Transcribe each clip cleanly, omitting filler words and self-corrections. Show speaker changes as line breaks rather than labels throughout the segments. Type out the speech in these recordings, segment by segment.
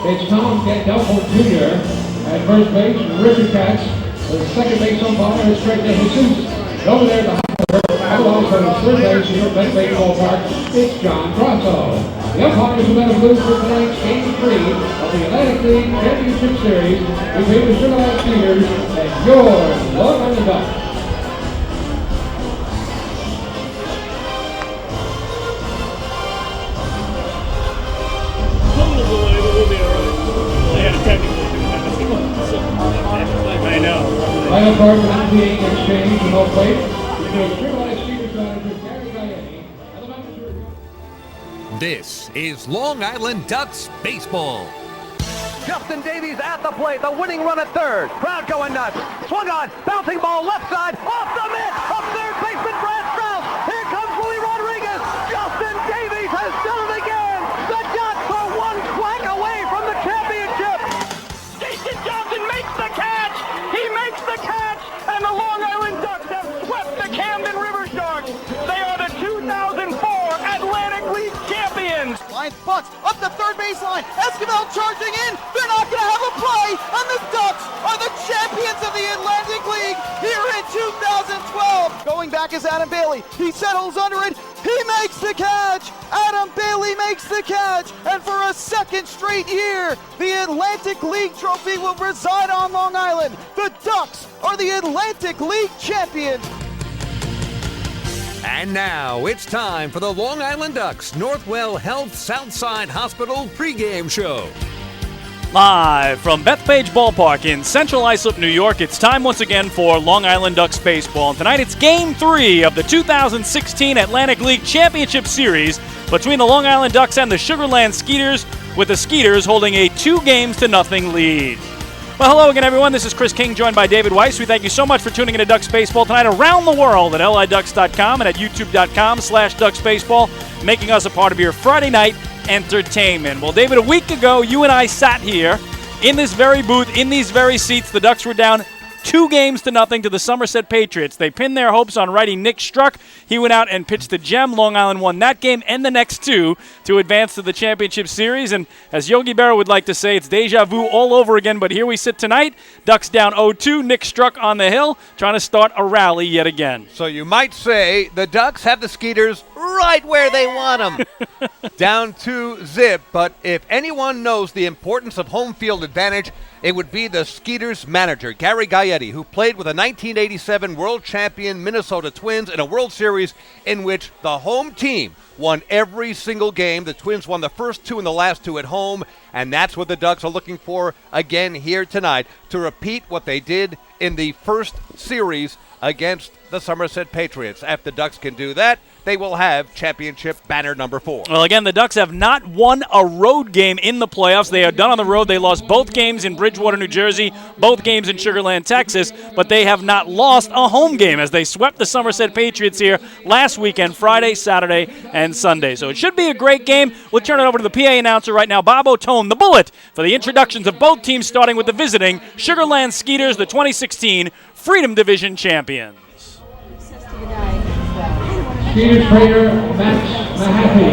It's Tom Delphine Jr. At first base, Richard Katz. The second base umpire is Craig DeJesus. Over there behind otherwise on the third base here at Met Baseball Park, it's John Grosso. The umpires have been approved for tonight's Game 3 of the Atlantic League Championship Series between the Sugar Land Skeeters and your Long Island Ducks.
I know.
Final card now being exchanged and no plate between Sugar Land Skeeters manager Gary Gaetti and the manager.
This is Long Island Ducks baseball.
Justin Davies at the plate, the winning run at third. Crowd going nuts. Swung on, bouncing ball left side, off the mitt, up third baseman Brad Strauss. Here comes Willie Rodriguez. Justin Davies has done it again. The Ducks are one quack away from the championship. Jason Johnson makes the catch. He makes the catch, and the Long Island Ducks have swept the Camden River Sharks. They are the 2004 Atlantic League champions.
Line bucks up the third baseline. Esquivel charging in. They're not going to have a play, and the Ducks are the champions of the Atlantic League here in 2012. Going back is Adam Bailey. He settles under it. He makes the catch. Adam Bailey makes the catch. And for a second straight year, the Atlantic League trophy will reside on Long Island. The Ducks are the Atlantic League champions.
And now it's time for the Long Island Ducks Northwell Health Southside Hospital pregame show.
Live from Bethpage Ballpark in Central Islip, New York, it's time once again for Long Island Ducks baseball. And tonight it's Game 3 of the 2016 Atlantic League Championship Series between the Long Island Ducks and the Sugar Land Skeeters, with the Skeeters holding a 2-0 lead. Well, hello again, everyone. This is Chris King, joined by David Weiss. We thank you so much for tuning into Ducks Baseball tonight around the world at liducks.com and at youtube.com/ducksbaseball, making us a part of your Friday night entertainment. Well, David, a week ago, you and I sat here in this very booth, in these very seats. The Ducks were down 2-0 to the Somerset Patriots. They pinned their hopes on righty Nick Struck. He went out and pitched the gem. Long Island won that game and the next two to advance to the championship series. And as Yogi Berra would like to say, it's deja vu all over again. But here we sit tonight. Ducks down 0-2. Nick Struck on the hill, trying to start a rally yet again.
So you might say the Ducks have the Skeeters right where they want them. Down 2-0. But if anyone knows the importance of home field advantage, it would be the Skeeters manager, Gary Gaetti, who played with the 1987 world champion Minnesota Twins in a World Series in which the home team won every single game. The Twins won the first two and the last two at home, and that's what the Ducks are looking for again here tonight, to repeat what they did in the first series against the Somerset Patriots. If the Ducks can do that, they will have championship banner number 4.
Well, again, the Ducks have not won a road game in the playoffs. They are done on the road. They lost both games in Bridgewater, New Jersey, both games in Sugar Land, Texas, but they have not lost a home game as they swept the Somerset Patriots here last weekend, Friday, Saturday, and Sunday. So it should be a great game. We'll turn it over to the PA announcer right now, Bob O'Tone, the Bullet, for the introductions of both teams, starting with the visiting Sugar Land Skeeters, the 2016 Freedom Division champions.
Skeeters trainer Max Mahaffey.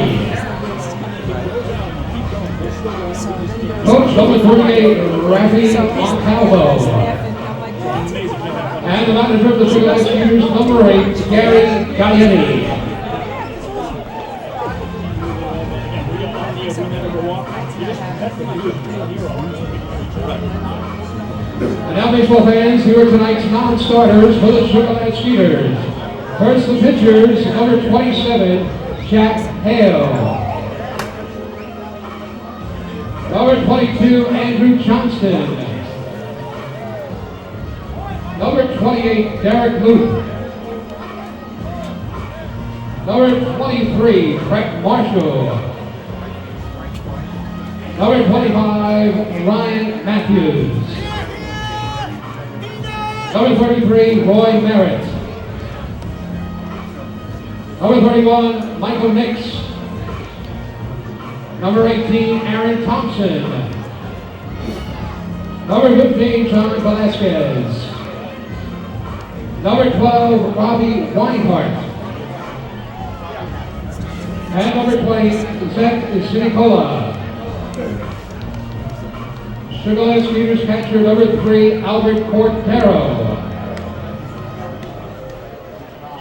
Coach number 38, Rafi Montalvo. And the manager of the Sugar Land Skeeters, number 8, Gary Gaetti. And now, baseball fans, here are tonight's non-starters for the Sugar Land Skeeters. First, the pitchers, number 27, Jack Hale. Number 22, Andrew Johnston. Number 28, Derek Luke. Number 23, Brett Marshall. Number 25, Ryan Matthews. Number 33, Roy Merritt. Number 31, Michael Nix. Number 18, Aaron Thompson. Number 15, John Velasquez. Number 12, Robbie Weinhardt. And number 20, Zach Sinicola. Sugar Land Skeeters catcher number 3, Albert Cordero.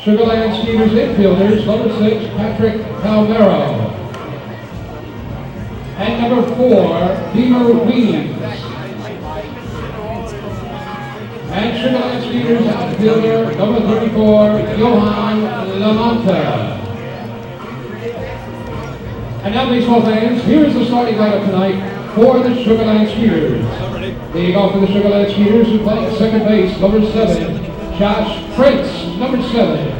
Sugar Land Skeeters infielders, number 6, Patrick Palmero. And number 4, Beamer Weeds. And Sugar Land Skeeters outfielder, number 34, Johan Lamonta. And now, baseball fans, here is the starting lineup tonight for the Sugar Land Skeeters. Leading off for the Sugar Land Skeeters, who play at second base, number 7, Josh Prince, number 7.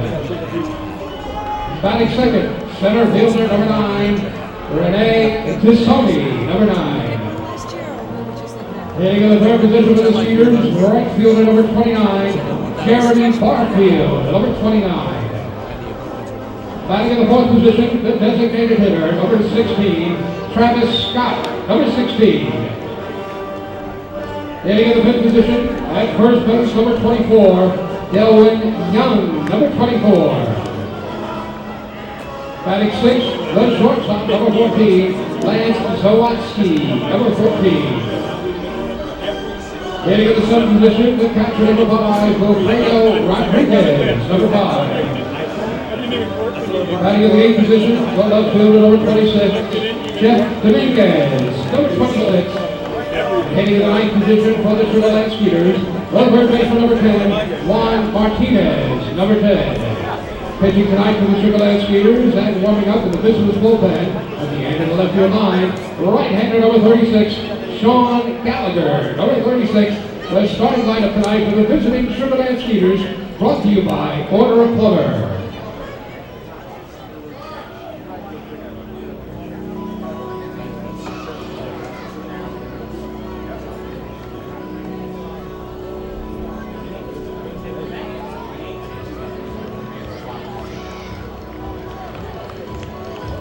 Batting second, center fielder, number 9, Renee Tissoni, number 9. Hitting in the third position for the Skeeters, right fielder, number 29, Jeremy Barfield, number 29. Batting in the fourth position, the designated hitter, number 16, Travis Scott, number 16. Hitting in the fifth position, at first base, number 24, Delwyn Young, number 24. Batting sixth, the shortstop, number 14, Lance Zawatsky, number 14. Hitting in the seventh position, the catcher, number 5, Wilfredo Rodriguez, number 5. Batting in the eighth position, the left fielder, number 26, Jeff Dominguez, number 26. Hitting in the ninth position for the Sugar Land Skeeters, the third baseman, number 10, Juan Martinez, number 10. Pitching tonight for the Sugar Land Skeeters and warming up in the visitors' bullpen at the end of the left field line, right-hander, number 36, Sean Gallagher, number 36. The starting lineup tonight for the visiting Sugar Land Skeeters, brought to you by Order of Plumber.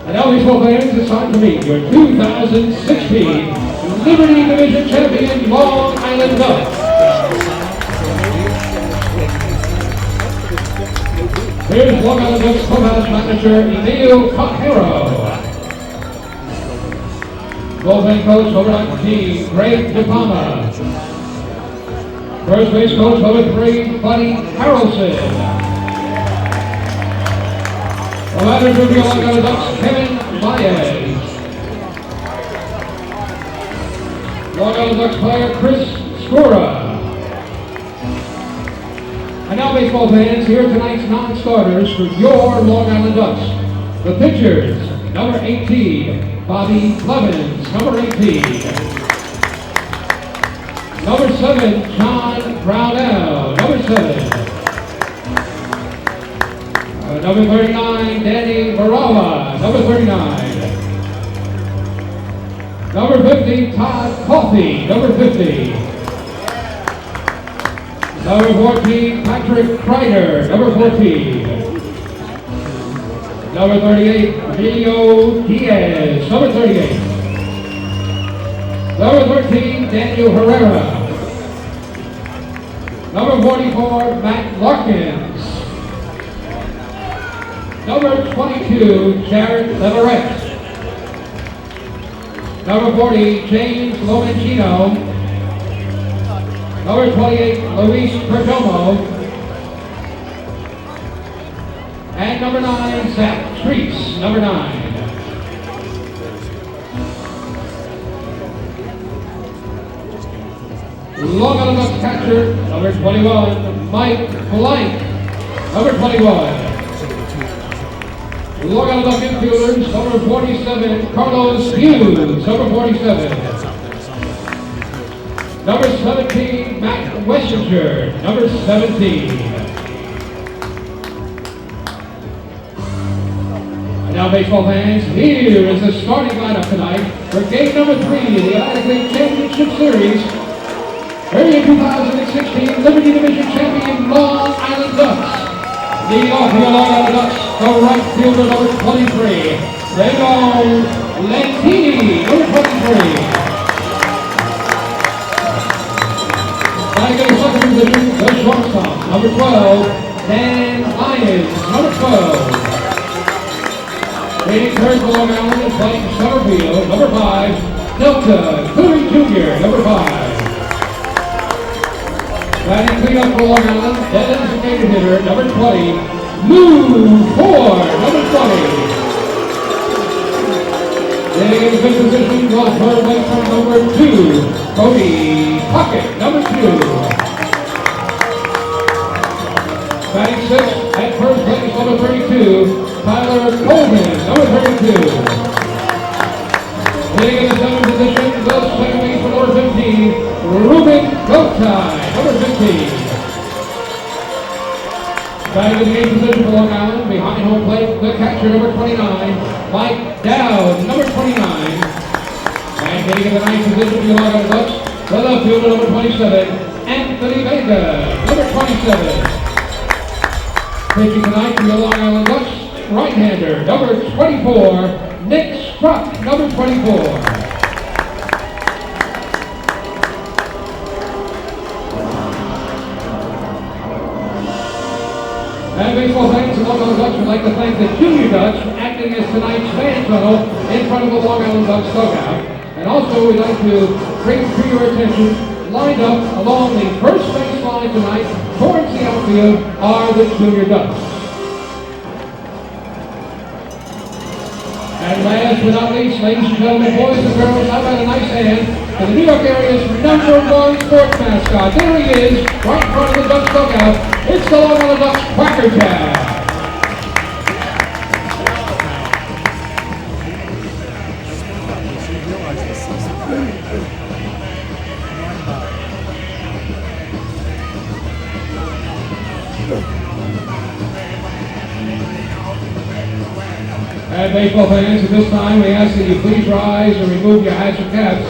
And now, baseball fans, it's time to meet your 2016 Liberty Division champion, Long Island Ducks. Here's Long Island Ducks clubhouse manager, Emilio Cajero. Bullpen coach, number 19, Greg DePalma. First base coach, number 3, Buddy Harrelson. The manager of the Long Island Ducks, Kevin Baez. Long Island Ducks player, Chris Skora. And now, baseball fans, here are tonight's non-starters for your Long Island Ducks. The pitchers, number 18, Bobby Clemens, number 18. Number 7, John Brownell, number 7. Number 39, Danny Varala, number 39. Number 50, Todd Coffey, number 50. Number 14, Patrick Kreider, number 14. Number 38, Emilio Diaz, number 38. Number 13, Daniel Herrera. Number 44, Matt Larkins. Number 22, Jared Leverett. Number 40, James Lomangino. Number 28, Luis Perdomo. And number 9, Zach Treese, number 9. Long Island Ducks catcher, number 21, Mike Blank, number 21. Long Island Ducks infielders, number 47, Carlos Hughes, number 47. Number 17, Matt Wessinger, number 17. And now, baseball fans, here is the starting lineup tonight for game number 3 of the Atlantic League Championship Series. Early 2016 Liberty Division champion Long Island Ducks. Leading off here, Long Island Ducks, the right fielder, number 23, Reno Lentini, number 23. Batting in the second position, the shortstop, number 12, Dan Lyons, number 12. Hitting third for Long Island and playing center field, number 5, Delta Curry Jr., junior, number 5. Batting cleanup for Long Island, designated hitter, number 20, Lou Ford, number 20. Hitting in good position was third baseman number 2, Cody Puckett, number 2. Batting 6 at first base, number 32, Tyler Coleman, number 32. Hitting in the 7th position, the second baseman, number 15, Ruben Gotai, number 15. Batting in the 8th position for Long Island, behind home plate, the catcher, number 29, Mike Dowd, number 29. And hitting in the 9th position for the Long Island Ducks, the left fielder, number 27, Anthony Vega, number 27. Pitching tonight for the Long Island Ducks, right-hander, number 24, Nick Struck, number 24. And baseball fans, the Long Island Ducks would like to thank the Junior Ducks for acting as tonight's fan tunnel in front of the Long Island Ducks dugout. And also we'd like to bring to your attention, lined up along the first base line tonight towards the outfield are the Junior Ducks. And last but not least, ladies and gentlemen, boys and girls, how about a nice hand to the New York area's #1 sports mascot. There he is, right in front of the Ducks dugout. It's the Long Island Ducks Quacker Jack. And baseball fans, at this time we ask that you please rise and remove your hats and caps.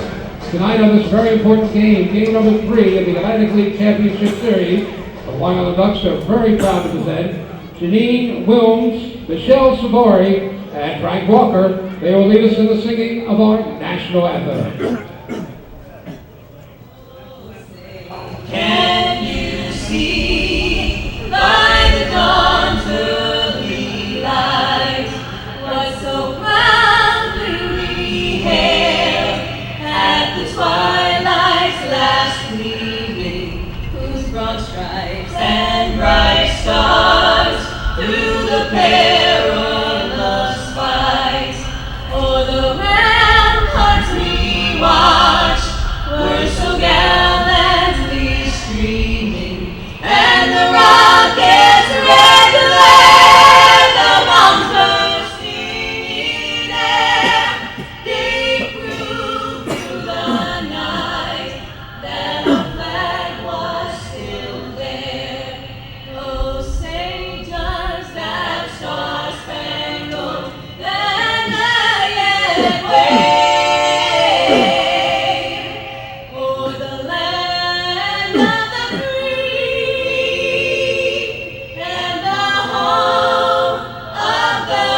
Tonight on this very important game, game number 3 of the Atlantic League Championship Series, the Long Island Ducks are very proud to present Janine Wilms, Michelle Sabori, and Frank Walker. They will lead us in the singing of our national anthem.
Can you see by the dawn's early light what so proudly we hailed at the twilight's last gleaming, whose broad stripes and bright stars through the perilous fight o'er the ramparts we watched were so gallantly streaming, and the rockets red glare, the bombs bursting in air, gave proof through the night that the flag was still there. Oh, say does that star-spangled banner yet wave o'er the land of the free and the home of the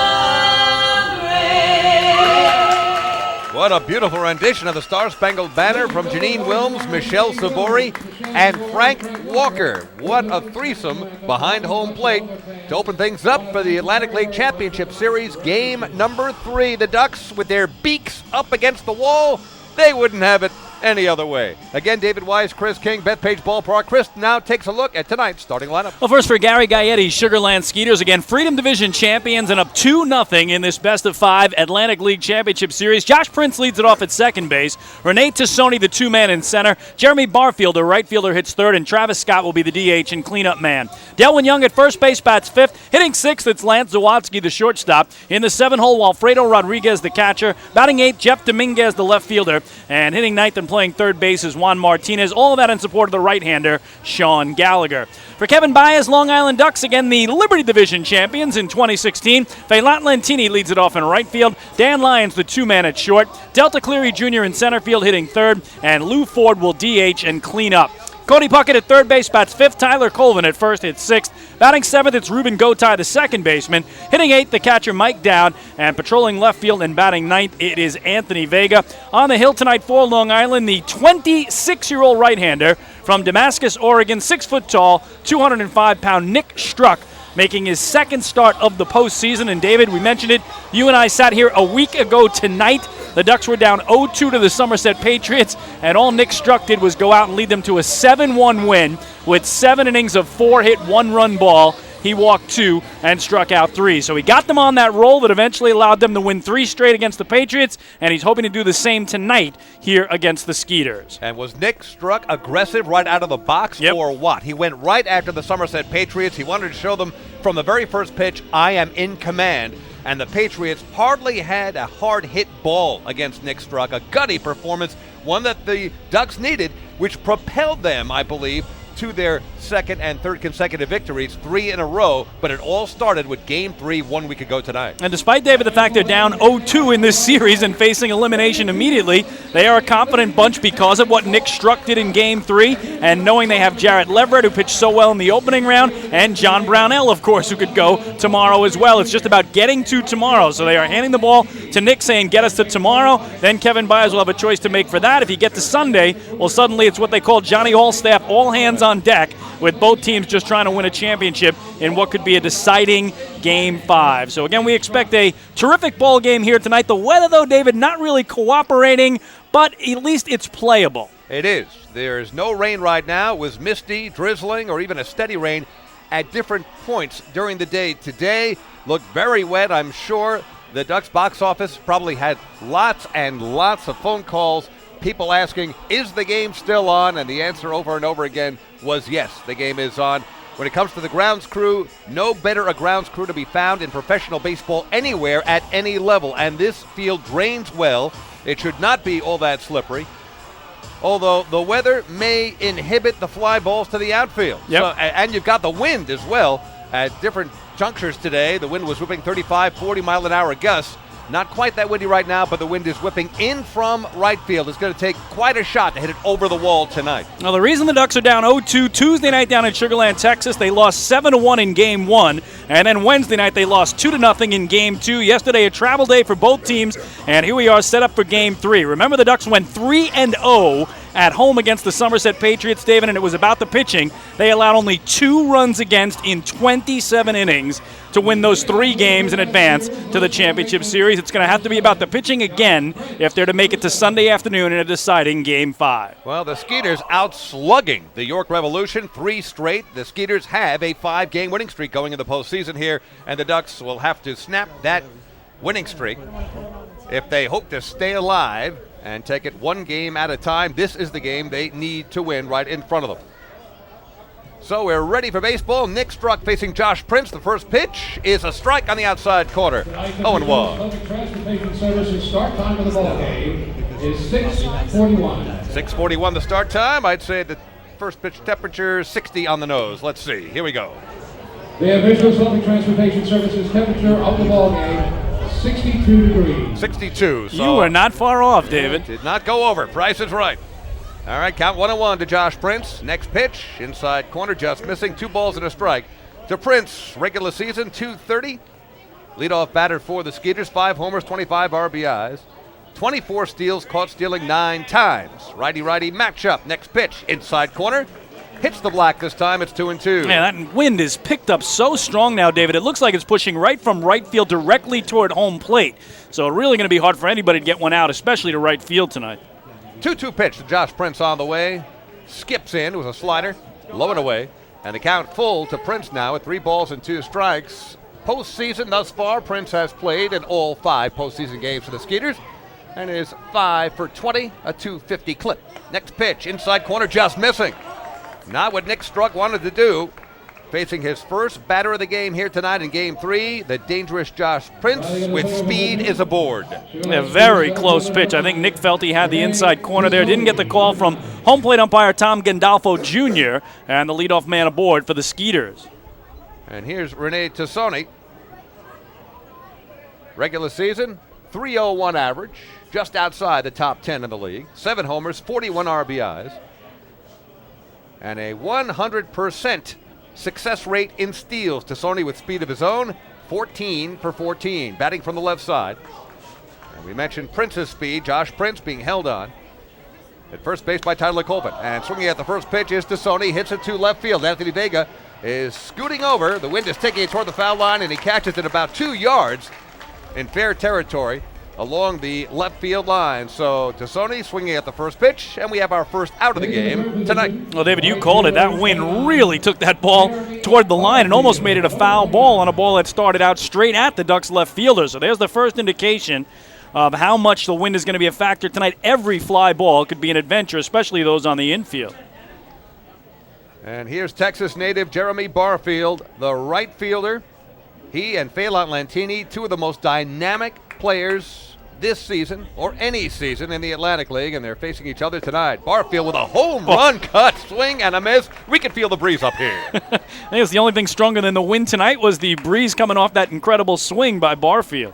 brave?
What a beautiful rendition of the Star-Spangled Banner from Janine Wilms, Michelle Sabori, and Frank Walker. What a threesome behind home plate to open things up for the Atlantic League Championship Series, game number 3. The Ducks, with their beaks up against the wall, they wouldn't have it any other way. Again, David Wise, Chris King, Bethpage Ballpark. Chris now takes a look at tonight's starting lineup.
Well, first for Gary Gaetti's Sugarland Skeeters. Again, Freedom Division champions and up 2-0 in this best-of-5 Atlantic League Championship Series. Josh Prince leads it off at second base. Renee Tassoni, the two-man in center. Jeremy Barfield, the right fielder, hits third, and Travis Scott will be the DH and cleanup man. Delwyn Young at first base bats fifth. Hitting sixth, it's Lance Zawatsky, the shortstop. In the 7-hole, Walfredo Rodriguez, the catcher. Batting eighth, Jeff Dominguez, the left fielder. And hitting ninth and playing third base is Juan Martinez. All of that in support of the right-hander, Sean Gallagher. For Kevin Baez, Long Island Ducks, again the Liberty Division champions in 2016. Faylat Lentini leads it off in right field. Dan Lyons, the two-man at short. Delta Cleary Jr. in center field hitting third. And Lou Ford will DH and clean up. Cody Puckett at third base bats fifth. Tyler Colvin at first hits sixth. Batting seventh, it's Ruben Gotai, the second baseman. Hitting eighth, the catcher Mike Dowd. And patrolling left field and batting ninth, it is Anthony Vega. On the hill tonight for Long Island, the 26-year-old right-hander from Damascus, Oregon, 6 foot tall, 205-pound Nick Struck making his second start of the postseason. And David, we mentioned it, you and I sat here a week ago tonight. The Ducks were down 0-2 to the Somerset Patriots, and all Nick Struck did was go out and lead them to a 7-1 win with 7 innings of 4-hit, 1-run ball. He walked 2 and struck out 3. So he got them on that roll that eventually allowed them to win 3 straight against the Patriots, and he's hoping to do the same tonight here against the Skeeters.
And was Nick Struck aggressive right out of the box or what? He went right after the Somerset Patriots. He wanted to show them from the very first pitch, I am in command. And the Patriots hardly had a hard-hit ball against Nick Struck. A gutty performance, one that the Ducks needed, which propelled them, I believe, to their second and third consecutive victories, 3 in a row, but it all started with Game 3 1 week ago tonight.
And despite, David, the fact they're down 0-2 in this series and facing elimination immediately, they are a confident bunch because of what Nick Struck did in Game 3, and knowing they have Jarrett Leverett, who pitched so well in the opening round, and John Brownell, of course, who could go tomorrow as well. It's just about getting to tomorrow. So they are handing the ball to Nick, saying, get us to tomorrow. Then Kevin Byers will have a choice to make for that. If you get to Sunday, well, suddenly it's what they call Johnny Hallstaff, all hands on deck, with both teams just trying to win a championship in what could be a deciding Game 5. So again, we expect a terrific ball game here tonight. The weather, though, David, not really cooperating, but at least it's playable.
It is. There's no rain right now. It was misty, drizzling, or even a steady rain at different points during the day. Today looked very wet. I'm sure the Ducks box office probably had lots and lots of phone calls, people asking, is the game still on? And the answer over and over again was yes, the game is on. When it comes to the grounds crew, no better a grounds crew to be found in professional baseball anywhere at any level. And this field drains well. It should not be all that slippery, although the weather may inhibit the fly balls to the outfield.
Yep.
So, and you've got the wind as well at different junctures today. The wind was whipping 35, 40 mile an hour gusts. Not quite that windy right now, but the wind is whipping in from right field. It's going to take quite a shot to hit it over the wall tonight.
Now, the reason the Ducks are down 0-2 Tuesday night down in Sugar Land, Texas, they lost 7-1 in Game 1. And then Wednesday night, they lost 2-0 in Game 2. Yesterday, a travel day for both teams. And here we are set up for Game 3. Remember, the Ducks went 3-0 at home against the Somerset Patriots, David, and it was about the pitching. They allowed only 2 runs against in 27 innings to win those 3 games in advance to the championship series. It's going to have to be about the pitching again if they're to make it to Sunday afternoon in a deciding Game 5.
Well, the Skeeters outslugging the York Revolution 3 straight. The Skeeters have a 5-game winning streak going in the postseason here, and the Ducks will have to snap that winning streak if they hope to stay alive and take it 1 game at a time. This is the game they need to win right in front of them. So we're ready for baseball. Nick Struck facing Josh Prince. The first pitch is a strike on the outside corner. 0-1.
Public Transportation Services start time of the ball game is 6:41.
6:41 the start time. I'd say the first pitch temperature 60 on the nose. Let's see. Here we go.
The official Public Transportation Services temperature of the ball game, 62 degrees.
62. So
You were not far off, David.
did not go over. Price is right. All right, count 1-1 to Josh Prince. Next pitch, inside corner, just missing. 2 balls and a strike to Prince. Regular season, 230. Leadoff batter for the Skeeters, 5 homers, 25 RBIs. 24 steals, caught stealing 9 times. Righty-righty matchup. Next pitch, inside corner. Hits the black this time. It's 2-2.
Man, that wind is picked up so strong now, David. It looks like it's pushing right from right field directly toward home plate. So really going to be hard for anybody to get one out, especially to right field tonight.
2-2 pitch to Josh Prince on the way. Skips in with a slider. Low and away. And the count full to Prince now at 3 balls and 2 strikes. Postseason thus far, Prince has played in all 5 postseason games for the Skeeters and is 5 for 20, a 250 clip. Next pitch, inside corner, just missing. Not what Nick Struck wanted to do. Facing his first batter of the game here tonight in Game 3, the dangerous Josh Prince with speed is aboard.
A very close pitch. I think Nick felt he had the inside corner there. Didn't get the call from home plate umpire Tom Gandolfo Jr. and the leadoff man aboard for the Skeeters.
And here's Rene Tassoni. Regular season, 301 average, just outside the top 10 in the league. 7 homers, 41 RBIs. And a 100% success rate in steals. Tassoni with speed of his own, 14 for 14, batting from the left side. And we mentioned Prince's speed, Josh Prince being held on at first base by Tyler Colvin. And swinging at the first pitch is Tassoni, hits it to left field. Anthony Vega is scooting over. The wind is taking it toward the foul line, and he catches it about 2 yards in fair territory along the left field line. So Tassoni swinging at the first pitch, and we have our first out of the game tonight.
Well, David, you called it. That wind really took that ball toward the line and almost made it a foul ball on a ball that started out straight at the Ducks left fielder. So there's the first indication of how much the wind is going to be a factor tonight. Every fly ball could be an adventure, especially those on the infield.
And here's Texas native Jeremy Barfield, the right fielder. He and Phelan Lantini, two of the most dynamic players this season, or any season in the Atlantic League, and they're facing each other tonight. Barfield with a home run cut, swing, and a miss. We can feel the breeze up here.
I think it's the only thing stronger than the wind tonight was the breeze coming off that incredible swing by Barfield.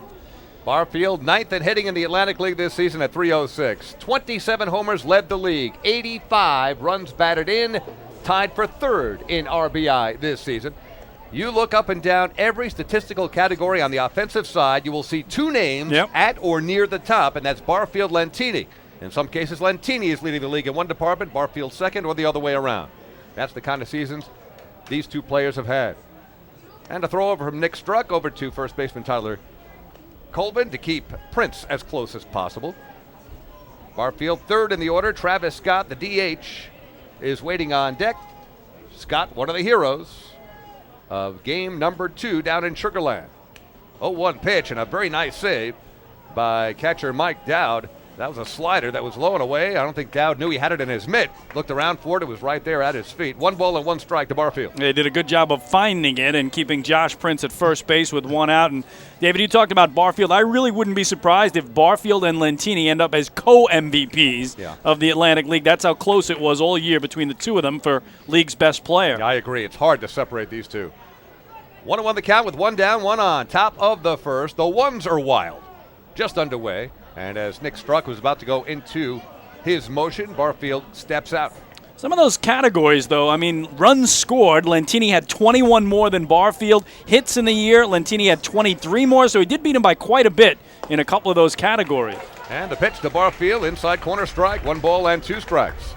Barfield, ninth in hitting in the Atlantic League this season at .306. 27 homers led the league. 85 runs batted in, tied for third in RBI this season. You look up and down every statistical category on the offensive side, you will see two names at or near the top, and that's Barfield, Lantini. In some cases, Lantini is leading the league in one department, Barfield second, or the other way around. That's the kind of seasons these two players have had. And a throw over from Nick Struck over to first baseman Tyler Colvin to keep Prince as close as possible. Barfield third in the order. Travis Scott, the DH, is waiting on deck. Scott, one of the heroes of game number 2 down in Sugarland. 0-1 pitch and a very nice save by catcher Mike Dowd. That was a slider that was low and away. I don't think Dowd knew he had it in his mitt. Looked around for it. It was right there at his feet. 1 ball and 1 strike to Barfield.
They did a good job of finding it and keeping Josh Prince at first base with 1 out. And David, you talked about Barfield. I really wouldn't be surprised if Barfield and Lantini end up as co-MVPs of the Atlantic League. That's how close it was all year between the two of them for league's best player.
Yeah, I agree. It's hard to separate these two. 1-1 the count with 1 down, 1 on. Top of the first. The ones are wild. Just underway. And as Nick Struck was about to go into his motion, Barfield steps out.
Some of those categories, though, I mean, runs scored. Lantini had 21 more than Barfield. Hits in the year, Lantini had 23 more, so he did beat him by quite a bit in a couple of those categories.
And the pitch to Barfield, inside corner strike, 1 ball and 2 strikes.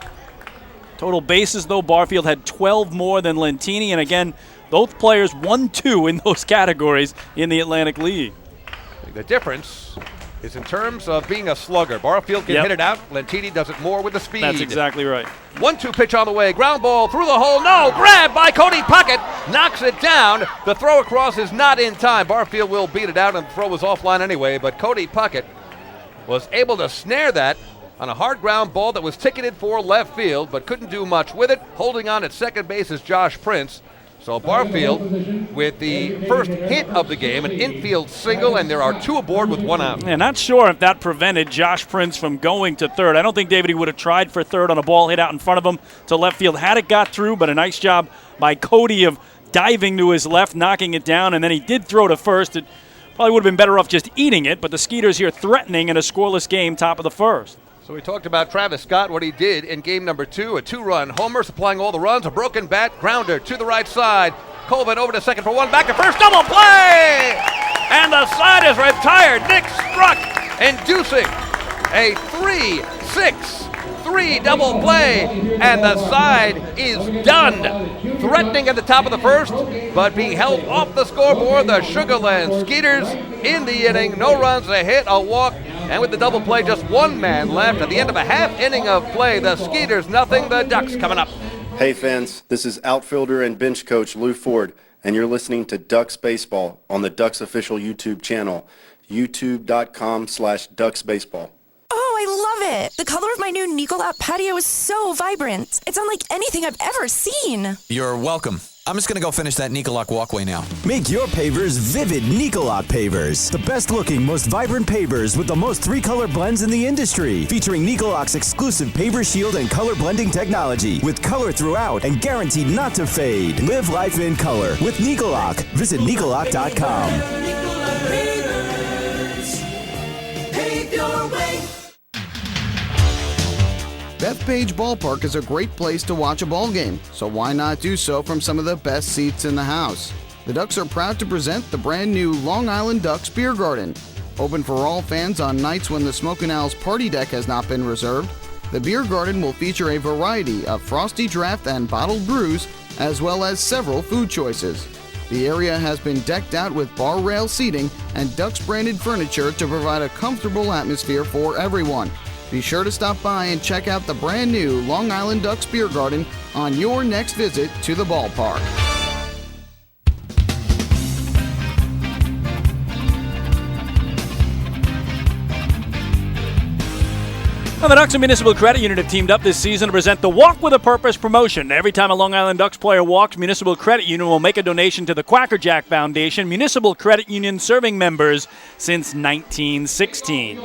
Total bases, though, Barfield had 12 more than Lantini, and again, both players 1-2 in those categories in the Atlantic League.
The difference is in terms of being a slugger. Barfield can hit it out. Lantini does it more with the speed.
That's exactly right.
1-2 pitch on the way. Ground ball through the hole. No! Grab by Cody Puckett. Knocks it down. The throw across is not in time. Barfield will beat it out, and the throw was offline anyway. But Cody Puckett was able to snare that on a hard ground ball that was ticketed for left field, but couldn't do much with it. Holding on at second base is Josh Prince. So Barfield with the first hit of the game, an infield single, and there are 2 aboard with 1 out.
Yeah, not sure if that prevented Josh Prince from going to third. I don't think, David, he would have tried for third on a ball hit out in front of him to left field had it got through, but a nice job by Cody of diving to his left, knocking it down, and then he did throw to first. It probably would have been better off just eating it, but the Skeeters here threatening in a scoreless game, top of the first.
So we talked about Travis Scott, what he did in game number 2, a 2-run homer, supplying all the runs, a broken bat, grounder to the right side. Colvin over to second for 1, back to first, double play! And the side is retired. Nick Struck inducing a 3-6-3 double play, and the side is done. Threatening at the top of the first, but being held off the scoreboard, the Sugarland Skeeters in the inning. No runs, a hit, a walk. And with the double play, just 1 man left at the end of a half inning of play. The Skeeters nothing, the Ducks coming up.
Hey fans, this is outfielder and bench coach Lou Ford, and you're listening to Ducks Baseball on the Ducks official YouTube channel, youtube.com/DucksBaseball.
Oh, I love it. The color of my new Nicolot patio is so vibrant. It's unlike anything I've ever seen.
You're welcome. I'm just going to go finish that Nicolot walkway now.
Make your pavers vivid Nicolot pavers. The best looking, most vibrant pavers with the most 3-color blends in the industry. Featuring Nicolot's exclusive paver shield and color blending technology. With color throughout and guaranteed not to fade. Live life in color with Nicolot. Visit Nicolot.com.
Pave your way.
Bethpage Ballpark is a great place to watch a ball game, so why not do so from some of the best seats in the house? The Ducks are proud to present the brand new Long Island Ducks Beer Garden. Open for all fans on nights when the Smokin' Owl's party deck has not been reserved, the Beer Garden will feature a variety of frosty draft and bottled brews, as well as several food choices. The area has been decked out with bar rail seating and Ducks branded furniture to provide a comfortable atmosphere for everyone. Be sure to stop by and check out the brand new Long Island Ducks Beer Garden on your next visit to the ballpark.
Well, the Ducks and Municipal Credit Union have teamed up this season to present the Walk with a Purpose promotion. Every time a Long Island Ducks player walks, Municipal Credit Union will make a donation to the Quacker Jack Foundation. Municipal Credit Union serving members since 1916.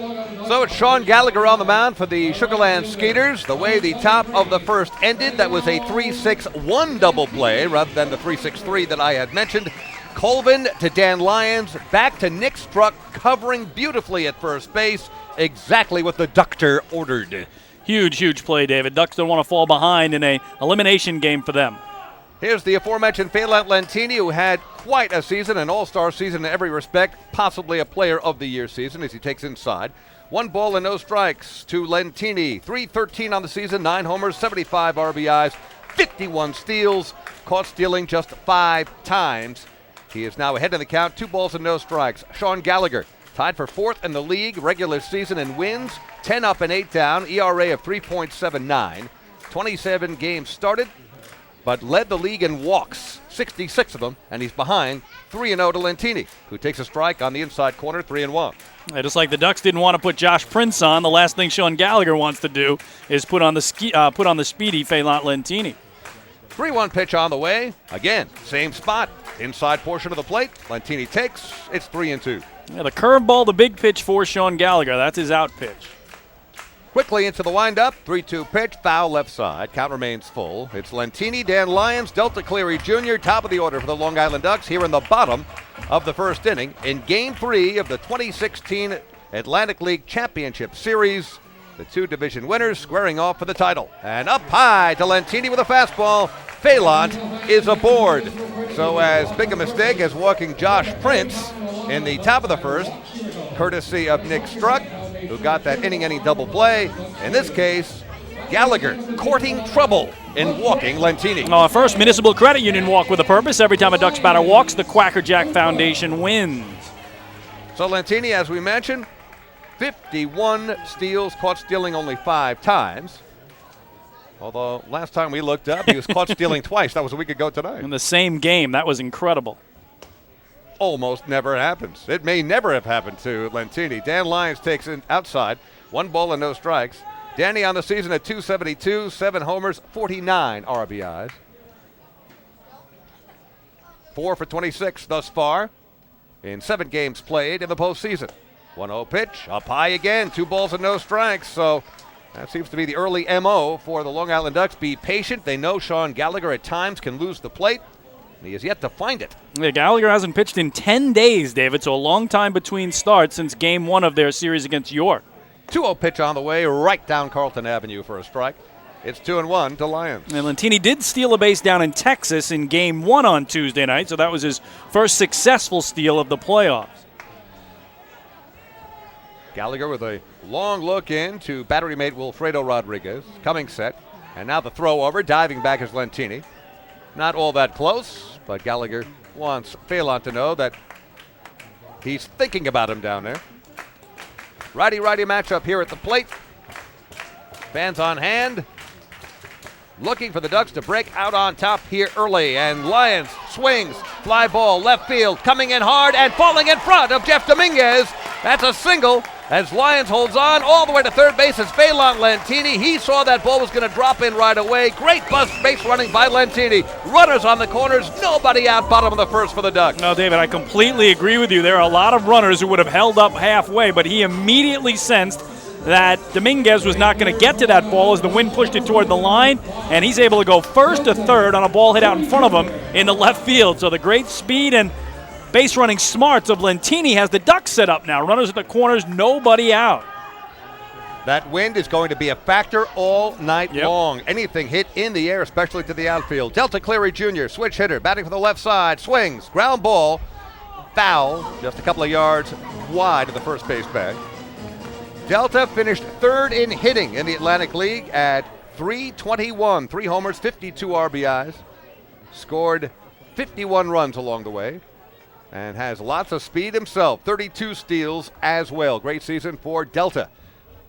So it's Sean Gallagher on the mound for the Sugarland Skeeters. The way the top of the first ended, that was a 3-6-1 double play rather than the 3-6-3 that I had mentioned. Colvin to Dan Lyons, back to Nick Struck, covering beautifully at first base. Exactly what the Ductor ordered.
Huge play, David. Ducks don't want to fall behind in a elimination game for them.
Here's the aforementioned Phelan Lentini, who had quite a season, an all-star season in every respect, possibly a player of the year season as he takes inside. 1 ball and no strikes to Lentini. 313 on the season, 9 homers, 75 RBIs, 51 steals, caught stealing just 5 times. He is now ahead in the count, 2 balls and no strikes. Sean Gallagher, tied for 4th in the league, regular season in wins, 10 up and 8 down, ERA of 3.79. 27 games started, but led the league in walks, 66 of them, and he's behind 3-0 to Lentini, who takes a strike on the inside corner, 3-1.
Yeah, just like the Ducks didn't want to put Josh Prince on, the last thing Sean Gallagher wants to do is put on the speedy Phelan Lentini.
3-1 pitch on the way. Again, same spot, inside portion of the plate. Lentini takes. It's 3-2.
Yeah, the curveball, the big pitch for Sean Gallagher. That's his out pitch.
Quickly into the windup. 3-2 pitch, foul left side. Count remains full. It's Lentini, Dan Lyons, Delta Cleary Jr., top of the order for the Long Island Ducks here in the bottom of the first inning in Game 3 of the 2016 Atlantic League Championship Series. The 2 division winners squaring off for the title. And up high to Lentini with a fastball. Phelan is aboard. So as big a mistake as walking Josh Prince in the top of the first, courtesy of Nick Struck, who got that inning-ending double play. In this case, Gallagher courting trouble in walking Lentini.
First Municipal Credit Union walk with a purpose. Every time a Ducks batter walks, the Quacker Jack Foundation wins.
So Lentini, as we mentioned, 51 steals, caught stealing only 5 times. Although last time we looked up, he was caught stealing twice. That was a week ago tonight.
In the same game. That was incredible.
Almost never happens. It may never have happened to Lentini. Dan Lyons takes it outside. 1 ball and no strikes. Danny on the season at 272, 7 homers, 49 RBIs. 4 for 26 thus far in 7 games played in the postseason. 1-0 pitch, up high again, 2 balls and no strikes. So that seems to be the early MO for the Long Island Ducks. Be patient. They know Sean Gallagher at times can lose the plate. He has yet to find it.
Yeah, Gallagher hasn't pitched in 10 days, David, so a long time between starts since Game 1 of their series against York.
2-0 pitch on the way, right down Carlton Avenue for a strike. It's 2-1 to Lyons.
And Lentini did steal a base down in Texas in Game 1 on Tuesday night, so that was his first successful steal of the playoffs.
Gallagher with a long look in to battery mate Wilfredo Rodriguez. Coming set. And now the throw over. Diving back is Lentini. Not all that close, but Gallagher wants Phelan to know that he's thinking about him down there. Righty-righty matchup here at the plate. Fans on hand. Looking for the Ducks to break out on top here early. And Lyons swings. Fly ball left field. Coming in hard and falling in front of Jeff Dominguez. That's a single as Lyons holds on all the way to third base. It's Phelan Lentini. He saw that ball was going to drop in right away. Great base running by Lentini. Runners on the corners. Nobody out bottom of the first for the Ducks.
No, David, I completely agree with you. There are a lot of runners who would have held up halfway, but he immediately sensed that Dominguez was not going to get to that ball as the wind pushed it toward the line, and he's able to go first to third on a ball hit out in front of him in the left field. So the great speed and base running smarts of Lentini has the Ducks set up now. Runners at the corners, nobody out.
That wind is going to be a factor all night long. Anything hit in the air, especially to the outfield. Delta Cleary Jr., switch hitter, batting for the left side, swings, ground ball, foul, just a couple of yards wide of the first base bag. Delta finished third in hitting in the Atlantic League at .321, 3 homers, 52 RBIs. scored 51 runs along the way and has lots of speed himself. 32 steals as well. Great season for Delta.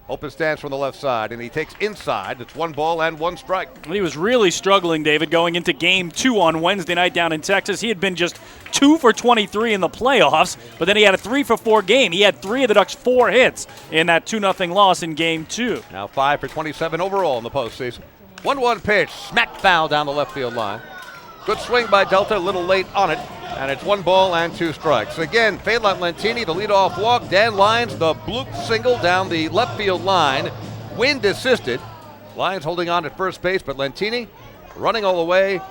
Open stance from the left side, and he takes inside. It's 1 ball and 1 strike.
He was really struggling, David, going into Game 2 on Wednesday night down in Texas. He had been just 2 for 23 in the playoffs, but then he had a 3 for 4 game. He had 3 of the Ducks' 4 hits in that 2-0 loss in Game 2.
Now 5 for 27 overall in the postseason. 1-1 pitch, smack foul down the left field line. Good swing by Delta, a little late on it, and it's 1 ball and 2 strikes. Again, Phelan Lentini, the leadoff walk. Dan Lyons, the bloop single down the left field line. Wind assisted. Lyons holding on at first base, but Lentini running all the way,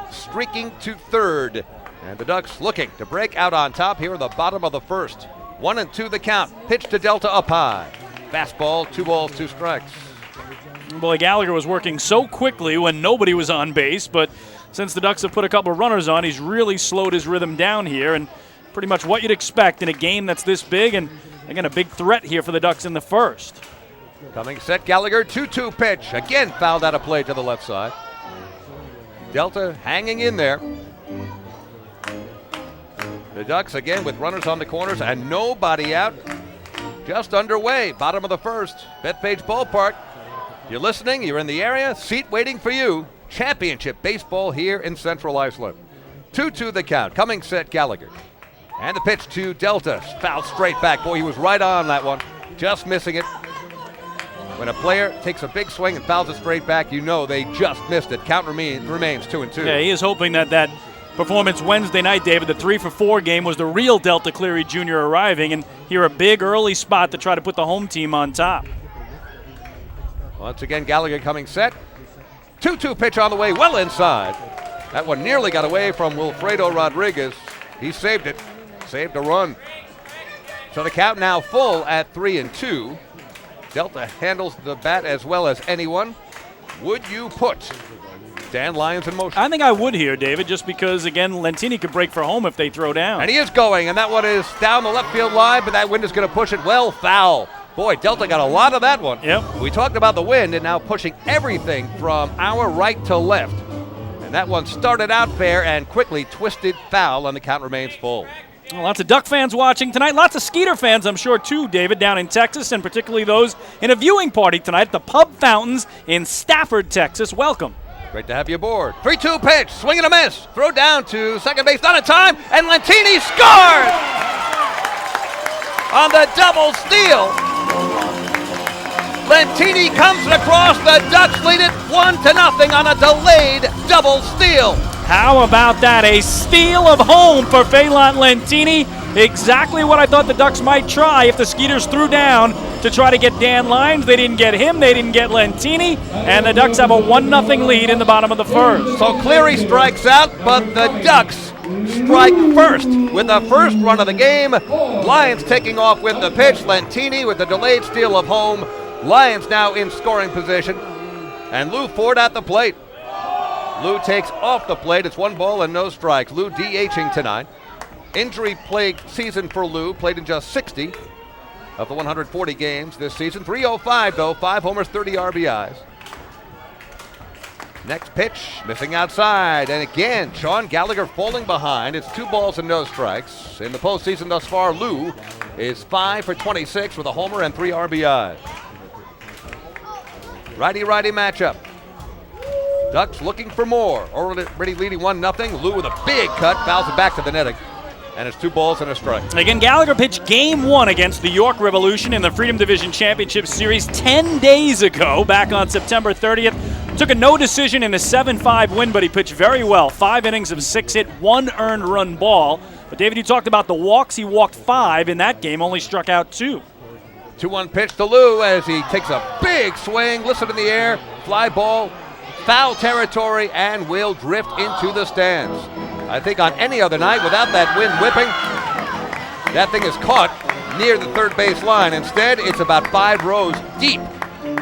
streaking to third. And the Ducks looking to break out on top here in the bottom of the first. 1-2 the count. Pitch to Delta up high. Fastball, 2 balls, 2 strikes.
Boy, Gallagher was working so quickly when nobody was on base, but since the Ducks have put a couple of runners on, he's really slowed his rhythm down here, and pretty much what you'd expect in a game that's this big, and again, a big threat here for the Ducks in the first.
Coming set, Gallagher, 2-2 pitch. Again fouled out of play to the left side. Delta hanging in there. The Ducks again with runners on the corners and nobody out. Just underway, bottom of the first. Bethpage Ballpark. You're listening, you're in the area, seat waiting for you. Championship baseball here in Central Iceland. 2-2 the count. Coming set, Gallagher. And the pitch to Delta. Fouled straight back. Boy, he was right on that one. Just missing it. When a player takes a big swing and fouls it straight back, you know they just missed it. Count remains 2-2.
Yeah, he is hoping that performance Wednesday night, David, the 3 for 4 game, was the real Delta Cleary Jr. arriving, and here a big early spot to try to put the home team on top.
Once again, Gallagher coming set. 2-2 pitch on the way, well inside. That one nearly got away from Wilfredo Rodriguez. He saved it, saved a run. So the count now full at 3-2. Delta handles the bat as well as anyone. Would you put Dan Lyons in motion?
I think I would here, David, just because, again, Lentini could break for home if they throw down.
And he is going, and that one is down the left field line, but that wind is going to push it well foul. Boy, Delta got a lot of that one.
Yep.
We talked about the wind and now pushing everything from our right to left. And that one started out fair and quickly twisted foul, and the count remains full.
Well, lots of Duck fans watching tonight. Lots of Skeeter fans, I'm sure, too, David, down in Texas, and particularly those in a viewing party tonight at the Pub Fountains in Stafford, Texas. Welcome.
Great to have you aboard. 3-2 pitch, swing and a miss. Throw down to second base, not in time, and Lentini scores! On the double steal. Lentini comes across, the Ducks lead it 1-0 on a delayed double steal.
How about that? A steal of home for Phelan Lentini. Exactly what I thought the Ducks might try if the Skeeters threw down to try to get Dan Lyons. They didn't get him. They didn't get Lentini. And the Ducks have a 1-0 lead in the bottom of the first.
So Cleary strikes out, but the Ducks strike first with the first run of the game. Lyons taking off with the pitch. Lentini with the delayed steal of home. Lyons now in scoring position. And Lou Ford at the plate. Lou takes off the plate. It's 1 ball and no strikes. Lou DHing tonight. Injury-plagued season for Lou. Played in just 60 of the 140 games this season. 305, though. 5 homers, 30 RBIs. Next pitch, missing outside. And again, Sean Gallagher falling behind. It's 2 balls and no strikes. In the postseason thus far, Lou is 5 for 26 with a homer and 3 RBIs. Righty-righty matchup. Ducks looking for more. Already leading 1-0. Lou with a big cut, fouls it back to the netting. And it's 2 balls and a strike.
Again, Gallagher pitched Game 1 against the York Revolution in the Freedom Division Championship Series 10 days ago, back on September 30th. Took a no decision in a 7-5 win, but he pitched very well. 5 innings of 6 hit, 1 earned run ball. But David, you talked about the walks. He walked 5 in that game, only struck out 2.
2-1 pitch to Lou as he takes a big swing, lifts it in the air, fly ball, foul territory, and will drift into the stands. I think on any other night, without that wind whipping, that thing is caught near the third base line. Instead, it's about 5 rows deep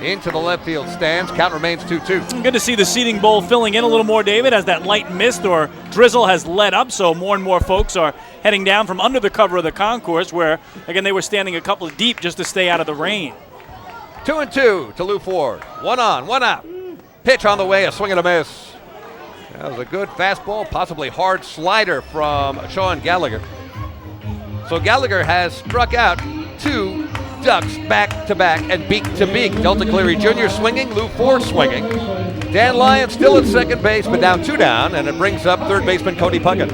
into the left field stands. Count remains 2-2.
Good to see the seating bowl filling in a little more, David, as that light mist or drizzle has let up, so more and more folks are heading down from under the cover of the concourse where, again, they were standing a couple of deep just to stay out of the rain.
2-2 to Lou Ford. 1 on, 1 out. Pitch on the way, a swing and a miss. That was a good fastball, possibly hard slider from Sean Gallagher. So Gallagher has struck out 2 Ducks back-to-back and beak-to-beak. Delta Cleary Jr. swinging, Lou Ford swinging. Dan Lyons still at second base, but down 2 down, and it brings up third baseman Cody Puckett.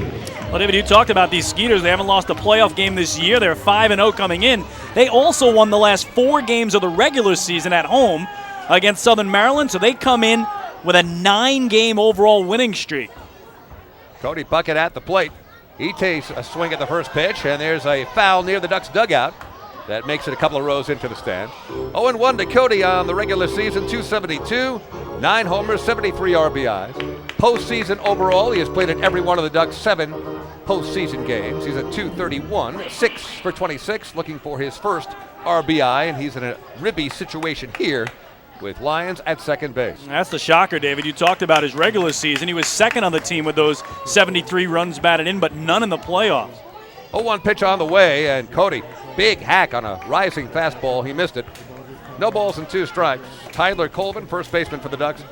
Well, David, you talked about these Skeeters. They haven't lost a playoff game this year. They're 5-0 coming in. They also won the last 4 games of the regular season at home against Southern Maryland, so they come in with a 9-game overall winning streak.
Cody Puckett at the plate. He takes a swing at the first pitch, and there's a foul near the Ducks dugout. That makes it a couple of rows into the stand. 0-1 to Cody on the regular season, 272, 9 homers, 73 RBIs. Postseason overall, he has played in every one of the Ducks' 7 postseason games. He's at 231, 6 for 26, looking for his first RBI, and he's in a ribby situation here with Lyons at second base.
That's the shocker, David. You talked about his regular season. He was second on the team with those 73 runs batted in, but none in the playoffs.
0-1 pitch on the way, and Cody, big hack on a rising fastball. He missed it. No balls and 2 strikes. Tyler Colvin, first baseman for the Ducks,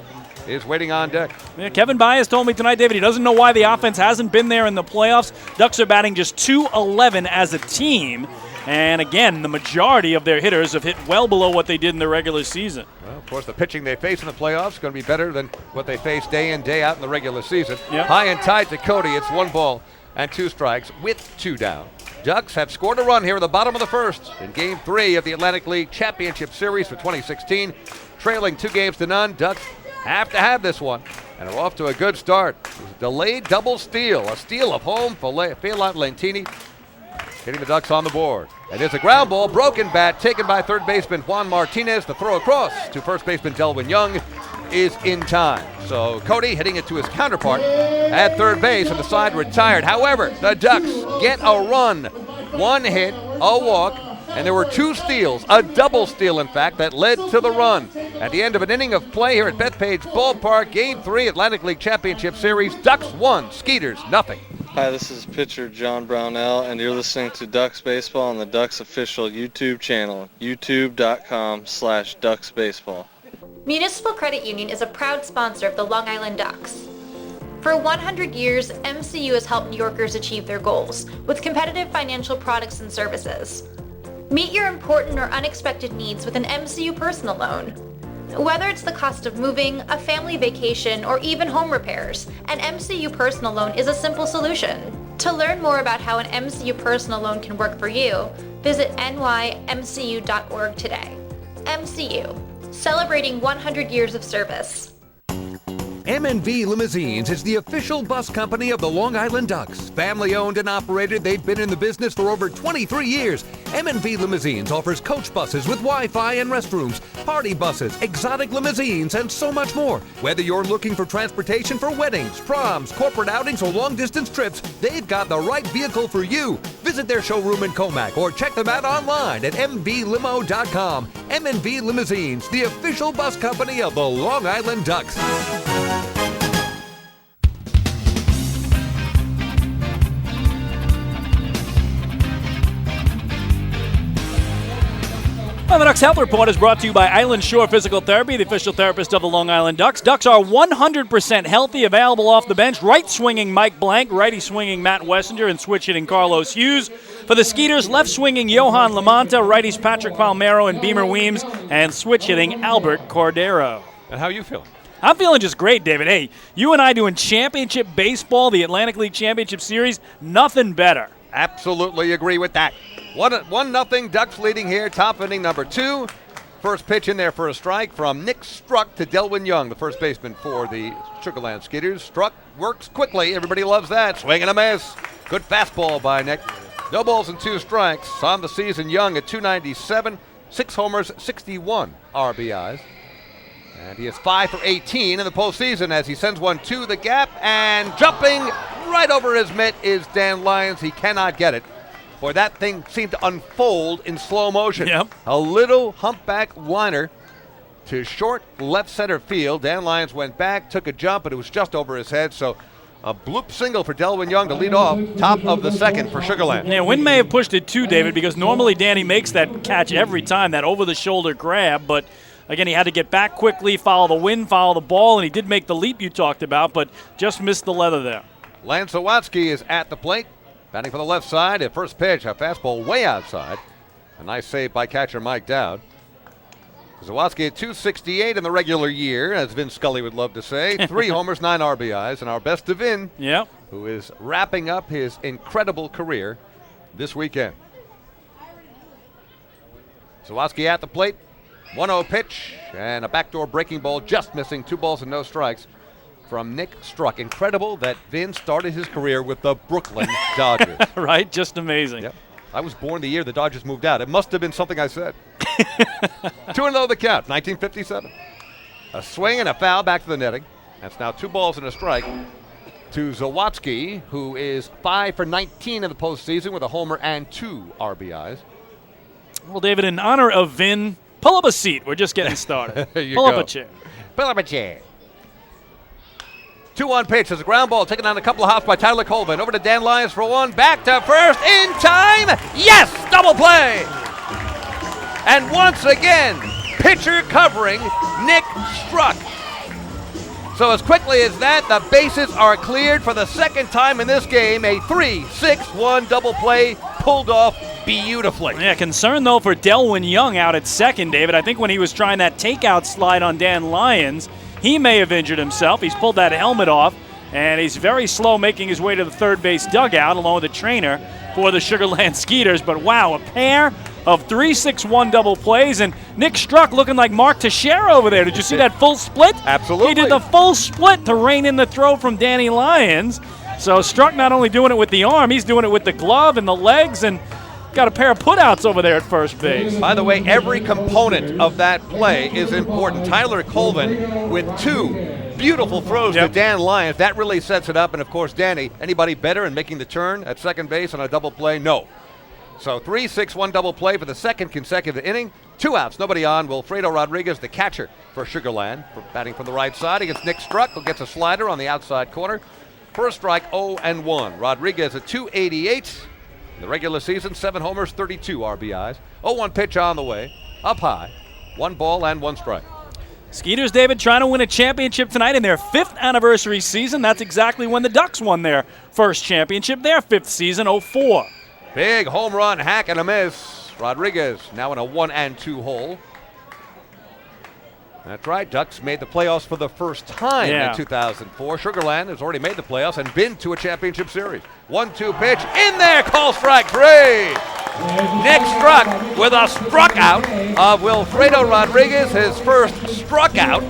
is waiting on deck.
Yeah, Kevin Byas told me tonight, David, he doesn't know why the offense hasn't been there in the playoffs. Ducks are batting just .211 as a team. And again, the majority of their hitters have hit well below what they did in the regular season.
Well, of course, the pitching they face in the playoffs is going to be better than what they face day in, day out in the regular season.
Yep.
High and tight to Cody. It's 1 ball and 2 strikes with 2 down. Ducks have scored a run here at the bottom of the first in Game 3 of the Atlantic League Championship Series for 2016. Trailing 2-0. Ducks have to have this one, and are off to a good start. It was a delayed double steal, a steal of home for Phelan Lentini, hitting the Ducks on the board. And there's a ground ball, broken bat, taken by third baseman Juan Martinez. The throw across to first baseman Delvin Young is in time. So Cody hitting it to his counterpart at third base, and the side retired. However, the Ducks get a run. 1 hit, a walk, and there were 2 steals, a double steal, in fact, that led to the run. At the end of an inning of play here at Bethpage Ballpark, Game 3 Atlantic League Championship Series, Ducks 1, Skeeters nothing.
Hi, this is pitcher John Brownell, and you're listening to Ducks Baseball on the Ducks official YouTube channel, youtube.com/Ducks Baseball.
Municipal Credit Union is a proud sponsor of the Long Island Ducks. For 100 years, MCU has helped New Yorkers achieve their goals with competitive financial products and services. Meet your important or unexpected needs with an MCU personal loan. Whether it's the cost of moving, a family vacation, or even home repairs, an MCU personal loan is a simple solution. To learn more about how an MCU personal loan can work for you, visit nymcu.org today. MCU, celebrating 100 years of service.
M&V Limousines is the official bus company of the Long Island Ducks. Family owned and operated, they've been in the business for over 23 years. M&V Limousines offers coach buses with Wi-Fi and restrooms, party buses, exotic limousines, and so much more. Whether you're looking for transportation for weddings, proms, corporate outings, or long-distance trips, they've got the right vehicle for you. Visit their showroom in Comac or check them out online at mvlimo.com. M&V Limousines, the official bus company of the Long Island Ducks.
Well, the Ducks Health Report is brought to you by Island Shore Physical Therapy, the official therapist of the Long Island Ducks. Ducks are 100% healthy, available off the bench. Right-swinging Mike Blank, righty-swinging Matt Wessinger, and switch-hitting Carlos Hughes. For the Skeeters, left-swinging Johan Lamonta, righties Patrick Palmero and Beamer Weems, and switch-hitting Albert Cordero.
And how are you feeling?
I'm feeling just great, David. Hey, you and I doing championship baseball, the Atlantic League Championship Series, nothing better.
Absolutely agree with that. 1-0, Ducks leading here, top inning number 2. First pitch in there for a strike from Nick Struck to Delwin Young, the first baseman for the Sugarland Skeeters. Struck works quickly. Everybody loves that. Swing and a miss. Good fastball by Nick. No balls and 2 strikes. On the season, Young at 297, 6 homers, 61 RBIs. And he is 5 for 18 in the postseason as he sends one to the gap, and jumping right over his mitt is Dan Lyons. He cannot get it. Boy, that thing seemed to unfold in slow motion.
Yep.
A little humpback liner to short left center field. Dan Lyons went back, took a jump, but it was just over his head. So a bloop single for Delwin Young to lead off, top of the second for Sugarland.
Yeah, Wynn may have pushed it too, David, because normally Danny makes that catch every time, that over-the-shoulder grab, but Again, he had to get back quickly, follow the wind, follow the ball, and he did make the leap you talked about, but just missed the leather there.
Lance Zawatsky is at the plate, batting for the left side. At first pitch, a fastball way outside. A nice save by catcher Mike Dowd. Zawatsky at 268 in the regular year, as Vin Scully would love to say. 3 homers, 9 RBIs, and our best to Vin, who is wrapping up his incredible career this weekend. Zawatsky at the plate, 1-0 pitch, and a backdoor breaking ball just missing. 2 balls and no strikes from Nick Struck. Incredible that Vin started his career with the Brooklyn Dodgers.
Right? Just amazing.
Yep. I was born the year the Dodgers moved out. It must have been something I said. 2-0 the count, 1957. A swing and a foul back to the netting. That's now 2 balls and a strike to Zawatsky, who is 5 for 19 in the postseason with a homer and 2 RBIs.
Well, David, in honor of Vin, pull up a seat. We're just getting started. Pull up a chair.
Pull up a chair. 2-1 pitch. There's a ground ball taken on a couple of hops by Tyler Colvin. Over to Dan Lyons for 1. Back to first in time. Yes! Double play! And once again, pitcher covering Nick Struck. So as quickly as that, the bases are cleared for the second time in this game. A 3-6-1 double play pulled off beautifully.
Yeah, concern though for Delwyn Young out at second, David. I think when he was trying that takeout slide on Dan Lyons, he may have injured himself. He's pulled that helmet off, and he's very slow making his way to the third base dugout along with the trainer for the Sugar Land Skeeters. But wow, a pair of 3-6-1 double plays, and Nick Struck looking like Mark Teixeira over there. Did you see that full split?
Absolutely.
He did the full split to rein in the throw from Danny Lyons. So Struck not only doing it with the arm, he's doing it with the glove and the legs, and got a pair of putouts over there at first base.
By the way, every component of that play is important. Tyler Colvin with 2 beautiful throws to Dan Lyons. That really sets it up. And, of course, Danny, anybody better in making the turn at second base on a double play? No. So 3-6-1 double play for the second consecutive inning. 2 outs, nobody on. Wilfredo Rodriguez, the catcher for Sugar Land, batting from the right side against Nick Struck, who gets a slider on the outside corner. First strike, 0-1. Rodriguez at 288. In the regular season, 7 homers, 32 RBIs. 0-1 pitch on the way. Up high. 1 ball and 1 strike.
Skeeters, David, trying to win a championship tonight in their 5th anniversary season. That's exactly when the Ducks won their first championship, their 5th season, 04.
Big home run, hack and a miss. Rodriguez now in a 1-2 hole. That's right. Ducks made the playoffs for the first time in 2004. Sugar Land has already made the playoffs and been to a championship series. 1-2 pitch in there. Call strike 3. Nick Struck with a struck out of Wilfredo Rodriguez, his first struck out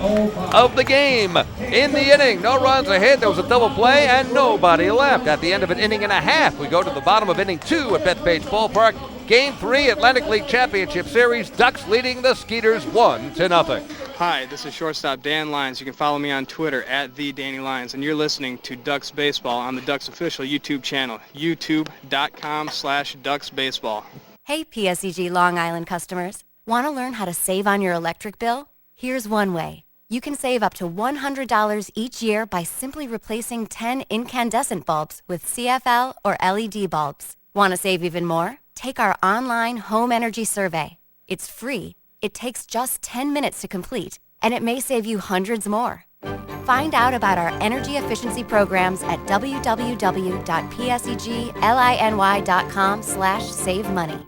of the game in the inning. No runs ahead. There was a double play and nobody left. At the end of an inning and a half, we go to the bottom of inning 2 at Bethpage Ballpark. Game 3 Atlantic League Championship Series. Ducks leading the Skeeters 1-0.
Hi, this is shortstop Dan Lyons. You can follow me on Twitter at @TheDannyLyons, and you're listening to Ducks Baseball on the Ducks official YouTube channel, youtube.com/DucksBaseball.
Hey, PSEG Long Island customers. Want to learn how to save on your electric bill? Here's one way. You can save up to $100 each year by simply replacing 10 incandescent bulbs with CFL or LED bulbs. Want to save even more? Take our online home energy survey. It's free. It takes just 10 minutes to complete, and it may save you hundreds more. Find out about our energy efficiency programs at www.pseglyny.com/savemoney.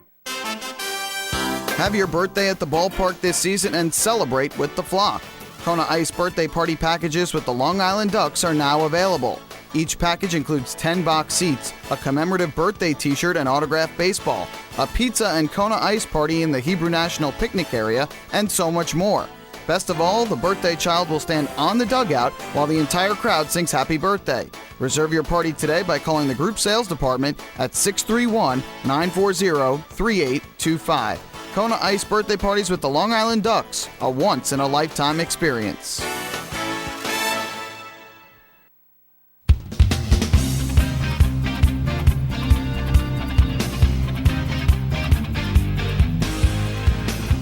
Have your birthday at the ballpark this season and celebrate with the flock. Kona Ice birthday party packages with the Long Island Ducks are now available. Each package includes 10 box seats, a commemorative birthday t-shirt and autographed baseball, a pizza and Kona Ice party in the Hebrew National Picnic area, and so much more. Best of all, the birthday child will stand on the dugout while the entire crowd sings happy birthday. Reserve your party today by calling the group sales department at 631-940-3825. Kona Ice birthday parties with the Long Island Ducks, a once-in-a-lifetime experience.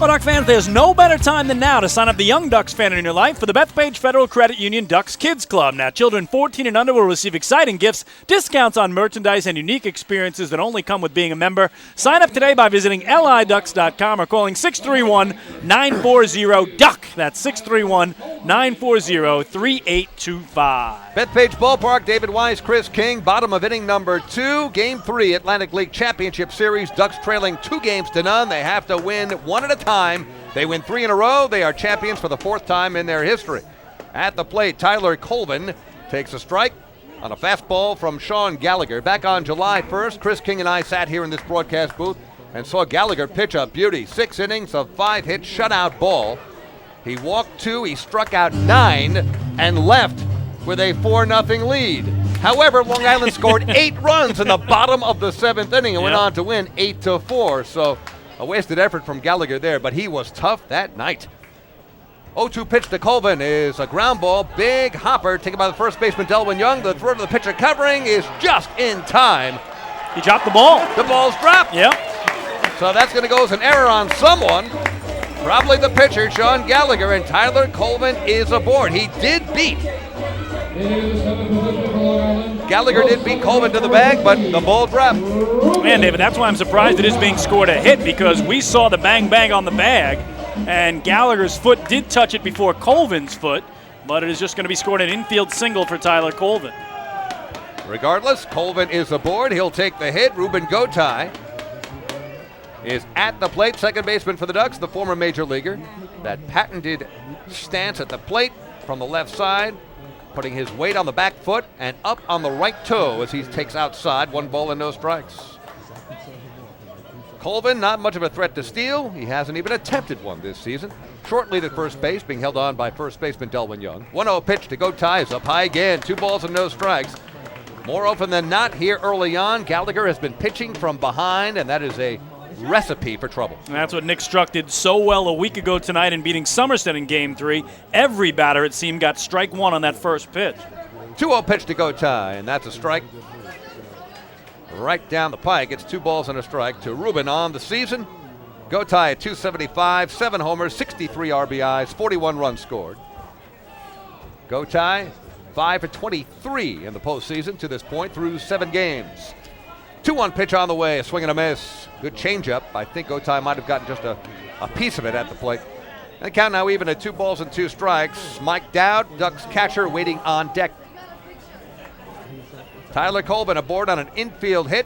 Well, Duck fans, there's no better time than now to sign up the young Ducks fan in your life for the Bethpage Federal Credit Union Ducks Kids Club. Now, children 14 and under will receive exciting gifts, discounts on merchandise, and unique experiences that only come with being a member. Sign up today by visiting liducks.com or calling 631-940-DUCK. That's 631-940-3825.
Bethpage Ballpark, David Wise, Chris King, bottom of inning number 2, Game 3, Atlantic League Championship Series. Ducks trailing 2-0. They have to win one at a time. They win 3 in a row. They are champions for the 4th time in their history. At the plate, Tyler Colvin takes a strike on a fastball from Sean Gallagher. Back on July 1st, Chris King and I sat here in this broadcast booth and saw Gallagher pitch a beauty. 6 innings of 5-hit shutout ball. He walked 2, he struck out 9, and left with a 4-0 lead. However, Long Island scored 8 runs in the bottom of the 7th inning and went on to win 8-4. So a wasted effort from Gallagher there, but he was tough that night. 0-2 pitch to Colvin is a ground ball. Big hopper taken by the first baseman, Delwyn Young. The throw to the pitcher covering is just in time.
He dropped the ball.
The ball's dropped.
Yep.
So that's going to go as an error on someone. Probably the pitcher, Sean Gallagher, and Tyler Colvin is aboard. He did beat. Gallagher did beat Colvin to the bag, but the ball dropped.
Man, David, that's why I'm surprised it is being scored a hit, because we saw the bang on the bag, and Gallagher's foot did touch it before Colvin's foot, but it is just going to be scored an infield single for Tyler Colvin.
Regardless, Colvin is aboard. He'll take the hit. Ruben Gotay is at the plate. Second baseman for the Ducks, the former major leaguer. That patented stance at the plate from the left side, putting his weight on the back foot and up on the right toe as he takes outside. 1 ball and no strikes. Colvin, not much of a threat to steal. He hasn't even attempted one this season. Short lead at first base, being held on by first baseman Delwyn Young. 1-0 pitch to Gotay is up high again. 2 balls and no strikes. More often than not here early on, Gallagher has been pitching from behind, and that is a recipe for trouble.
And that's what Nick Struck did so well a week ago tonight in beating Somerset in Game 3. Every batter, it seemed, got strike 1 on that first pitch.
2-0 pitch to Gotay, and that's a strike. Right down the pike. It's 2 balls and a strike to Ruben on the season. Gotay at 275, 7 homers, 63 RBIs, 41 runs scored. Gotay 5 for 23 in the postseason to this point through 7 games. 2-1 pitch on the way, a swing and a miss. Good changeup. I think Gotay might have gotten just a piece of it at the plate. And the count now even at 2 balls and 2 strikes. Mike Dowd, Ducks catcher, waiting on deck. Tyler Colvin aboard on an infield hit.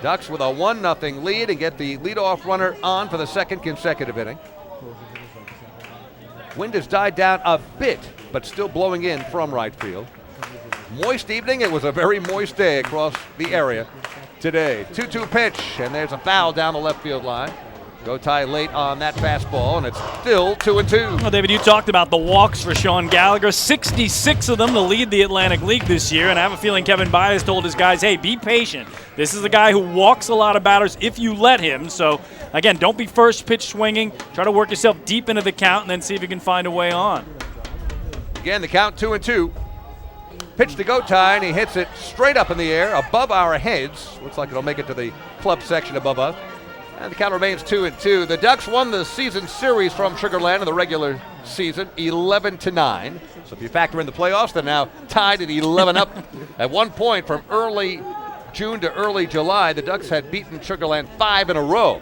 Ducks with a 1-0 lead and get the leadoff runner on for the 2nd consecutive inning. Wind has died down a bit, but still blowing in from right field. Moist evening. It was a very moist day across the area today. 2-2 pitch, and there's a foul down the left field line. Gotay late on that fastball, and it's still 2-2.
Well, David, you talked about the walks for Sean Gallagher. 66 of them to lead the Atlantic League this year, and I have a feeling Kevin Byers told his guys, hey, be patient. This is a guy who walks a lot of batters if you let him. So, again, don't be first pitch swinging. Try to work yourself deep into the count and then see if you can find a way on.
Again, the count 2-2. Pitch to Gotay, and he hits it straight up in the air above our heads. Looks like it'll make it to the club section above us. And the count remains 2-2. The Ducks won the season series from Sugar Land in the regular season 11-9. So if you factor in the playoffs, they're now tied at 11 up. At one point from early June to early July, the Ducks had beaten Sugar Land 5 in a row.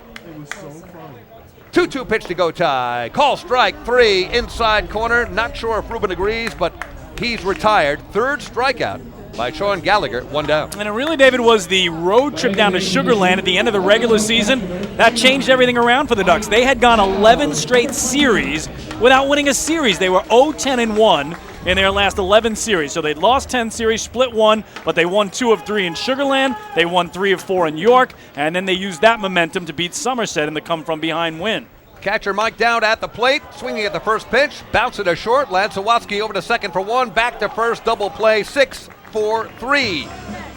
2-2 pitch to Gotay. Call strike 3, inside corner. Not sure if Ruben agrees, but he's retired. 3rd strikeout by Sean Gallagher, 1 down.
And it really, David, was the road trip down to Sugar Land at the end of the regular season that changed everything around for the Ducks. They had gone 11 straight series without winning a series. They were 0-10-1 in their last 11 series. So they'd lost 10 series, split 1, but they won 2 of 3 in Sugar Land. They won 3 of 4 in York, and then they used that momentum to beat Somerset in the come-from-behind win.
Catcher Mike Dowd at the plate, swinging at the first pitch, bouncing to short. Lansawatsky over to second for 1, back to first, double play, 6-4-3.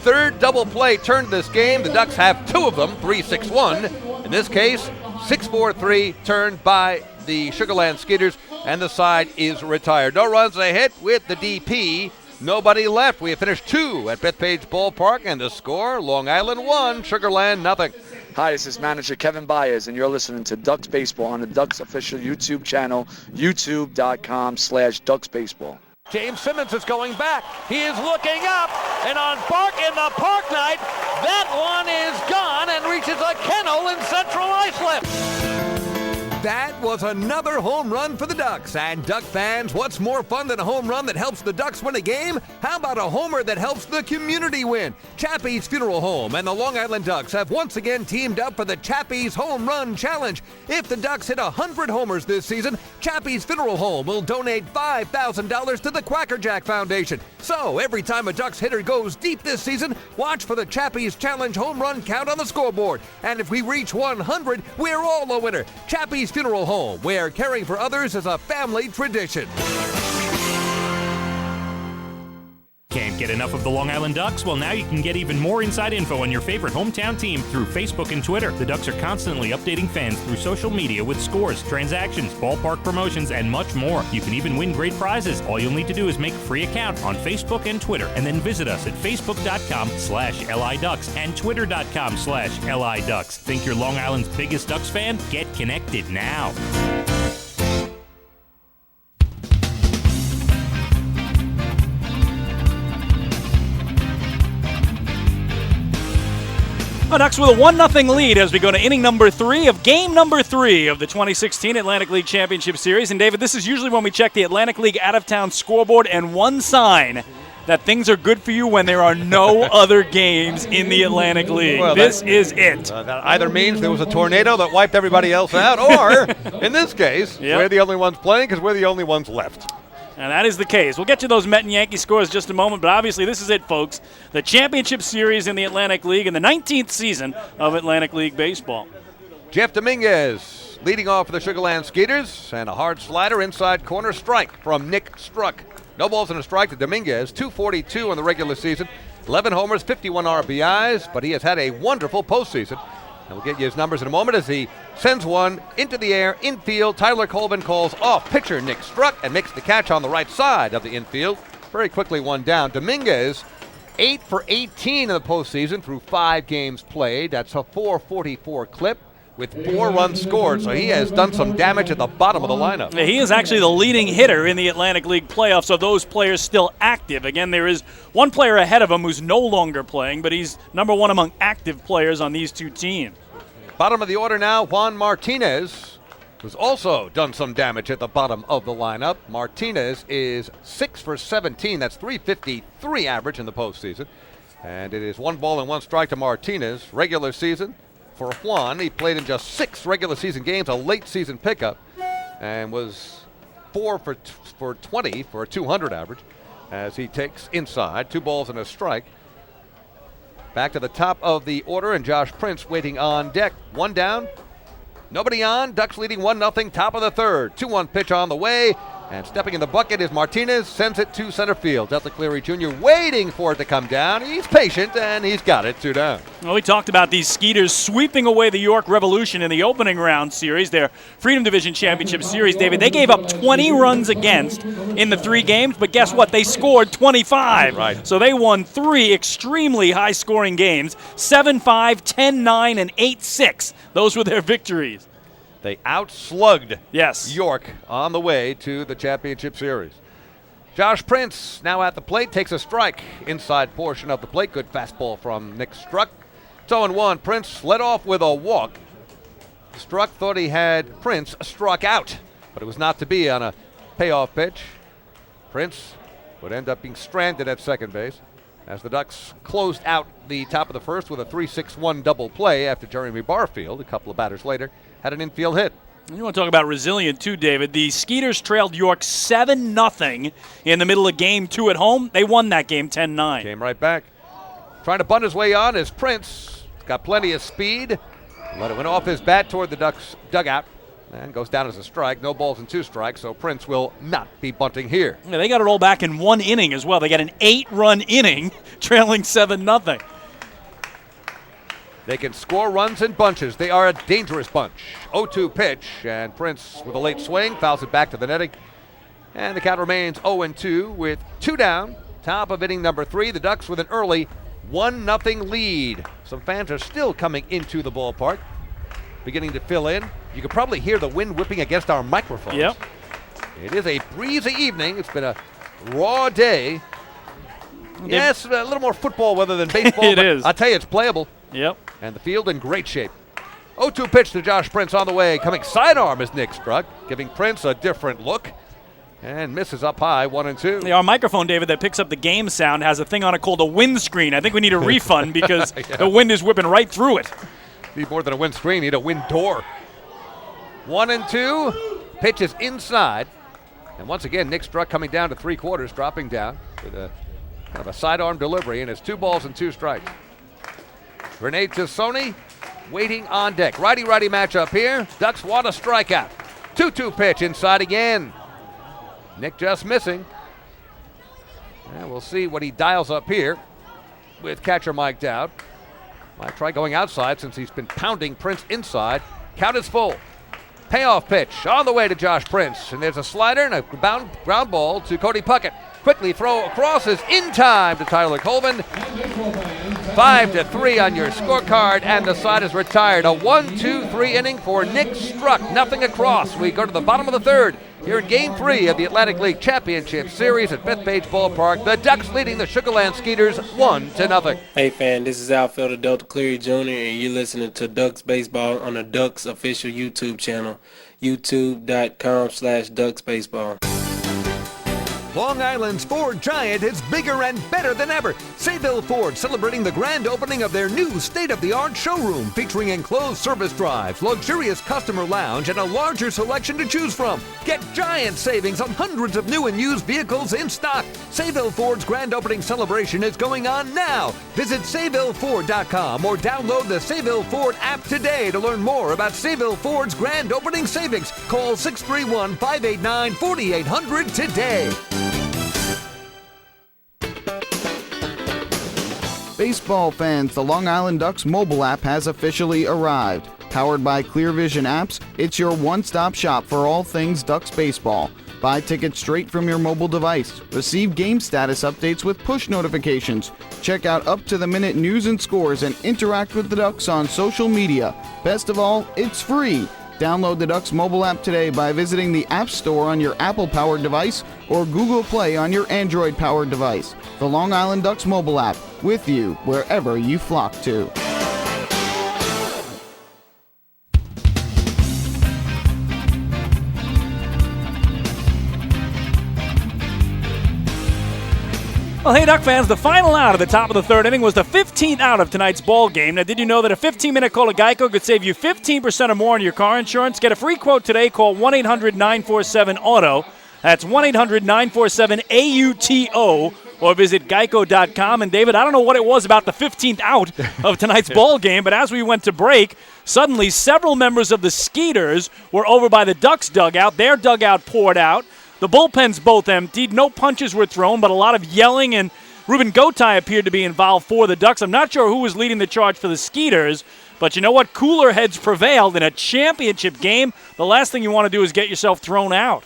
3rd double play turned this game. The Ducks have 2 of them, 3-6-1. In this case, 6-4-3 turned by the Sugar Land Skeeters, and the side is retired. No runs, a hit with the DP. Nobody left. We have finished 2 at Bethpage Ballpark, and the score, Long Island 1, Sugar Land nothing.
Hi, this is manager Kevin Baez, and you're listening to Ducks Baseball on the Ducks official YouTube channel, youtube.com/Ducks Baseball.
James Simmons is going back. He is looking up, and on the Park Night, that one is gone and reaches a kennel in Central Islip. That was another home run for the Ducks. And Duck fans, what's more fun than a home run that helps the Ducks win a game? How about a homer that helps the community win? Chappie's Funeral Home and the Long Island Ducks have once again teamed up for the Chappie's Home Run Challenge. If the Ducks hit 100 homers this season, Chappie's Funeral Home will donate $5,000 to the Quackerjack Foundation. So every time a Ducks hitter goes deep this season, watch for the Chappie's Challenge home run count on the scoreboard. And if we reach 100, we're all a winner. Chappie's Funeral Home, where caring for others is a family tradition.
Can't get enough of the Long Island Ducks? Well, now you can get even more inside info on your favorite hometown team through Facebook and Twitter. The Ducks are constantly updating fans through social media with scores, transactions, ballpark promotions, and much more. You can even win great prizes. All you'll need to do is make a free account on Facebook and Twitter, and then visit us at facebook.com/LIDucks and twitter.com/LIDucks. Think you're Long Island's biggest Ducks fan? Get connected now.
Ducks with a 1-0 lead as we go to inning number 3 of game number 3 of the 2016 Atlantic League Championship Series. And David, this is usually when we check the Atlantic League out-of-town scoreboard, and one sign that things are good for you when there are no other games in the Atlantic League. Well, this is it.
That either means there was a tornado that wiped everybody else out, or, in this case, we're the only ones playing because we're the only ones left.
And that is the case. We'll get to those Met and Yankee scores in just a moment, but obviously this is it, folks. The championship series in the Atlantic League in the 19th season of Atlantic League Baseball.
Jeff Dominguez leading off for the Sugarland Skeeters, and a hard slider inside corner strike from Nick Struck. No balls and a strike to Dominguez, 242 in the regular season, 11 homers, 51 RBIs, but he has had a wonderful postseason. And we'll get you his numbers in a moment as he sends one into the air, infield. Tyler Colvin calls off pitcher Nick Struck and makes the catch on the right side of the infield. Very quickly one down. Dominguez, 8 for 18 in the postseason through 5 games played. That's a 444 clip with 4 runs scored. So he has done some damage at the bottom of the lineup.
He is actually the leading hitter in the Atlantic League playoffs of those players still active. Again, there is one player ahead of him who's no longer playing, but he's number 1 among active players on these two teams.
Bottom of the order now, Juan Martinez, who's also done some damage at the bottom of the lineup. Martinez is 6 for 17. That's 353 average in the postseason. And it is 1 ball and 1 strike to Martinez. Regular season for Juan, he played in just 6 regular season games, a late season pickup, and was 4 for 20 for a 200 average as he takes inside. 2 balls and a strike. Back to the top of the order, and Josh Prince waiting on deck. 1 down, nobody on. Ducks leading 1-0, top of the third. 2-1 pitch on the way, and stepping in the bucket is Martinez, sends it to center field. Delta Cleary Jr. waiting for it to come down. He's patient, and he's got it. 2 down.
Well, we talked about these Skeeters sweeping away the York Revolution in the opening round series, their Freedom Division Championship Series, David. They gave up 20 runs against in the 3 games, but guess what? They scored 25.
Right.
So they won 3 extremely high-scoring games, 7-5, 10-9, and 8-6. Those were their victories.
They outslugged
yes.
York on the way to the championship series. Josh Prince now at the plate, takes a strike inside portion of the plate. Good fastball from Nick Struck. 0-1. Prince led off with a walk. Struck thought he had Prince struck out, but it was not to be on a payoff pitch. Prince would end up being stranded at second base as the Ducks closed out the top of the first with a 3-6-1 double play after Jeremy Barfield, a couple of batters later, had an infield hit.
You want to talk about resilient too, David. The Skeeters trailed York 7-0 in the middle of Game 2 at home. They won that game 10-9.
Came right back. Trying to bunt his way on is Prince. Got plenty of speed. Let it went off his bat toward the Ducks dugout and goes down as a strike. No balls and 2 strikes, so Prince will not be bunting here.
Yeah, they got it all back in 1 inning as well. They got an 8-run inning trailing 7-0.
They can score runs in bunches. They are a dangerous bunch. 0-2 pitch, and Prince with a late swing fouls it back to the netting. And the count remains 0-2 with 2 down. Top of inning number 3. The Ducks with an early 1-0 lead. Some fans are still coming into the ballpark, beginning to fill in. You can probably hear the wind whipping against our microphones.
Yep.
It is a breezy evening. It's been a raw day. Yes, a little more football weather than baseball.
It is.
I'll tell you, it's playable.
Yep.
And the field in great shape. 0-2 pitch to Josh Prince on the way. Coming sidearm is Nick Struck, giving Prince a different look. And misses up high, 1-2.
Yeah, our microphone, David, that picks up the game sound has a thing on it called a windscreen. I think we need a refund because the wind is whipping right through it.
Need more than a windscreen, need a wind door. 1-2. Pitch is inside. And once again, Nick Struck coming down to 3/4, dropping down with a kind of a sidearm delivery, and it's 2 balls and 2 strikes. Grenade to Sony, waiting on deck. Righty-righty matchup here. Ducks want a strikeout. 2-2 pitch inside again. Nick just missing. And we'll see what he dials up here with catcher mic'd out. Might try going outside since he's been pounding Prince inside. Count is full. Payoff pitch on the way to Josh Prince. And there's a slider and a ground ball to Cody Puckett. Quickly throw across is in time to Tyler Colvin. 5-3 on your scorecard, and the side is retired. A 1-2-3 inning for Nick Struck. Nothing across. We go to the bottom of the third here in Game 3 of the Atlantic League Championship Series at Bethpage Ballpark. The Ducks leading the Sugarland Skeeters 1-0.
Hey, fan, this is outfielder Delta Cleary Jr., and you're listening to Ducks Baseball on the Ducks official YouTube channel, youtube.com/DucksBaseball.
Long Island's Ford Giant is bigger and better than ever. Sayville Ford celebrating the grand opening of their new state-of-the-art showroom featuring enclosed service drives, luxurious customer lounge, and a larger selection to choose from. Get giant savings on hundreds of new and used vehicles in stock. Sayville Ford's grand opening celebration is going on now. Visit SayvilleFord.com or download the Sayville Ford app today to learn more about Sayville Ford's grand opening savings. Call 631-589-4800 today.
Baseball fans, the Long Island Ducks mobile app has officially arrived. Powered by Clear Vision Apps, it's your one-stop shop for all things Ducks baseball. Buy tickets straight from your mobile device. Receive game status updates with push notifications. Check out up-to-the-minute news and scores and interact with the Ducks on social media. Best of all, it's free. Download the Ducks mobile app today by visiting the App Store on your Apple-powered device or Google Play on your Android-powered device. The Long Island Ducks mobile app, with you wherever you flock to.
Well, hey, Duck fans, the final out of the top of the third inning was the 15th out of tonight's ball game. Now, did you know that a 15-minute call to Geico could save you 15% or more on your car insurance? Get a free quote today. Call 1-800-947-AUTO. That's 1-800-947-AUTO. Or visit geico.com. And, David, I don't know what it was about the 15th out of tonight's ball game, but as we went to break, suddenly several members of the Skeeters were over by the Ducks dugout. Their dugout poured out. The bullpens both emptied. No punches were thrown, but a lot of yelling, and Ruben Gotay appeared to be involved for the Ducks. I'm not sure who was leading the charge for the Skeeters, but you know what? Cooler heads prevailed in a championship game. The last thing you want to do is get yourself thrown out.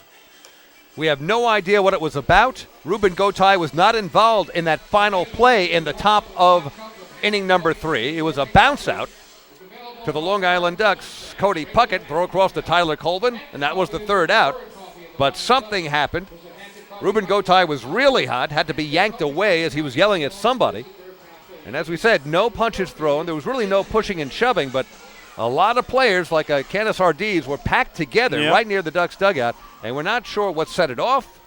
We have no idea what it was about. Ruben Gotay was not involved in that final play in the top of inning number 3. It was a bounce out to the Long Island Ducks. Cody Puckett throw across to Tyler Colvin, and that was the third out. But something happened. Ruben Gotay was really hot, had to be yanked away as he was yelling at somebody. And as we said, no punches thrown. There was really no pushing and shoving, but a lot of players like Canis Hardees were packed together right near the Ducks dugout, and we're not sure what set it off,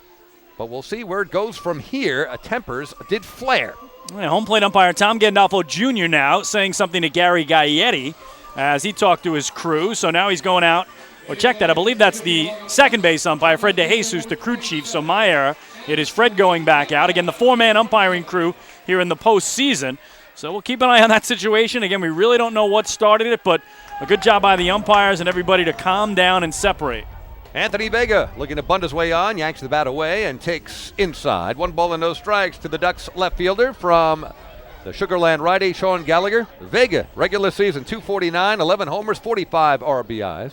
but we'll see where it goes from here. Tempers did flare.
Home plate umpire Tom Gandolfo Jr. now saying something to Gary Gaetti as he talked to his crew. So now he's going out. Well, check that. I believe that's the second base umpire, Fred DeJesus, the crew chief. So my error. It is Fred going back out. Again, the four-man umpiring crew here in the postseason. So we'll keep an eye on that situation. Again, we really don't know what started it, but a good job by the umpires and everybody to calm down and separate.
Anthony Vega looking to bunt his way on, yanks the bat away and takes inside. 1 ball and no strikes to the Ducks left fielder from the Sugarland righty, Sean Gallagher. Vega, regular season, 249, 11 homers, 45 RBIs.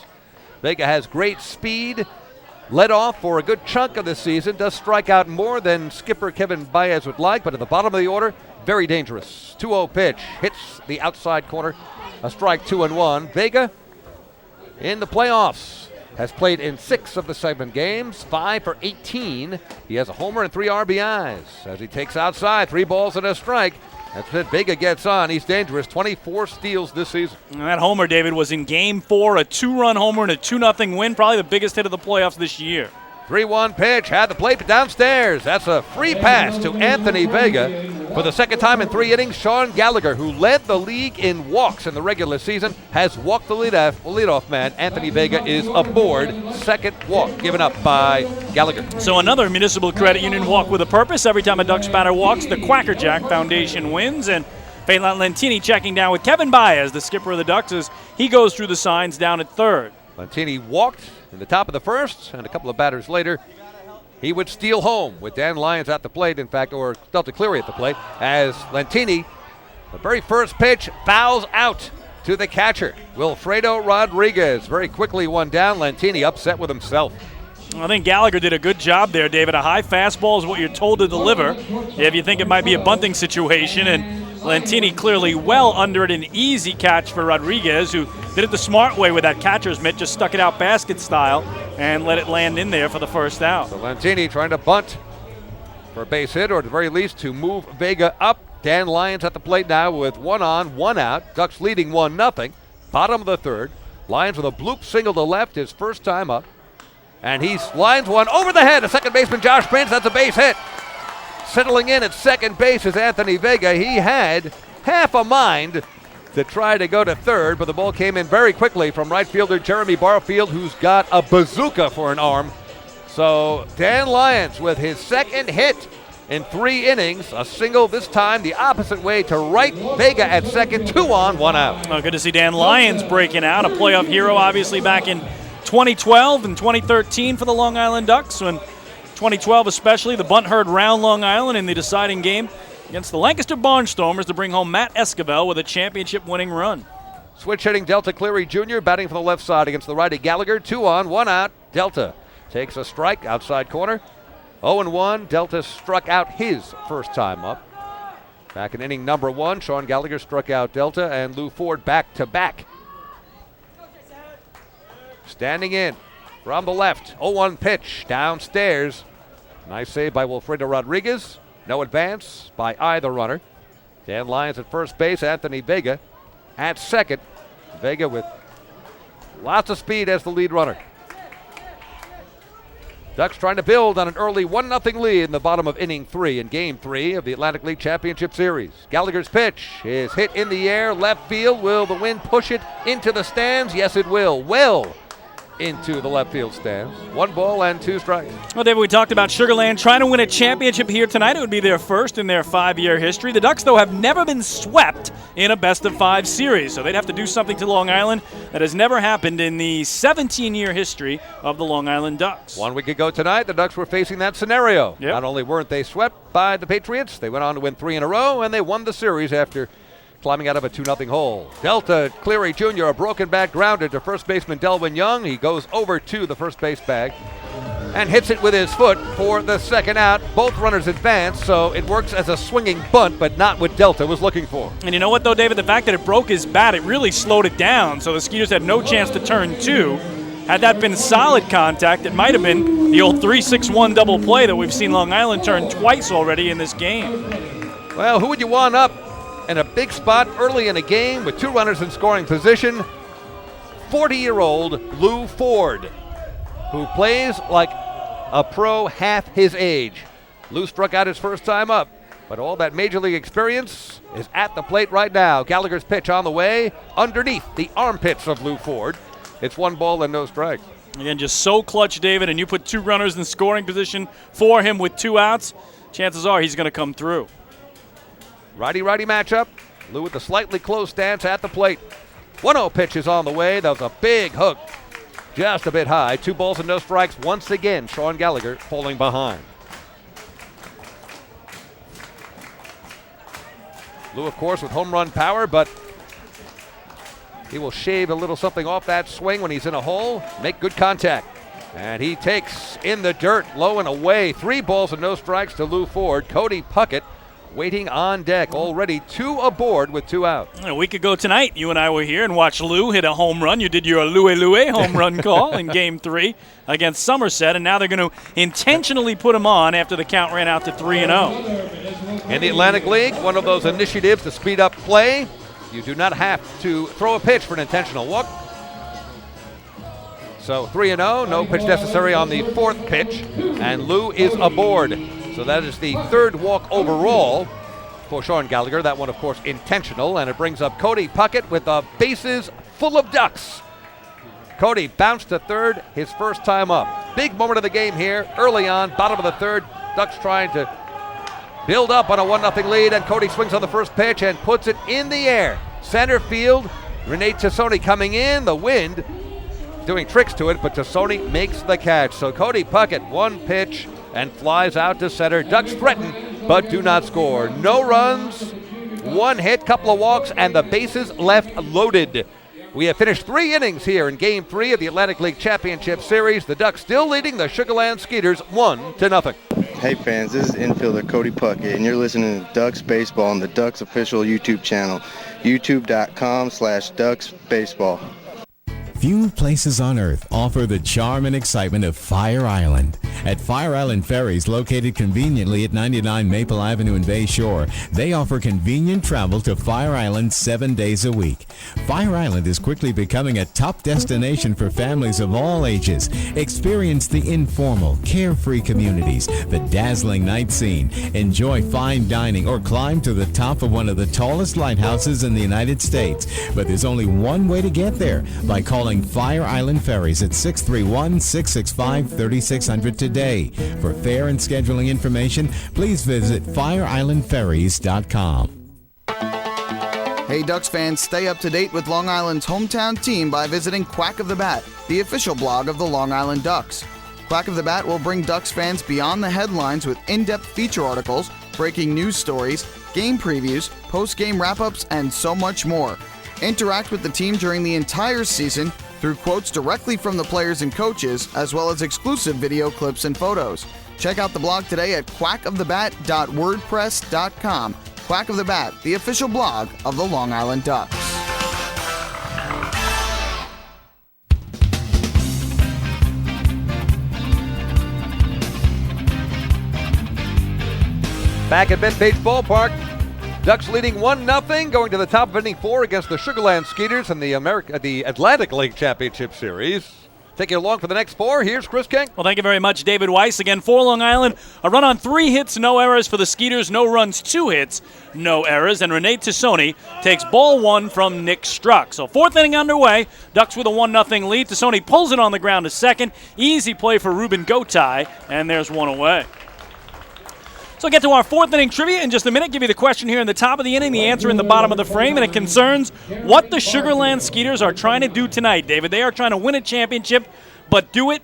Vega has great speed led off for a good chunk of the season, does strike out more than skipper Kevin Baez would like, but at the bottom of the order, very dangerous. 2-0 pitch, hits the outside corner, a strike, 2-1. Vega in the playoffs has played in 6 of the 7 games, 5 for 18. He has a homer and 3 RBIs as he takes outside, 3 balls and a strike. That's it. Vega gets on. He's dangerous. 24 steals this season.
And that homer, David, was in Game 4, a 2-run homer and a 2-0 win, probably the biggest hit of the playoffs this year.
3-1 pitch, had the plate downstairs. That's a free pass to Anthony Vega. For the second time in 3 innings, Sean Gallagher, who led the league in walks in the regular season, has walked the leadoff man. Anthony Vega is aboard. Second walk given up by Gallagher.
So another Municipal Credit Union walk with a purpose. Every time a Ducks batter walks, the Quackerjack Foundation wins. And Phelan Lentini checking down with Kevin Baez, the skipper of the Ducks, as he goes through the signs down at third.
Lentini walked in the top of the first, and a couple of batters later, he would steal home with Dan Lyons at the plate, in fact, or Delta Cleary at the plate, as Lentini, the very first pitch, fouls out to the catcher. Wilfredo Rodriguez very quickly one down. Lentini upset with himself.
I think Gallagher did a good job there, David. A high fastball is what you're told to deliver if you think it might be a bunting situation, and Lentini clearly well under it, an easy catch for Rodriguez, who did it the smart way with that catcher's mitt, just stuck it out basket style and let it land in there for the first out.
So Lentini trying to bunt for a base hit, or at the very least to move Vega up. Dan Lyons at the plate now with 1 on, 1 out. Ducks leading 1-0. Bottom of the third. Lyons with a bloop single to left, his first time up. And he lines one over the head of second baseman Josh Prince. That's a base hit. Settling in at second base is Anthony Vega. He had half a mind to try to go to third, but the ball came in very quickly from right fielder Jeremy Barfield, who's got a bazooka for an arm. So Dan Lyons with his second hit in 3 innings, a single this time the opposite way to right. Vega at second, 2 on, 1 out.
Well, good to see Dan Lyons breaking out, a playoff hero obviously back in 2012 and 2013 for the Long Island Ducks. When 2012 especially, the bunt hurt round Long Island in the deciding game against the Lancaster Barnstormers to bring home Matt Esquivel with a championship-winning run.
Switch hitting Delta Cleary Jr. batting from the left side against the righty Gallagher. 2 on, 1 out. Delta takes a strike outside corner. 0-1. Delta struck out his first time up. Back in inning number 1, Sean Gallagher struck out Delta and Lou Ford back-to-back. Standing in from the left. 0-1 pitch downstairs. Nice save by Wilfredo Rodriguez. No advance by either runner. Dan Lyons at first base. Anthony Vega at second. Vega with lots of speed as the lead runner. Ducks trying to build on an early 1-0 lead in the bottom of inning 3 in Game 3 of the Atlantic League Championship Series. Gallagher's pitch is hit in the air, left field. Will the wind push it into the stands? Yes, it will. Well into the left field stands. 1 ball and 2 strikes.
Well, David, we talked about Sugar Land trying to win a championship here tonight. It would be their first in their 5-year history. The Ducks, though, have never been swept in a best-of-5 series, so they'd have to do something to Long Island that has never happened in the 17-year history of the Long Island Ducks.
1 week ago tonight, the Ducks were facing that scenario.
Yep.
Not only weren't they swept by the Patriots, they went on to win 3 in a row, and they won the series after climbing out of a 2-0 hole. Delta Cleary Jr., a broken bat grounder to first baseman Delwyn Young. He goes over to the first base bag and hits it with his foot for the second out. Both runners advance, so it works as a swinging bunt, but not what Delta was looking for.
And you know what, though, David? The fact that it broke his bat, it really slowed it down, so the Skeeters had no chance to turn 2. Had that been solid contact, it might have been the old 3-6-1 double play that we've seen Long Island turn twice already in this game.
Well, who would you want up in a big spot early in a game with 2 runners in scoring position? 40-year-old Lou Ford, who plays like a pro half his age. Lou struck out his first time up, but all that major league experience is at the plate right now. Gallagher's pitch on the way underneath the armpits of Lou Ford. It's 1 ball and no strikes.
Again, just so clutch, David, and you put 2 runners in scoring position for him with 2 outs, chances are he's going to come through.
Righty-righty matchup. Lou with the slightly closed stance at the plate. 1-0 pitch is on the way. That was a big hook. Just a bit high. 2 balls and no strikes. Once again, Sean Gallagher falling behind. Lou, of course, with home run power, but he will shave a little something off that swing when he's in a hole. Make good contact. And he takes in the dirt, low and away. 3 balls and no strikes to Lou Ford. Cody Puckett waiting on deck. Already 2 aboard with 2 out.
A week ago tonight, you and I were here and watched Lou hit a home run. You did your Louie home run call in Game 3 against Somerset, and now they're going to intentionally put him on after the count ran out to 3-0.
In the Atlantic League, one of those initiatives to speed up play. You do not have to throw a pitch for an intentional walk. So 3-0, no pitch necessary on the 4th pitch, and Lou is aboard. So that is the 3rd walk overall for Sean Gallagher. That one, of course, intentional, and it brings up Cody Puckett with the bases full of ducks. Cody bounced to 3rd his first time up. Big moment of the game here, early on, bottom of the 3rd. Ducks trying to build up on a 1-0 lead, and Cody swings on the first pitch and puts it in the air. Center field, Renee Tassoni coming in, the wind doing tricks to it, but Tassoni makes the catch. So Cody Puckett, 1 pitch, and flies out to center. Ducks threaten, but do not score. No runs, 1 hit, couple of walks, and the bases left loaded. We have finished 3 innings here in Game 3 of the Atlantic League Championship Series. The Ducks still leading the Sugarland Skeeters 1-0.
Hey fans, this is infielder Cody Puckett, and you're listening to Ducks Baseball on the Ducks official YouTube channel, youtube.com/Ducks Baseball.
Few places on Earth offer the charm and excitement of Fire Island. At Fire Island Ferries, located conveniently at 99 Maple Avenue in Bay Shore, they offer convenient travel to Fire Island 7 days a week. Fire Island is quickly becoming a top destination for families of all ages. Experience the informal, carefree communities, the dazzling night scene, enjoy fine dining, or climb to the top of one of the tallest lighthouses in the United States. But there's only one way to get there, by calling Fire Island Ferries at 631-665-3600 today. For fare and scheduling information, please visit fireislandferries.com.
Hey Ducks fans, stay up to date with Long Island's hometown team by visiting Quack of the Bat, the official blog of the Long Island Ducks. Quack of the Bat will bring Ducks fans beyond the headlines with in-depth feature articles, breaking news stories, game previews, post-game wrap-ups, and so much more. Interact with the team during the entire season through quotes directly from the players and coaches, as well as exclusive video clips and photos. Check out the blog today at quackofthebat.wordpress.com. Quack of the Bat, the official blog of the Long Island Ducks.
Back at Bethpage Ballpark, Ducks leading 1-0, going to the top of inning 4 against the Sugarland Skeeters in the Atlantic League Championship Series. Take you along for the next 4. Here's Chris King.
Well, thank you very much, David Weiss. Again, for Long Island, a run on 3 hits, no errors for the Skeeters. No runs, 2 hits, no errors. And Renee Tassoni takes ball 1 from Nick Struck. So 4th inning underway. Ducks with a 1-0 lead. Tassoni pulls it on the ground to second. Easy play for Ruben Gotay, and there's 1 away. So I'll get to our 4th inning trivia in just a minute. Give you the question here in the top of the inning, the answer in the bottom of the frame, and it concerns what the Sugarland Skeeters are trying to do tonight, David. They are trying to win a championship, but do it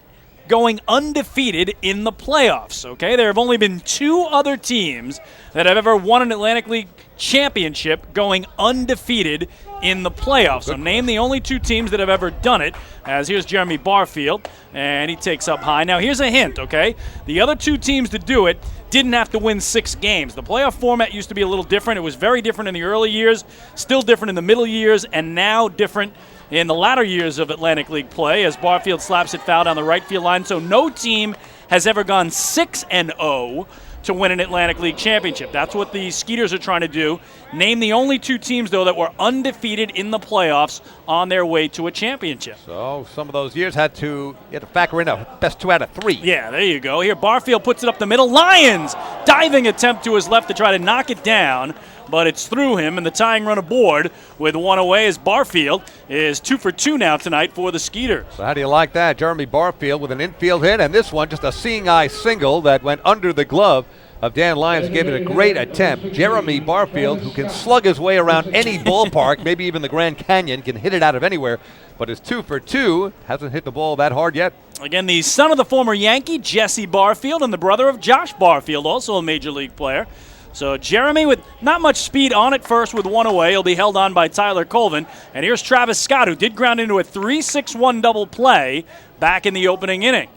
going undefeated in the playoffs, okay? There have only been 2 other teams that have ever won an Atlantic League championship going undefeated in the playoffs. So name the only 2 teams that have ever done it, as here's Jeremy Barfield, and he takes up high. Now here's a hint, okay? The other 2 teams to do it didn't have to win 6 games. The playoff format used to be a little different. It was very different in the early years, still different in the middle years, and now different in the latter years of Atlantic League play as Barfield slaps it foul down the right field line. So no team has ever gone 6-0 to win an Atlantic League championship. That's what the Skeeters are trying to do. Name the only 2 teams, though, that were undefeated in the playoffs on their way to a championship.
So some of those years you had to factor in a best 2 out of 3.
Yeah, there you go. Here, Barfield puts it up the middle. Lions diving attempt to his left to try to knock it down, but it's through him, and the tying run aboard with 1 away as Barfield is 2 for 2 now tonight for the Skeeters.
So how do you like that? Jeremy Barfield with an infield hit, and this one just a seeing eye single that went under the glove of Dan Lyons, gave it a great attempt. Jeremy Barfield, who can slug his way around any ballpark, maybe even the Grand Canyon, can hit it out of anywhere, but is 2 for 2, hasn't hit the ball that hard yet.
Again, the son of the former Yankee, Jesse Barfield, and the brother of Josh Barfield, also a Major League player. So Jeremy with not much speed on at first with 1 away. He'll be held on by Tyler Colvin. And here's Travis Scott, who did ground into a 3-6-1 double play back in the opening inning.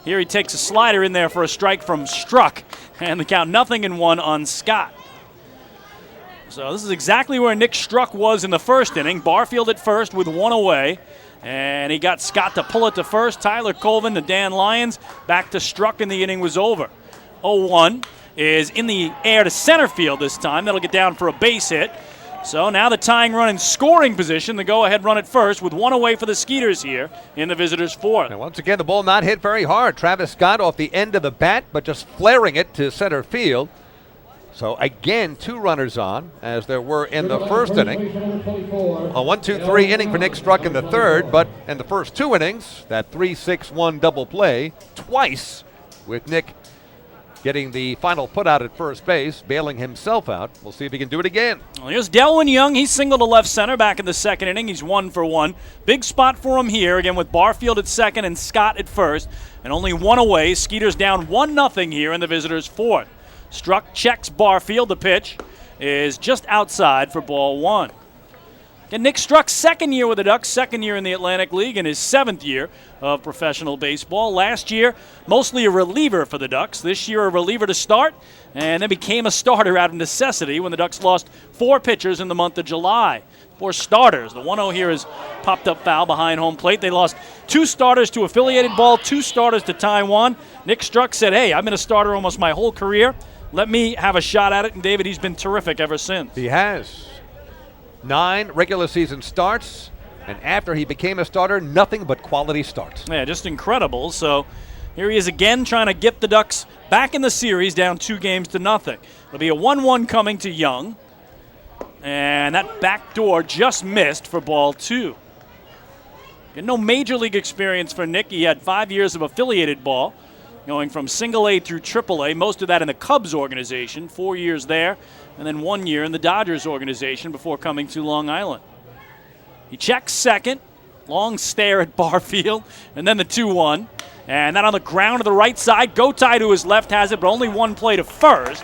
Here he takes a slider in there for a strike from Struck, and the count 0-1 on Scott. So this is exactly where Nick Struck was in the first inning. Barfield at first with one away, and he got Scott to pull it to first. Tyler Colvin to Dan Lyons, back to Struck, and the inning was over. 0-1 is in the air to center field this time. That'll get down for a base hit. So now the tying run in scoring position, the go-ahead run at first with one away for the Skeeters here in the visitors' fourth.
And once again, the ball not hit very hard. Travis Scott off the end of the bat, but just flaring it to center field. So again, 2 runners on, as there were in the first inning. A 1-2-3 inning for Nick Struck in the third, but in the first 2 innings, that 3-6-1 double play twice with Nick getting the final put out at first base, bailing himself out. We'll see if he can do it again.
Well, here's Delwyn Young. He singled to left center back in the second inning. He's 1 for 1. Big spot for him here, again with Barfield at second and Scott at first, and only one away. Skeeters down 1-0 here in the visitors' fourth. Struck checks Barfield. The pitch is just outside for ball 1. And Nick Struck's second year with the Ducks, second year in the Atlantic League, and his 7th year of professional baseball. Last year, mostly a reliever for the Ducks. This year, a reliever to start, and then became a starter out of necessity when the Ducks lost 4 pitchers in the month of July. 4 starters. The 1-0 here is popped up foul behind home plate. They lost 2 starters to affiliated ball, 2 starters to Taiwan. Nick Struck said, hey, I've been a starter almost my whole career. Let me have a shot at it, and David, he's been terrific ever since.
He has. 9 regular season starts, and after he became a starter, nothing but quality starts.
Yeah, just incredible. So here he is again trying to get the Ducks back in the series, down 2-0. It'll be a 1-1 coming to Young, and that back door just missed for ball 2. And no major league experience for Nick. He had 5 years of affiliated ball, going from single A through triple A, most of that in the Cubs organization, 4 years there, and then 1 year in the Dodgers organization before coming to Long Island. He checks second, long stare at Barfield, and then the 2-1. And then on the ground to the right side, Gotay to his left has it, but only one play to first.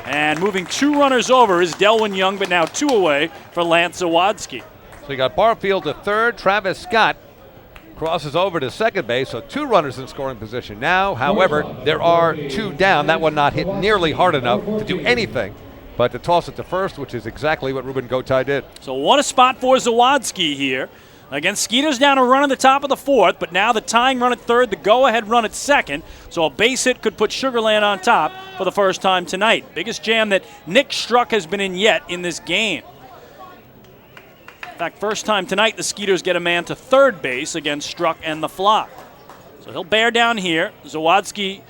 And moving 2 runners over is Delwyn Young, but now 2 away for Lance Zawadski.
So you got Barfield to third, Travis Scott crosses over to second base, so 2 runners in scoring position now. However, there are 2 down. That one not hit nearly hard enough to do anything but to toss it to first, which is exactly what Ruben Gotay did.
So what a spot for Zawadski here. Again, Skeeters down a run in the top of the 4th, but now the tying run at third, the go-ahead run at second. So a base hit could put Sugarland on top for the first time tonight. Biggest jam that Nick Struck has been in yet in this game. In fact, first time tonight, the Skeeters get a man to third base against Struck and the Flock. So he'll bear down here. Zawadski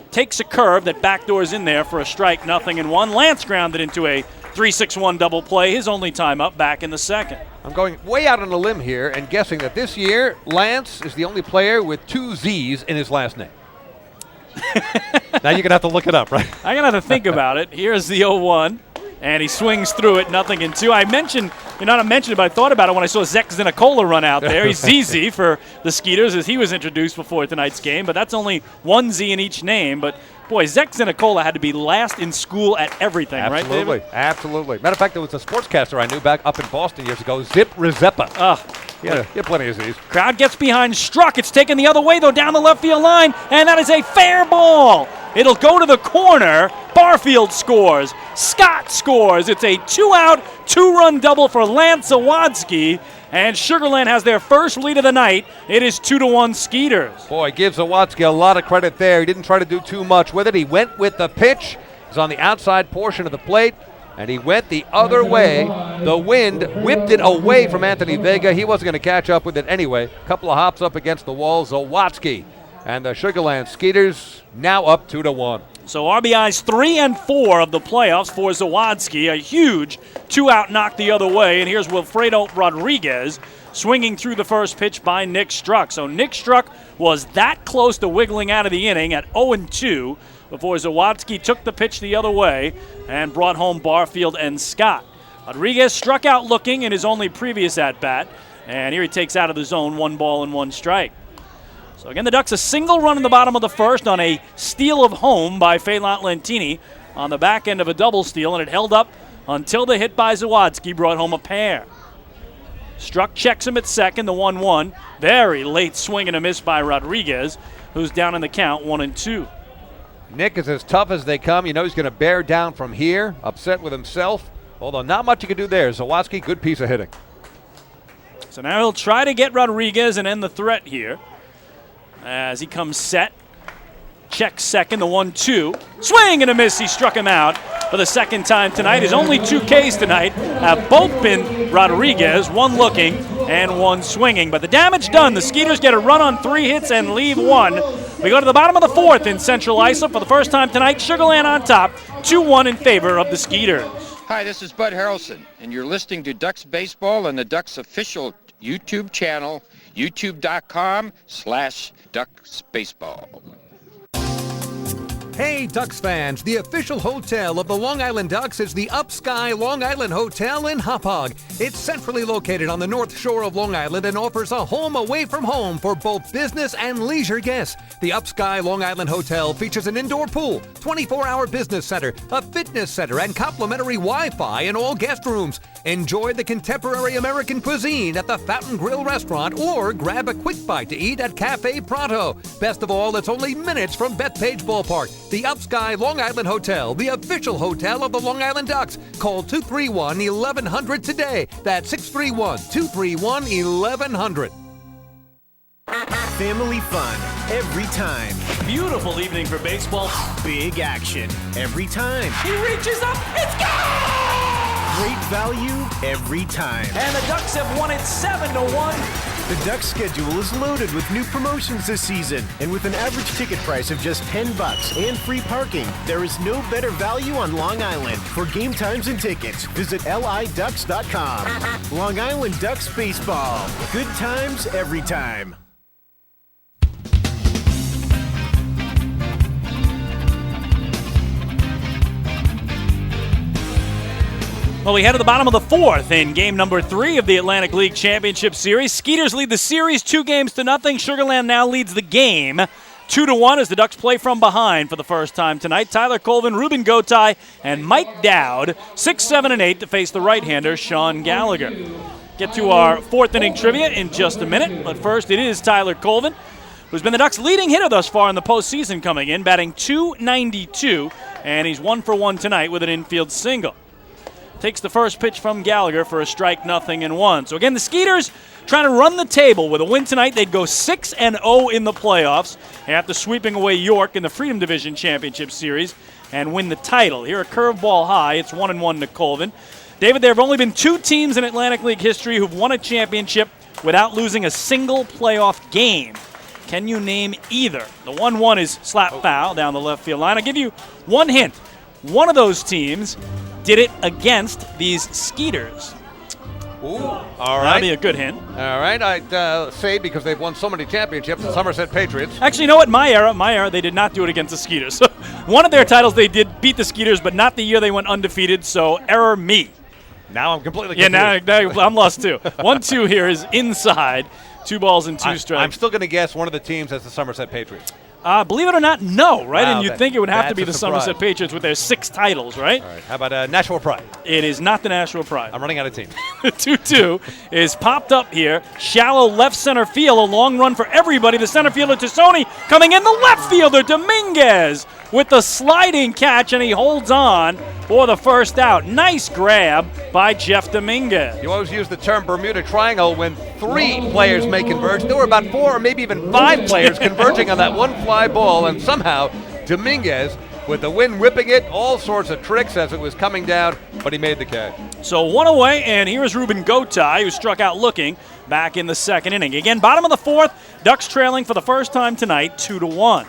takes a curve that backdoors in there for a strike, 0-1. Lance grounded into a 3-6-1 double play, his only time up back in the second.
I'm going way out on a limb here and guessing that this year, Lance is the only player with 2 Z's in his last name. Now you're going to have to look it up, right?
I'm going to have to think about it. Here's the 0-1. And he swings through it, 0-2. I mentioned it, but I thought about it when I saw Zek Zinicola run out there. He's ZZ for the Skeeters as he was introduced before tonight's game, but that's only 1 Z in each name. But, boy, Zek Zinicola had to be last in school at everything, right, David?
Absolutely. Matter of fact, there was a sportscaster I knew back up in Boston years ago, Zip Rizeppa. Yeah, plenty of Z's.
Crowd gets behind Struck. It's taken the other way, though, down the left field line, and that is a fair ball. It'll go to the corner. Barfield scores. Scott scores. It's a 2-out, 2-run double for Lance Zawadski, and Sugarland has their first lead of the night. It is 2-1 Skeeters.
Boy, gives Zawadski a lot of credit there. He didn't try to do too much with it. He went with the pitch. He's on the outside portion of the plate, and he went the other way. The wind whipped it away from Anthony Vega. He wasn't going to catch up with it anyway. A couple of hops up against the wall. Zawadski and the Sugarland Skeeters now up 2-1.
So RBIs 3 and 4 of the playoffs for Zawadski. A huge 2-out knock the other way. And here's Wilfredo Rodriguez swinging through the first pitch by Nick Struck. So Nick Struck was that close to wiggling out of the inning at 0-2 before Zawadski took the pitch the other way and brought home Barfield and Scott. Rodriguez struck out looking in his only previous at-bat. And here he takes out of the zone 1 ball and 1 strike. So again, the Ducks a single run in the bottom of the first on a steal of home by Phelan Lentini on the back end of a double steal, and it held up until the hit by Zawadski brought home a pair. Struck checks him at second, the 1-1. Very late swing and a miss by Rodriguez, who's down in the count, 1-2.
Nick is as tough as they come. You know he's going to bear down from here, upset with himself. Although not much you can do there. Zawaski, good piece of hitting.
So now he'll try to get Rodriguez and end the threat here as he comes set. Checks second, the 1-2. Swing and a miss. He struck him out for the second time tonight. His only 2 Ks tonight have both been Rodriguez, one looking and one swinging. But the damage done. The Skeeters get a run on 3 hits and leave 1. We go to the bottom of the 4th in Central Islip for the first time tonight. Sugar Land on top, 2-1 in favor of the Skeeters.
Hi, this is Bud Harrelson, and you're listening to Ducks Baseball on the Ducks official YouTube channel, youtube.com/DucksBaseball.
Hey, Ducks fans, the official hotel of the Long Island Ducks is the Upsky Long Island Hotel in Hauppauge. It's centrally located on the north shore of Long Island and offers a home away from home for both business and leisure guests. The Upsky Long Island Hotel features an indoor pool, 24-hour business center, a fitness center, and complimentary Wi-Fi in all guest rooms. Enjoy the contemporary American cuisine at the Fountain Grill restaurant or grab a quick bite to eat at Cafe Pronto. Best of all, it's only minutes from Bethpage Ballpark. The Upsky Long Island Hotel, the official hotel of the Long Island Ducks. Call 231-1100 today. That's 631-231-1100.
Family fun every time.
Beautiful evening for baseball.
Big action every time.
He reaches up. It's gone!
Great value every time.
And the Ducks have won it 7-1.
The Ducks schedule is loaded with new promotions this season. And with an average ticket price of just $10 and free parking, there is no better value on Long Island. For game times and tickets, visit liducks.com. Long Island Ducks Baseball. Good times every time.
Well, we head to the bottom of the 4th in game number 3 of the Atlantic League Championship Series. Skeeters lead the series 2-0. Sugar Land now leads the game 2-1 as the Ducks play from behind for the first time tonight. Tyler Colvin, Ruben Gotay, and Mike Dowd, 6, 7, and 8 to face the right-hander, Sean Gallagher. Get to our 4th inning trivia in just a minute, but first it is Tyler Colvin, who's been the Ducks' leading hitter thus far in the postseason coming in, batting .292, and he's 1 for 1 tonight with an infield single. Takes the first pitch from Gallagher for a strike, 0-1. So again, the Skeeters trying to run the table. With a win tonight, they'd go 6-0 in the playoffs after sweeping away York in the Freedom Division Championship Series and win the title. Here a curveball high. It's 1-1 to Colvin. David, there have only been 2 teams in Atlantic League history who've won a championship without losing a single playoff game. Can you name either? The 1-1 is slap foul down the left field line. I'll give you one hint. One of those teams did it against these Skeeters.
Ooh, all right.
That'd be a good hint.
All right, I'd say because they've won so many championships, the Somerset Patriots.
Actually, you know what? My era, they did not do it against the Skeeters. So one of their titles, they did beat the Skeeters, but not the year they went undefeated, so error me.
Now I'm completely confused.
Yeah, now I'm lost too. 1-2 here is inside. 2 balls and 2 strikes.
I'm still going to guess one of the teams as the Somerset Patriots.
Believe it or not, no, right?
Wow,
and you'd think it would have to be the
surprise.
Somerset Patriots with their 6 titles, right?
All right. How about Nashua Pride?
It is not the Nashua Pride.
I'm running out of team.
2-2 is popped up here. Shallow left center field. A long run for everybody. The center fielder, Tassoni, coming in. The left fielder, Dominguez, with the sliding catch, and he holds on for the first out. Nice grab by Jeff Dominguez.
You always use the term Bermuda Triangle when 3 players may converge. There were about 4 or maybe even 5 players converging on that one fly ball, and somehow Dominguez, with the wind whipping it, all sorts of tricks as it was coming down, but he made the catch.
So 1 away, and here's Ruben Gotay, who struck out looking back in the 2nd inning. Again, bottom of the 4th, Ducks trailing for the first time tonight, 2-1.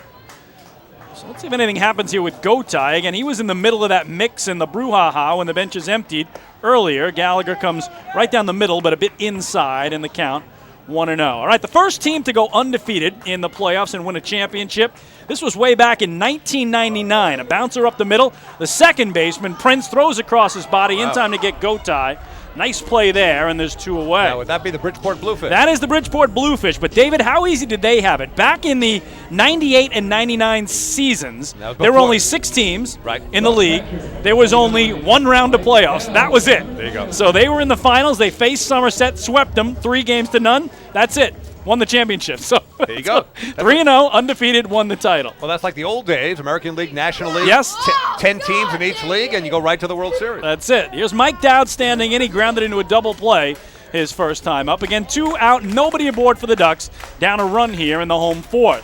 So let's see if anything happens here with Gotay. Again, he was in the middle of that mix in the brouhaha when the bench is emptied earlier. Gallagher comes right down the middle, but a bit inside in the count, 1-0. All right, the first team to go undefeated in the playoffs and win a championship. This was way back in 1999. A bouncer up the middle. The second baseman, Prince, throws across his body in time to get Gotay Nice play there, and there's 2 away.
Now, would that be the Bridgeport Bluefish?
That is the Bridgeport Bluefish. But, David, how easy did they have it? Back in the 98 and 99 seasons, there were only 6 teams in the league. There was only 1 round of playoffs. That was it.
There you go.
So they were in the finals. They faced Somerset, swept them 3-0. That's it. Won the championship. So
there you go.
3-0, undefeated, won the title.
Well, that's like the old days, American League, National League.
Yes.
10 teams in each league, and you go right to the World Series.
That's it. Here's Mike Dowd standing in. He grounded into a double play his first time up. Again, 2 out, nobody aboard for the Ducks. Down a run here in the home 4th.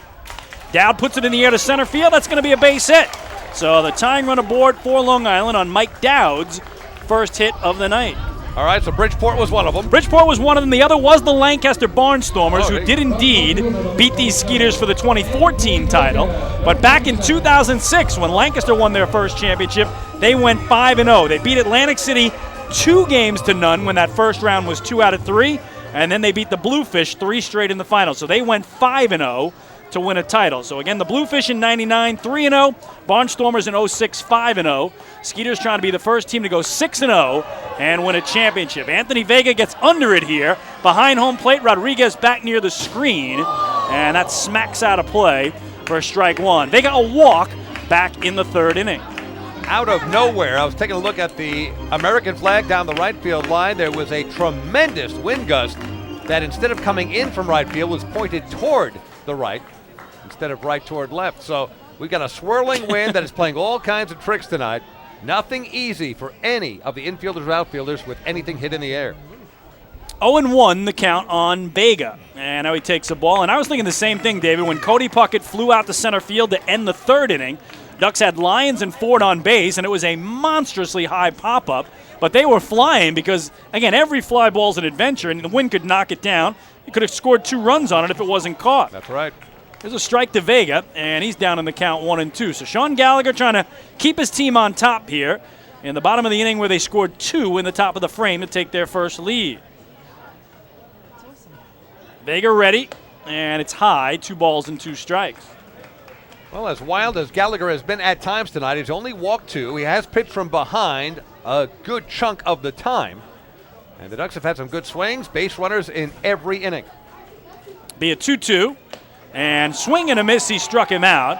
Dowd puts it in the air to center field. That's going to be a base hit. So the tying run aboard for Long Island on Mike Dowd's first hit of the night.
All right, so Bridgeport was one of them.
Bridgeport was one of them. The other was the Lancaster Barnstormers, who did indeed beat these Skeeters for the 2014 title. But back in 2006, when Lancaster won their first championship, they went 5-0. They beat Atlantic City 2-0 when that first round was 2 out of 3, and then they beat the Bluefish 3 straight in the final. So they went 5-0 to win a title. So again, the Bluefish in 99, 3-0. Barnstormers in 06, 5-0. Skeeters trying to be the first team to go 6-0 and win a championship. Anthony Vega gets under it here. Behind home plate, Rodriguez back near the screen, and that smacks out of play for strike 1. Vega a walk back in the 3rd inning.
Out of nowhere, I was taking a look at the American flag down the right field line. There was a tremendous wind gust that, instead of coming in from right field, was pointed toward the right instead of right toward left. So we've got a swirling wind that is playing all kinds of tricks tonight. Nothing easy for any of the infielders or outfielders with anything hit in the air.
0-1 the count on Vega. And now he takes a ball. And I was thinking the same thing, David, when Cody Puckett flew out to center field to end the 3rd inning. Ducks had Lyons and Ford on base, and it was a monstrously high pop-up. But they were flying because, again, every fly ball's an adventure, and the wind could knock it down. You could have scored 2 runs on it if it wasn't caught.
That's right.
There's a strike to Vega, and he's down in the count 1-2. So Sean Gallagher trying to keep his team on top here in the bottom of the inning where they scored 2 in the top of the frame to take their first lead. Vega ready, and it's high, 2 balls and 2 strikes.
Well, as wild as Gallagher has been at times tonight, he's only walked 2. He has pitched from behind a good chunk of the time. And the Ducks have had some good swings, base runners in every inning.
Be a 2-2. And swing and a miss, he struck him out.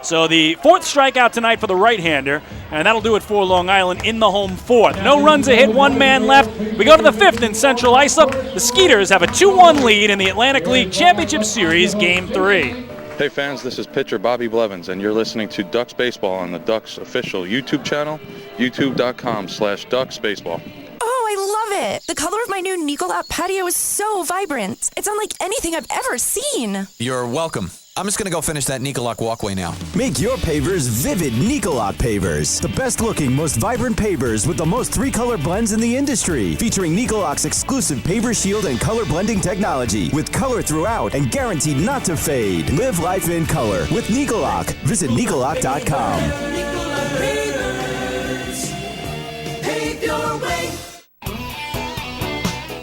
So the 4th strikeout tonight for the right-hander, and that'll do it for Long Island in the home 4th. No runs a hit, 1 man left. We go to the 5th in Central Islip. The Skeeters have a 2-1 lead in the Atlantic League Championship Series, Game 3.
Hey fans, this is pitcher Bobby Blevins, and you're listening to Ducks Baseball on the Ducks official YouTube channel, youtube.com/DucksBaseball.
Oh, I love it. The color of my new Nicolot patio is so vibrant. It's unlike anything I've ever seen.
You're welcome. I'm just going to go finish that Nicolot walkway now.
Make your pavers vivid Nicolot pavers. The best looking, most vibrant pavers with the most 3-color blends in the industry. Featuring Nicolot's exclusive paver shield and color blending technology. With color throughout and guaranteed not to fade. Live life in color with Nicolot. Visit Nicolot.com.
Pave your way.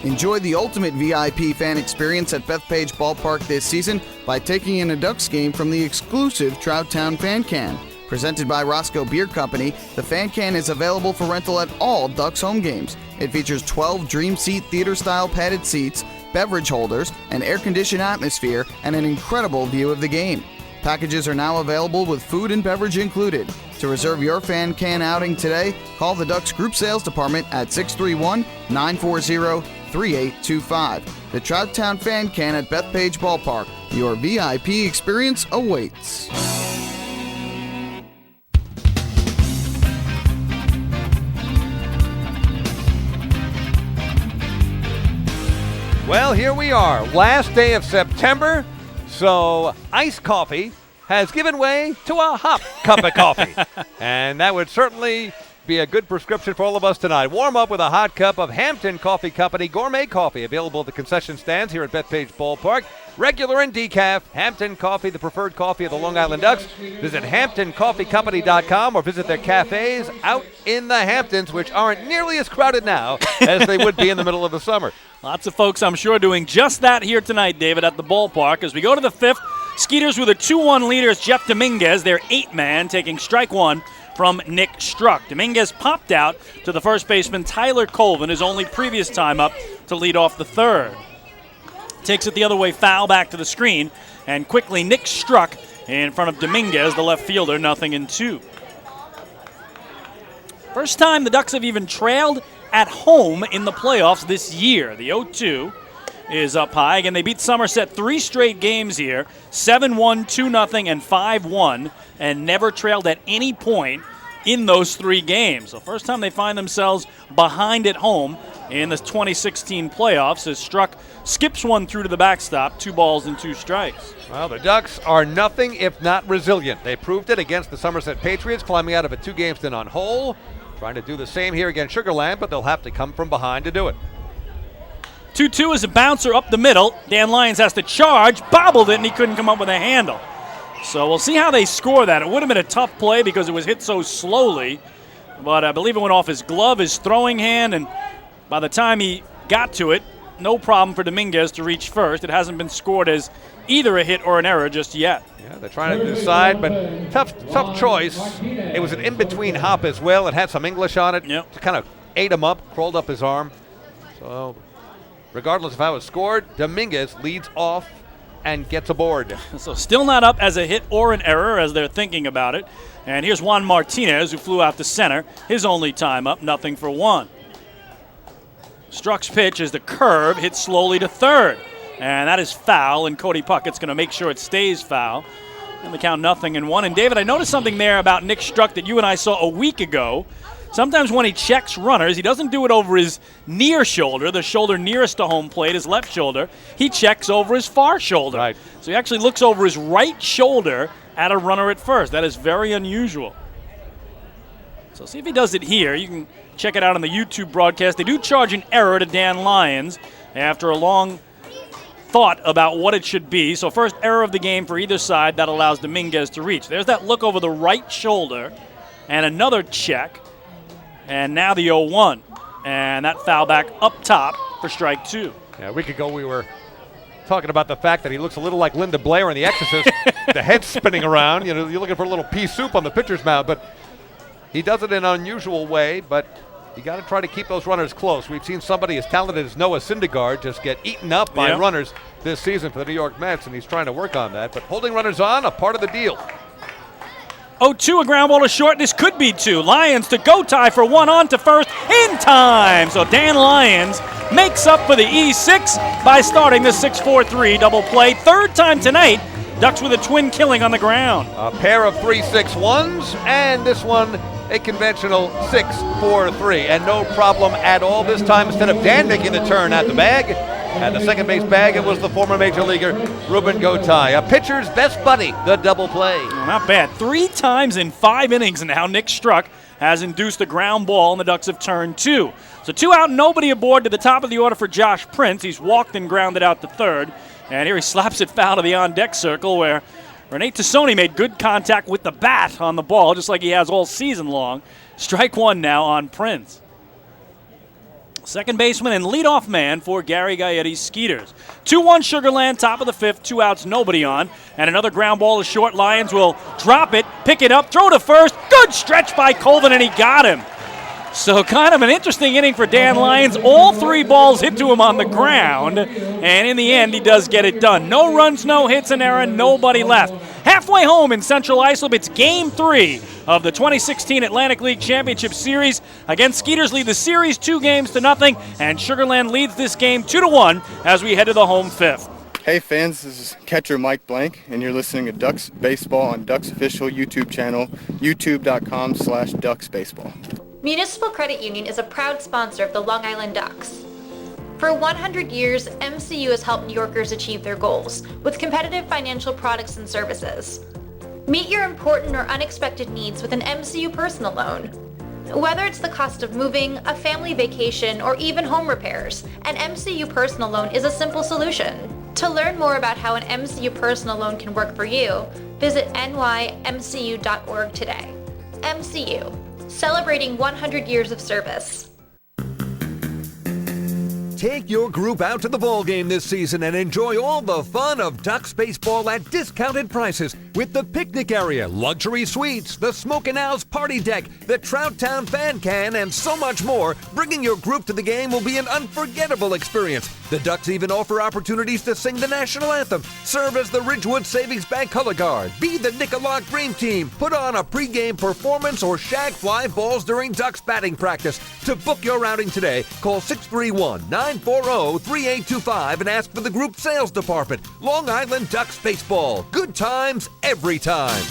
Enjoy the ultimate VIP fan experience at Bethpage Ballpark this season by taking in a Ducks game from the exclusive Trouttown Fan Can. Presented by Roscoe Beer Company, the Fan Can is available for rental at all Ducks home games. It features 12 Dream Seat theater-style padded seats, beverage holders, an air-conditioned atmosphere, and an incredible view of the game. Packages are now available with food and beverage included. To reserve your Fan Can outing today, call the Ducks Group Sales Department at 631-940-3825. The Trouttown Fan Can at Bethpage Ballpark. Your VIP experience awaits.
Well, here we are, last day of September, so iced coffee has given way to a hot cup of coffee. And that would certainly be a good prescription for all of us tonight. Warm up with a hot cup of Hampton Coffee Company gourmet coffee, available at the concession stands here at Bethpage Ballpark. Regular and decaf, Hampton Coffee, the preferred coffee of the Long Island Ducks. Visit HamptonCoffeeCompany.com or visit their cafes out in the Hamptons, which aren't nearly as crowded now as they would be in the middle of the summer.
Lots of folks, I'm sure, doing just that here tonight, David, at the ballpark. As we go to the 5th, Skeeters with a 2-1 leader is Jeff Dominguez, their 8-man, taking strike 1 from Nick Struck. Dominguez popped out to the first baseman Tyler Colvin, his only previous time up to lead off the third. Takes it the other way, foul back to the screen, and quickly Nick Struck in front of Dominguez, the left fielder, 0-2. First time the Ducks have even trailed at home in the playoffs this year. The 0-2 is up high. Again, they beat Somerset 3 straight games here, 7-1, 2-0, and 5-1, and never trailed at any point in those 3 games. So first time they find themselves behind at home in the 2016 playoffs as Struck skips one through to the backstop, 2 balls and 2 strikes.
Well, the Ducks are nothing if not resilient. They proved it against the Somerset Patriots, climbing out of a 2-game stint on hole. Trying to do the same here against Sugar Land, but they'll have to come from behind to do it.
2-2 is a bouncer up the middle. Dan Lyons has to charge, bobbled it, and he couldn't come up with a handle. So we'll see how they score that. It would have been a tough play because it was hit so slowly, but I believe it went off his glove, his throwing hand, and by the time he got to it, no problem for Dominguez to reach first. It hasn't been scored as either a hit or an error just yet.
Yeah, they're trying to decide, but tough choice. It was an in-between hop as well. It had some English on it.
Yep.
To kind of ate him up, crawled up his arm. So regardless of how it's scored, Dominguez leads off and gets aboard.
So still not up as a hit or an error as they're thinking about it. And here's Juan Martinez, who flew out to center. His only time up, 0-1. Struck's pitch is the curve, hit slowly to third. And that is foul, and Cody Puckett's going to make sure it stays foul. And the count 0-1. And David, I noticed something there about Nick Struck that you and I saw a week ago. Sometimes when he checks runners, he doesn't do it over his near shoulder, the shoulder nearest to home plate, his left shoulder. He checks over his far shoulder.
Right.
So he actually looks over his right shoulder at a runner at first. That is very unusual. So see if he does it here. You can check it out on the YouTube broadcast. They do charge an error to Dan Lyons after a long thought about what it should be. So first error of the game for either side. That allows Dominguez to reach. There's that look over the right shoulder and another check. And now the 0-1. And that foul back up top for strike 2.
Yeah, a week ago we were talking about the fact that he looks a little like Linda Blair in The Exorcist. The head spinning around. You know, you're looking for a little pea soup on the pitcher's mound. But he does it in an unusual way. But you got to try to keep those runners close. We've seen somebody as talented as Noah Syndergaard just get eaten up by runners this season for the New York Mets, and he's trying to work on that. But holding runners on, a part of the deal.
0-2, a ground ball to short. This could be 2. Lyons to go tie for 1 on to first in time. So Dan Lyons makes up for the E6 by starting the 6-4-3 double play. Third time tonight. Ducks with a twin killing on the ground.
A pair of 3-6-1s, and this one a conventional 6-4-3. And no problem at all this time. Instead of Dan making the turn at the bag, at the second base bag, it was the former major leaguer Ruben Gotay. A pitcher's best buddy, the double play.
Not bad. 3 times in 5 innings now Nick Struck has induced a ground ball, and the Ducks have turned 2. So 2 out, nobody aboard to the top of the order for Josh Prince. He's walked and grounded out to third. And here he slaps it foul to the on-deck circle where Rene Tassoni made good contact with the bat on the ball, just like he has all season long. Strike 1 now on Prince. Second baseman and leadoff man for Gary Gaetti's Skeeters. 2-1 Sugar Land, top of the 5th, 2 outs, nobody on. And another ground ball to short. Lyons will drop it, pick it up, throw to first. Good stretch by Colvin, and he got him. So kind of an interesting inning for Dan Lyons. All 3 balls hit to him on the ground, and in the end, he does get it done. No runs, no hits, an error, nobody left. Halfway home in Central Islip, it's Game 3 of the 2016 Atlantic League Championship Series. Again, Skeeters lead the series 2-0, and Sugar Land leads this game 2-1 as we head to the home 5th.
Hey fans, this is catcher Mike Blank, and you're listening to Ducks Baseball on Ducks official YouTube channel, youtube.com/DucksBaseball.
Municipal Credit Union is a proud sponsor of the Long Island Ducks. For 100 years, MCU has helped New Yorkers achieve their goals with competitive financial products and services. Meet your important or unexpected needs with an MCU personal loan. Whether it's the cost of moving, a family vacation, or even home repairs, an MCU personal loan is a simple solution. To learn more about how an MCU personal loan can work for you, visit nymcu.org today. MCU, celebrating 100 years of service.
Take your group out to the ball game this season and enjoy all the fun of Ducks baseball at discounted prices. with the picnic area, luxury suites, the Smokin' Owls party deck, the Trout Town fan can, and so much more. Bringing your group to the game will be an unforgettable experience. The Ducks even offer opportunities to sing the national anthem, serve as the Ridgewood Savings Bank color guard, be the Nicolak Dream Team, put on a pregame performance, or shag fly balls during Ducks batting practice. To book your outing today, call 631-940-3825 and ask for the group sales department. Long Island Ducks Baseball. Good times every time.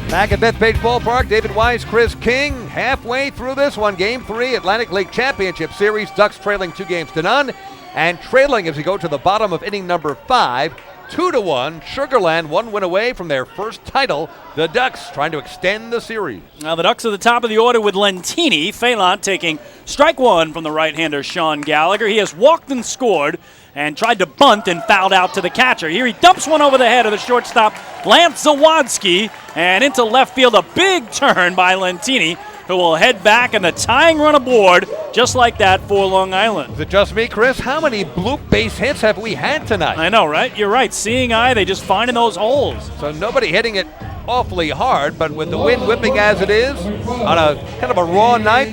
Back at Bethpage Ballpark, David Wise, Chris King, halfway through this one. Game 3, Atlantic League Championship Series. Ducks trailing 2-0 and trailing as we go to the bottom of inning number 5. 2-1, Sugarland 1 win away from their first title. The Ducks trying to extend the series.
Now the Ducks at the top of the order with Lentini. Phelan taking strike one from the right-hander Sean Gallagher. He has walked and scored and tried to bunt and fouled out to the catcher. Here he dumps one over the head of the shortstop, Lance Zawadski, and into left field. A big turn by Lentini, who will head back, and the tying run aboard just like that for Long Island.
Is it just me, Chris? How many bloop base hits have we had tonight?
I know, right? You're right. Seeing eye, they just finding those holes.
So nobody hitting it awfully hard, but with the wind whipping as it is, on a kind of a raw night,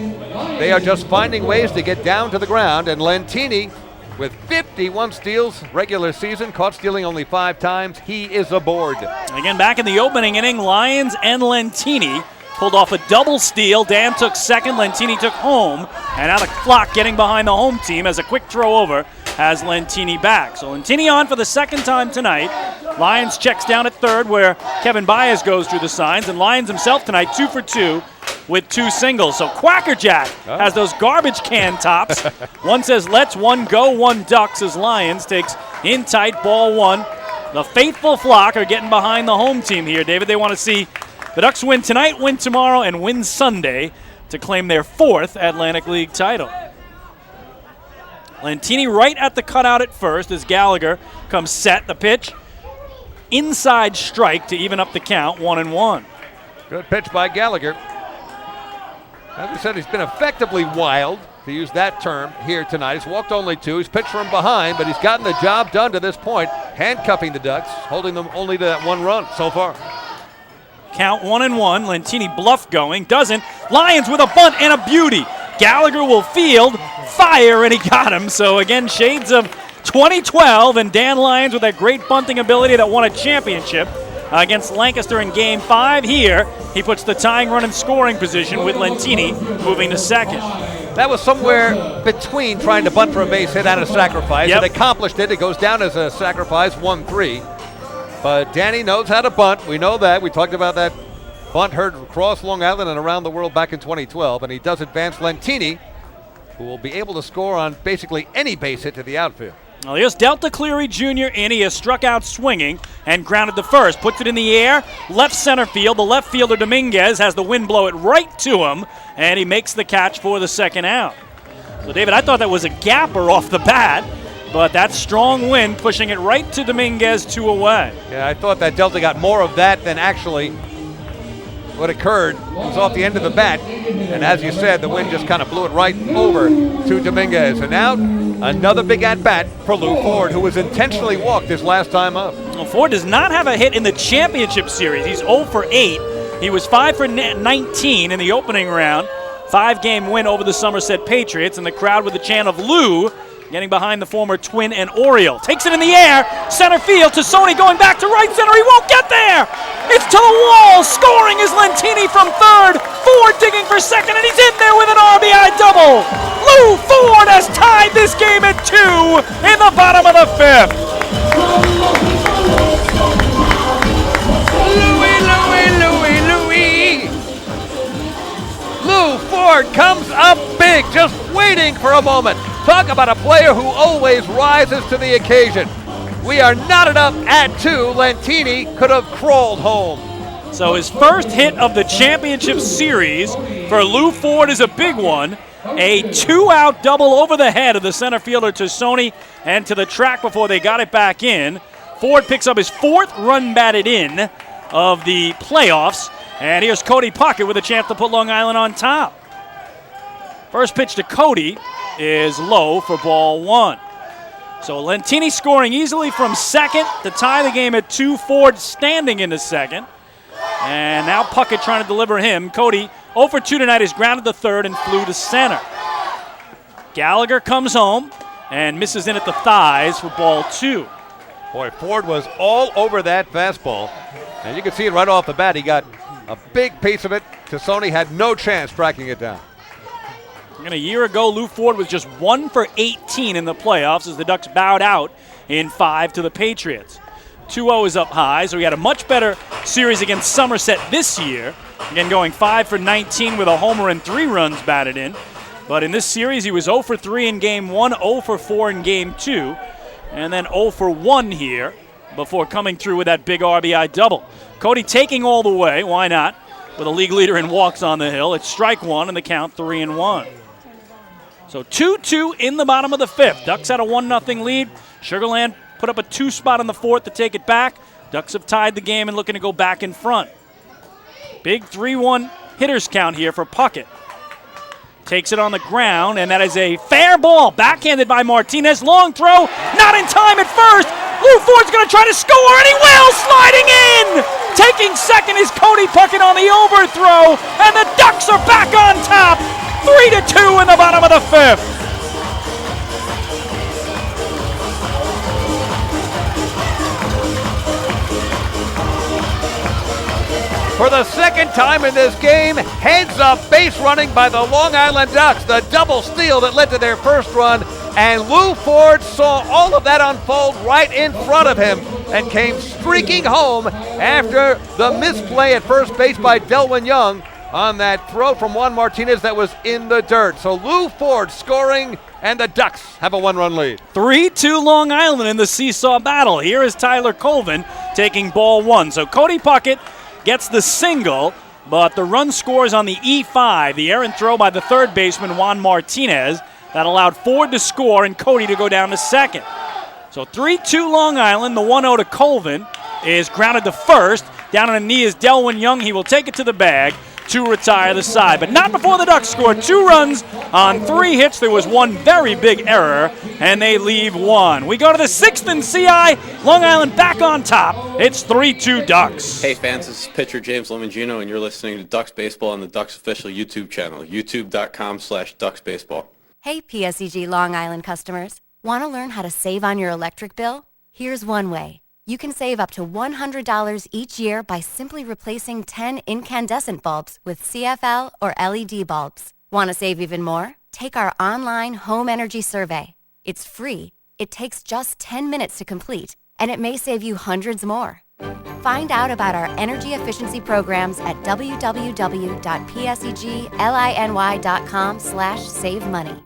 they are just finding ways to get down to the ground. And Lentini, with 51 steals regular season, caught stealing only 5 times, he is aboard.
Again, back in the opening inning, Lyons and Lentini pulled off a double steal. Dan took second, Lentini took home, and now the clock getting behind the home team as a quick throw over has Lentini back. So Lentini on for the second time tonight. Lyons checks down at third where Kevin Baez goes through the signs, and Lyons himself tonight 2 for 2 with 2 singles. So Quackerjack has those garbage can tops. One says let's, one go, one ducks as Lyons takes in tight, ball 1. The faithful flock are getting behind the home team here, David. They want to see the Ducks win tonight, win tomorrow, and win Sunday to claim their 4th Atlantic League title. Lentini right at the cutout at first as Gallagher comes set. The pitch, inside strike to even up the count, 1-1.
Good pitch by Gallagher. As we said, he's been effectively wild, to use that term, here tonight. He's walked only 2. He's pitched from behind, but he's gotten the job done to this point, handcuffing the Ducks, holding them only to that 1 run so far.
Count 1-1. Lentini bluff going. Doesn't. Lyons with a bunt and a beauty. Gallagher will field. Fire, and he got him. So again, shades of 2012, and Dan Lyons with that great bunting ability that won a championship against Lancaster in Game 5. Here, he puts the tying run in scoring position with Lentini moving to second.
That was somewhere between trying to bunt for a base hit and a sacrifice.
Yep.
It accomplished it. It goes down as a sacrifice, 1-3. But Danny knows how to bunt. We know that. We talked about that bunt heard across Long Island and around the world back in 2012. And he does advance Lentini, who will be able to score on basically any base hit to the outfield.
Well, here's Delta Cleary Jr. in. He has struck out swinging and grounded the first. Puts it in the air, left center field. The left fielder Dominguez has the wind blow it right to him, and he makes the catch for the second out. So, David, I thought that was a gapper off the bat, but that strong wind pushing it right to Dominguez, 2 away.
Yeah, I thought that Delta got more of that than actually what occurred. It was off the end of the bat, and as you said, the wind just kind of blew it right over to Dominguez. And now another big at-bat for Lou Ford, who was intentionally walked his last time up.
Well, Ford does not have a hit in the championship series. He's 0 for 8. He was 5 for 19 in the opening round. 5-game win over the Somerset Patriots, and the crowd with the chant of Lou getting behind the former Twin and Oriole. Takes it in the air, center field to Sony, going back to right center. He won't get there. It's to the wall. Scoring is Lentini from third. Ford digging for second, and he's in there with an RBI double. Lou Ford has tied this game at 2 in the bottom of the 5th.
Louie. Lou Ford comes up big, just waiting for a moment. Talk about a player who always rises to the occasion. We are knotted up at 2. Lentini could have crawled home.
So his first hit of the championship series for Lou Ford is a big one. A 2-out double over the head of the center fielder Tassoni and to the track before they got it back in. Ford picks up his 4th run batted in of the playoffs. And here's Cody Puckett with a chance to put Long Island on top. First pitch to Cody is low for ball 1. So Lentini scoring easily from second to tie the game at 2. Ford standing into second. And now Puckett trying to deliver him. Cody 0 for 2 tonight is grounded to third and flew to center. Gallagher comes home and misses in at the thighs for ball 2.
Boy, Ford was all over that fastball. And you can see it right off the bat. He got a big piece of it. Tassoni had no chance tracking it down.
And a year ago, Lou Ford was just 1 for 18 in the playoffs as the Ducks bowed out in 5 to the Patriots. 2-0 is up high, so he had a much better series against Somerset this year. Again, going 5 for 19 with a homer and 3 runs batted in. But in this series, he was 0 for 3 in Game 1, 0 for 4 in Game 2, and then 0 for 1 here before coming through with that big RBI double. Cody taking all the way, why not? With a league leader in walks on the hill. It's strike 1 and the count 3-1. So 2-2 in the bottom of the 5th. Ducks had a 1-0 lead. Sugar Land put up a 2 spot in the 4th to take it back. Ducks have tied the game and looking to go back in front. Big 3-1 hitters count here for Puckett. Takes it on the ground, and that is a fair ball. Backhanded by Martinez. Long throw. Not in time at first. Lou Ford's going to try to score, and he will. Sliding in. Taking second is Cody Puckett on the overthrow, and the Ducks are back on top. 3-2 in the bottom of the 5th.
For the second time in this game, heads-up base running by the Long Island Ducks. The double steal that led to their first run, and Lou Ford saw all of that unfold right in front of him and came streaking home after the misplay at first base by Delwyn Young on that throw from Juan Martinez that was in the dirt. So Lou Ford scoring, and the Ducks have a 1-run lead.
3-2 Long Island in the seesaw battle. Here is Tyler Colvin taking ball 1. So Cody Puckett gets the single, but the run scores on the E5, the errant throw by the third baseman Juan Martinez that allowed Ford to score and Cody to go down to second. So 3-2 Long Island. The 1-0 to Colvin is grounded to first. Down on a knee is Delwyn Young. He will take it to the bag to retire the side. But not before the Ducks scored 2 runs on 3 hits. There was one very big error, and they leave 1. We go to the 6th in CI. Long Island back on top. It's 3-2 Ducks.
Hey fans, this is pitcher James Lemongino, and you're listening to Ducks Baseball on the Ducks official YouTube channel, youtube.com/DucksBaseball.
Hey PSEG Long Island customers. Want to learn how to save on your electric bill? Here's one way. You can save up to $100 each year by simply replacing 10 incandescent bulbs with CFL or LED bulbs. Want to save even more? Take our online home energy survey. It's free, it takes just 10 minutes to complete, and it may save you hundreds more. Find out about our energy efficiency programs at www.psegliny.com/save-money.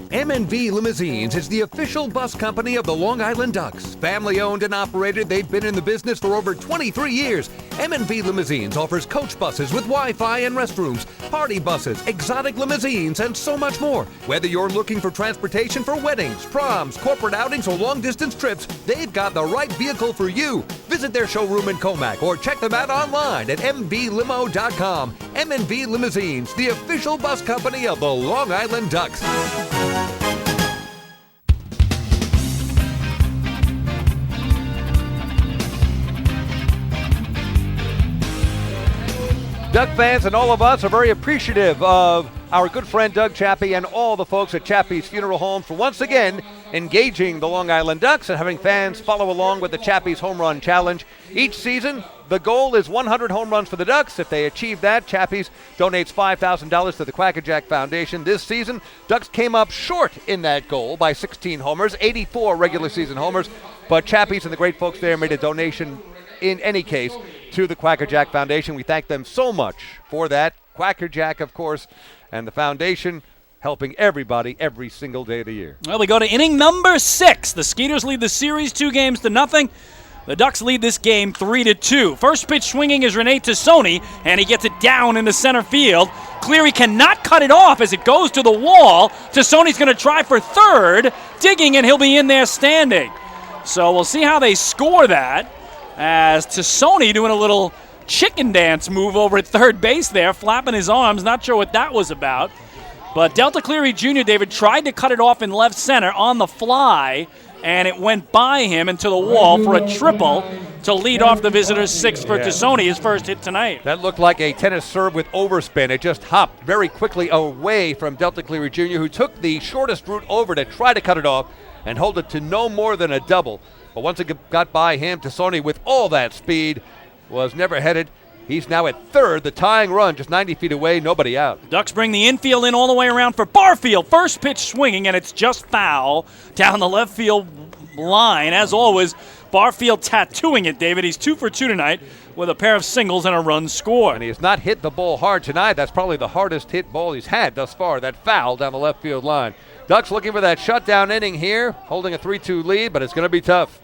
M&V Limousines is the official bus company of the Long Island Ducks. Family owned and operated, they've been in the business for over 23 years. M&V Limousines offers coach buses with Wi-Fi and restrooms, party buses, exotic limousines, and so much more. Whether you're looking for transportation for weddings, proms, corporate outings, or long-distance trips, they've got the right vehicle for you. Visit their showroom in Comac or check them out online at mvlimo.com. M&V Limousines, the official bus company of the Long Island Ducks.
Duck fans and all of us are very appreciative of our good friend Doug Chappie and all the folks at Chappie's Funeral Home for once again engaging the Long Island Ducks and having fans follow along with the Chappie's Home Run Challenge. Each season, the goal is 100 home runs for the Ducks. If they achieve that, Chappie's donates $5,000 to the Quackerjack Foundation. This season, Ducks came up short in that goal by 16 homers, 84 regular season homers, but Chappie's and the great folks there made a donation in any case to the Quackerjack Foundation. We thank them so much for that. Quackerjack, of course, and the foundation helping everybody every single day of the year.
Well, we go to inning number 6. The Skeeters lead the series 2-0. The Ducks lead this game 3-2. First pitch swinging is Rene Tassoni, and he gets it down into center field. Cleary cannot cut it off as it goes to the wall. Tassoni's going to try for third, digging, and he'll be in there standing. So we'll see how they score that, as Tassoni doing a little chicken dance move over at third base there, flapping his arms. Not sure what that was about. But Delta Cleary Jr., David, tried to cut it off in left center on the fly, and it went by him into the wall for a triple to lead off the visitors' 6 for Tassone, his first hit tonight.
That looked like a tennis serve with overspin. It just hopped very quickly away from Delta Cleary Jr., who took the shortest route over to try to cut it off and hold it to no more than a double. But once it got by him, Tassone, with all that speed, was never headed. He's now at third, the tying run, just 90 feet away, nobody out.
Ducks bring the infield in all the way around for Barfield. First pitch swinging, and it's just foul down the left field line. As always, Barfield tattooing it, David. He's 2 for 2 tonight with a pair of singles and a run scored.
And he has not hit the ball hard tonight. That's probably the hardest hit ball he's had thus far, that foul down the left field line. Ducks looking for that shutdown inning here, holding a 3-2 lead, but it's going to be tough.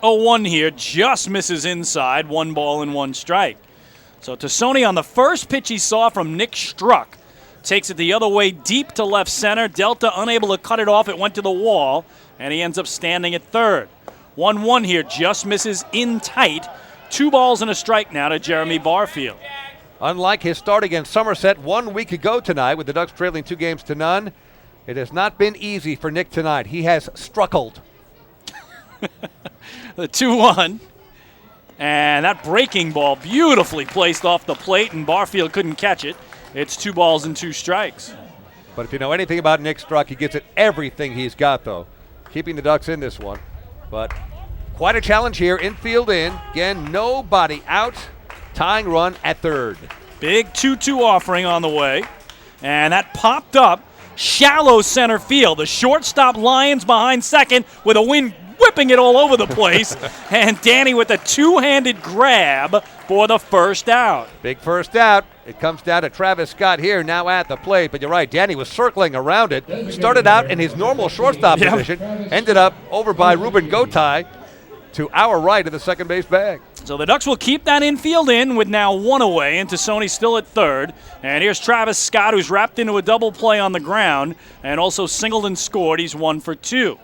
0-1 here, just misses inside, 1 ball and 1 strike. So Tassone on the first pitch he saw from Nick Struck takes it the other way deep to left center. Delta unable to cut it off. It went to the wall, and he ends up standing at third. 1-1 here, just misses in tight. 2 balls and a strike now to Jeremy Barfield.
Unlike his start against Somerset 1 week ago tonight with the Ducks trailing 2-0, it has not been easy for Nick tonight. He has struggled.
The 2-1. And that breaking ball beautifully placed off the plate, and Barfield couldn't catch it. It's 2 balls and 2 strikes.
But if you know anything about Nick Struck, he gets it everything he's got, though. Keeping the Ducks in this one. But quite a challenge here. Infield in. Again, nobody out. Tying run at third.
Big 2-2 offering on the way. And that popped up. Shallow center field. The shortstop Lions behind second with a wind whipping it all over the place. And Danny with a 2-handed grab for the first out.
Big first out. It comes down to Travis Scott here now at the plate. But you're right, Danny was circling around it. Started out in his normal shortstop position. Ended up over by Ruben Gotay to our right of the second base bag.
So the Ducks will keep that infield in with now 1 away, and Tassone still at third. And here's Travis Scott, who's wrapped into a double play on the ground and also singled and scored. He's 1 for 2.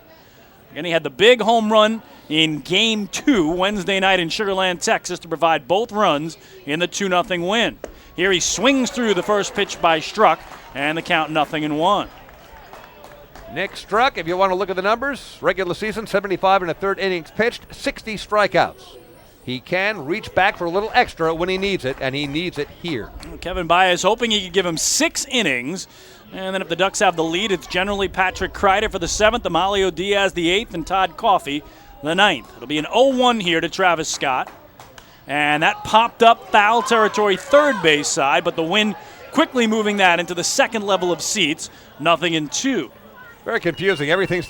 And he had the big home run in Game 2 Wednesday night in Sugar Land, Texas, to provide both runs in the 2-0 win. Here he swings through the first pitch by Struck, and the count 0-1.
Nick Struck, if you want to look at the numbers, regular season, 75 1/3 innings pitched, 60 strikeouts. He can reach back for a little extra when he needs it, and he needs it here.
Kevin Baez hoping he could give him 6 innings. And then if the Ducks have the lead, it's generally Patrick Kreider for the 7th, Amalio Diaz the 8th, and Todd Coffey the 9th. It'll be an 0-1 here to Travis Scott. And that popped up foul territory third base side, but the wind quickly moving that into the second level of seats, 0-2.
Very confusing. Everything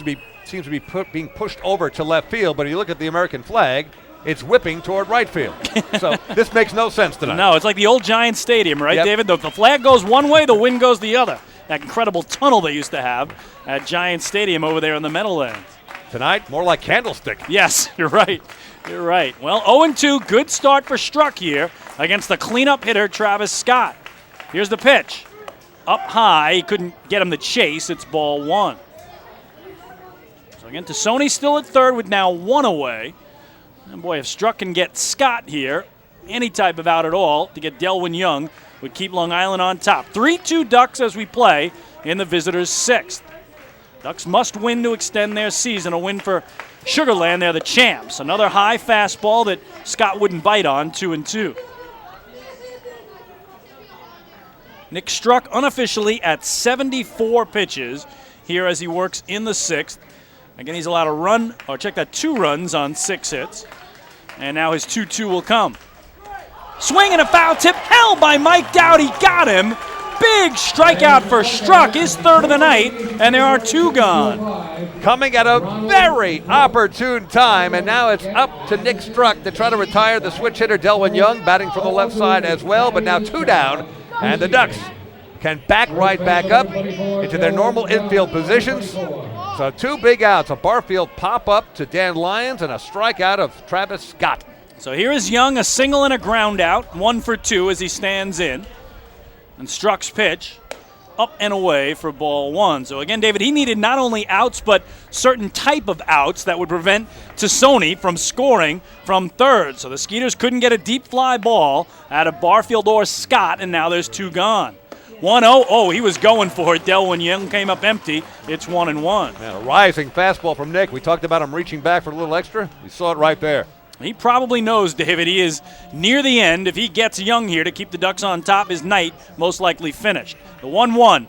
seems to be being pushed over to left field, but if you look at the American flag, it's whipping toward right field. So this makes no sense tonight.
No, it's like the old Giant Stadium, right,
Yep.
David? The flag goes one way, the wind goes the other. That incredible tunnel they used to have at Giant Stadium over there in the Meadowlands.
Tonight, more like Candlestick.
Yes, you're right. You're right. Well, 0-2, good start for Struck here against the cleanup hitter, Travis Scott. Here's the pitch. Up high, he couldn't get him to chase. It's ball 1. So again, Tassone still at third with now 1 away. And boy, if Struck can get Scott here, any type of out at all, to get Delwyn Young, would keep Long Island on top. 3-2 Ducks as we play in the visitors' 6th. Ducks must win to extend their season. A win for Sugar Land. They're the champs. Another high fastball that Scott wouldn't bite on, 2-2. Nick Struck unofficially at 74 pitches here as he works in the 6th. Again, he's allowed a run, or check that, 2 runs on 6 hits. And now his 2-2 will come. Swing and a foul tip held by Mike Dowdy. Got him. Big strikeout for Struck, his 3rd of the night, and there are 2 gone.
Coming at a very opportune time, and now it's up to Nick Struck to try to retire the switch hitter Delwyn Young, batting from the left side as well, but now 2 down, and the Ducks can back right back up into their normal infield positions. So 2 big outs, a Barfield pop-up to Dan Lyons and a strikeout of Travis Scott.
So here is Young, a single and a ground out, 1 for 2 as he stands in. And Struck's pitch up and away for ball 1. So again, David, he needed not only outs, but certain type of outs that would prevent Tassone from scoring from third. So the Skeeters couldn't get a deep fly ball out of Barfield or Scott, and now there's 2 gone. 1-0. Oh, he was going for it. Delwyn Young came up empty. It's 1-1.
Man, a rising fastball from Nick. We talked about him reaching back for a little extra. You saw it right there.
He probably knows, David, he is near the end. If he gets Young here to keep the Ducks on top, his night most likely finished. The 1-1.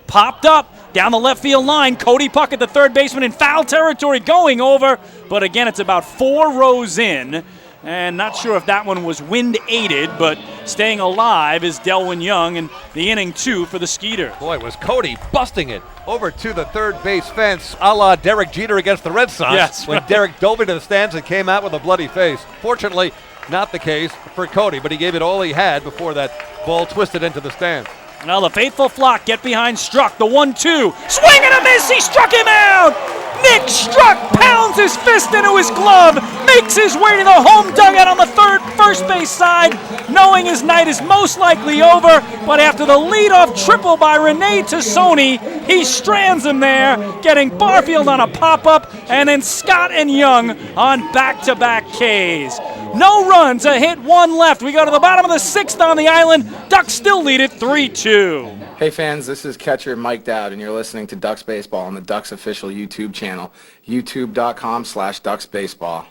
Popped up down the left field line. Cody Puckett, the third baseman, in foul territory, going over. But again, it's about 4 rows in. And not sure if that one was wind-aided, but staying alive is Delwyn Young, and the inning 2 for the Skeeters.
Boy, was Cody busting it over to the third base fence, a la Derek Jeter against the Red Sox.
Yes,
when Derek dove into the stands and came out with a bloody face. Fortunately, not the case for Cody, but he gave it all he had before that ball twisted into the stands.
Now the faithful flock get behind Struck. The 1-2. Swing and a miss. He struck him out. Nick Struck pounds his fist into his glove, makes his way to the home dugout on the first base side, knowing his night is most likely over. But after the leadoff triple by Rene Tassoni, he strands him there, getting Barfield on a pop-up, and then Scott and Young on back-to-back Ks. No runs, a hit, 1 left. We go to the bottom of the 6th on the island. Ducks still lead it 3-2.
Hey fans, this is catcher Mike Dowd, and you're listening to Ducks Baseball on the Ducks official YouTube channel, youtube.com/DucksBaseball.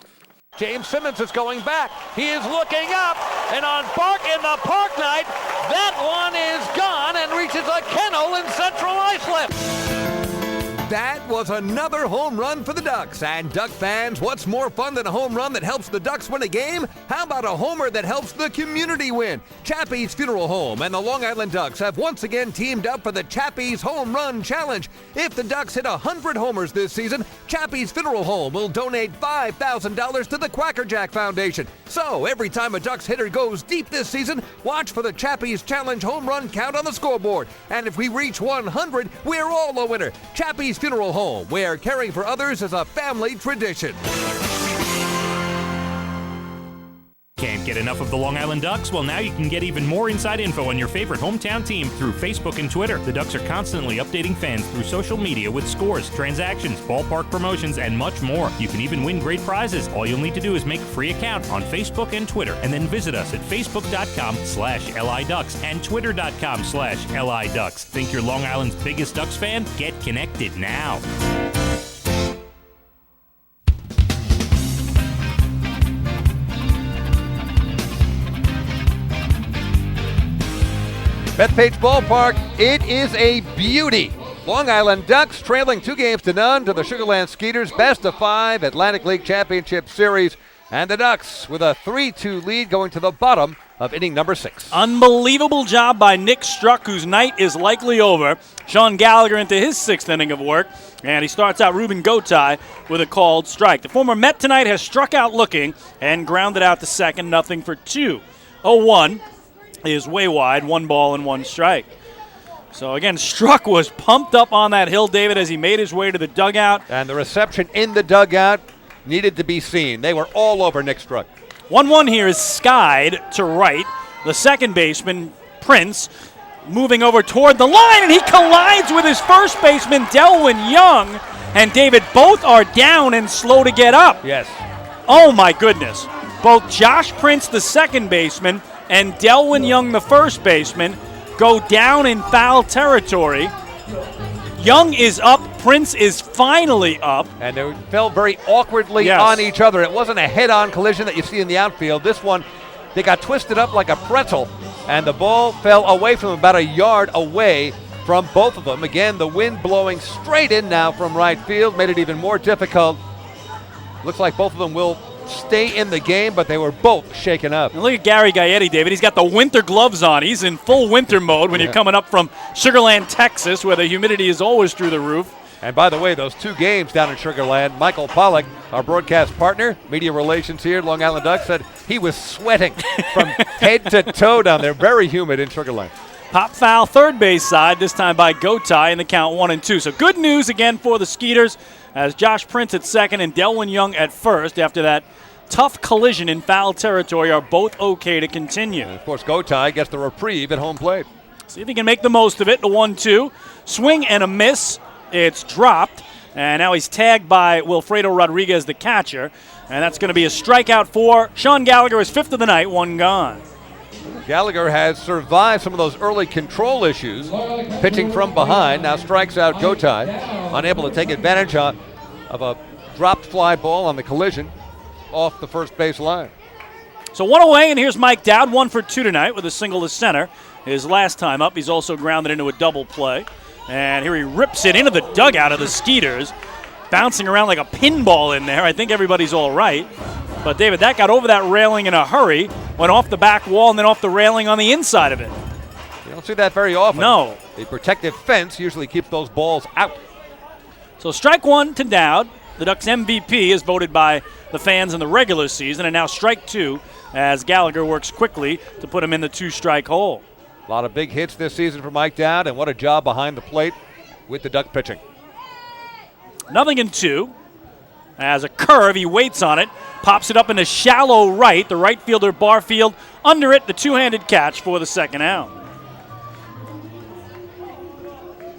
James Simmons is going back. He is looking up, and on Park in the Park Night, that one is gone and reaches a kennel in Central Islip.
That was another home run for the Ducks. And Duck fans, what's more fun than a home run that helps the Ducks win a game? How about a homer that helps the community win? Chappie's Funeral Home and the Long Island Ducks have once again teamed up for the Chappie's Home Run Challenge. If the Ducks hit 100 homers this season, Chappie's Funeral Home will donate $5,000 to the Quackerjack Foundation. So every time a Ducks hitter goes deep this season, watch for the Chappie's Challenge home run count on the scoreboard. And if we reach 100, we're all a winner. Chappie's Funeral Home, where caring for others is a family tradition.
Can't get enough of the Long Island Ducks? Well, now you can get even more inside info on your favorite hometown team through Facebook and Twitter. The Ducks are constantly updating fans through social media with scores, transactions, ballpark promotions, and much more. You can even win great prizes. All you'll need to do is make a free account on Facebook and Twitter, and then visit us at facebook.com/LIDucks and twitter.com/LIDucks. Think you're Long Island's biggest Ducks fan? Get connected now.
Bethpage Ballpark, it is a beauty. Long Island Ducks trailing 2-0 to the Sugarland Skeeters, best of 5 Atlantic League Championship Series, and the Ducks with a 3-2 lead going to the bottom of inning number 6.
Unbelievable job by Nick Struck, whose night is likely over. Sean Gallagher into his 6th inning of work, and he starts out Ruben Gotay with a called strike. The former Met tonight has struck out looking and grounded out to second, 0-2. 0-1. Is way wide, 1 ball and 1 strike. So again, Struck was pumped up on that hill, David, as he made his way to the dugout.
And the reception in the dugout needed to be seen. They were all over Nick Struck.
1-1 here is skied to right. The second baseman, Prince, moving over toward the line, and he collides with his first baseman, Delwyn Young. And David, both are down and slow to get up.
Yes.
Oh my goodness. Both Josh Prince, the second baseman, and Delwyn Young, the first baseman, go down in foul territory. Young is up. Prince is finally up.
And they fell very awkwardly on each other. It wasn't a head-on collision that you see in the outfield. This one, they got twisted up like a pretzel, and the ball fell away from them, about a yard away from both of them. Again, the wind blowing straight in now from right field made it even more difficult. Looks like both of them will stay in the game, but they were both shaken up.
And look at Gary Gaetti, David. He's got the winter gloves on. He's in full winter mode when you're coming up from Sugarland, Texas, where the humidity is always through the roof.
And by the way, those 2 games down in Sugarland, Michael Pollack, our broadcast partner, media relations here at Long Island Ducks, said he was sweating from head to toe down there. Very humid in Sugarland.
Pop foul, third base side, this time by Gotay, in the count 1-2. So good news again for the Skeeters, as Josh Prince at second and Delwyn Young at first after that tough collision in foul territory are both okay to continue.
And of course, Gotay gets the reprieve at home plate.
See if he can make the most of it. The 1-2. Swing and a miss. It's dropped. And now he's tagged by Wilfredo Rodriguez, the catcher. And that's going to be a strikeout for Sean Gallagher, his 5th of the night, 1 gone.
Gallagher has survived some of those early control issues, pitching from behind. Now strikes out Gotay, unable to take advantage of a dropped fly ball on the collision off the first base line.
So one away, and here's Mike Dowd, 1 for 2 tonight with a single to center. His last time up, he's also grounded into a double play. And here he rips it into the dugout of the Skeeters, bouncing around like a pinball in there. I think everybody's all right. But, David, that got over that railing in a hurry, went off the back wall and then off the railing on the inside of it.
You don't see that very often.
No.
The protective fence usually keeps those balls out.
So strike 1 to Dowd. The Ducks MVP is voted by the fans in the regular season, and now strike 2 as Gallagher works quickly to put him in the 2-strike hole.
A lot of big hits this season for Mike Dowd, and what a job behind the plate with the Duck pitching.
0-2. As a curve, he waits on it, pops it up into shallow right. The right fielder, Barfield, under it, the two-handed catch for the second out.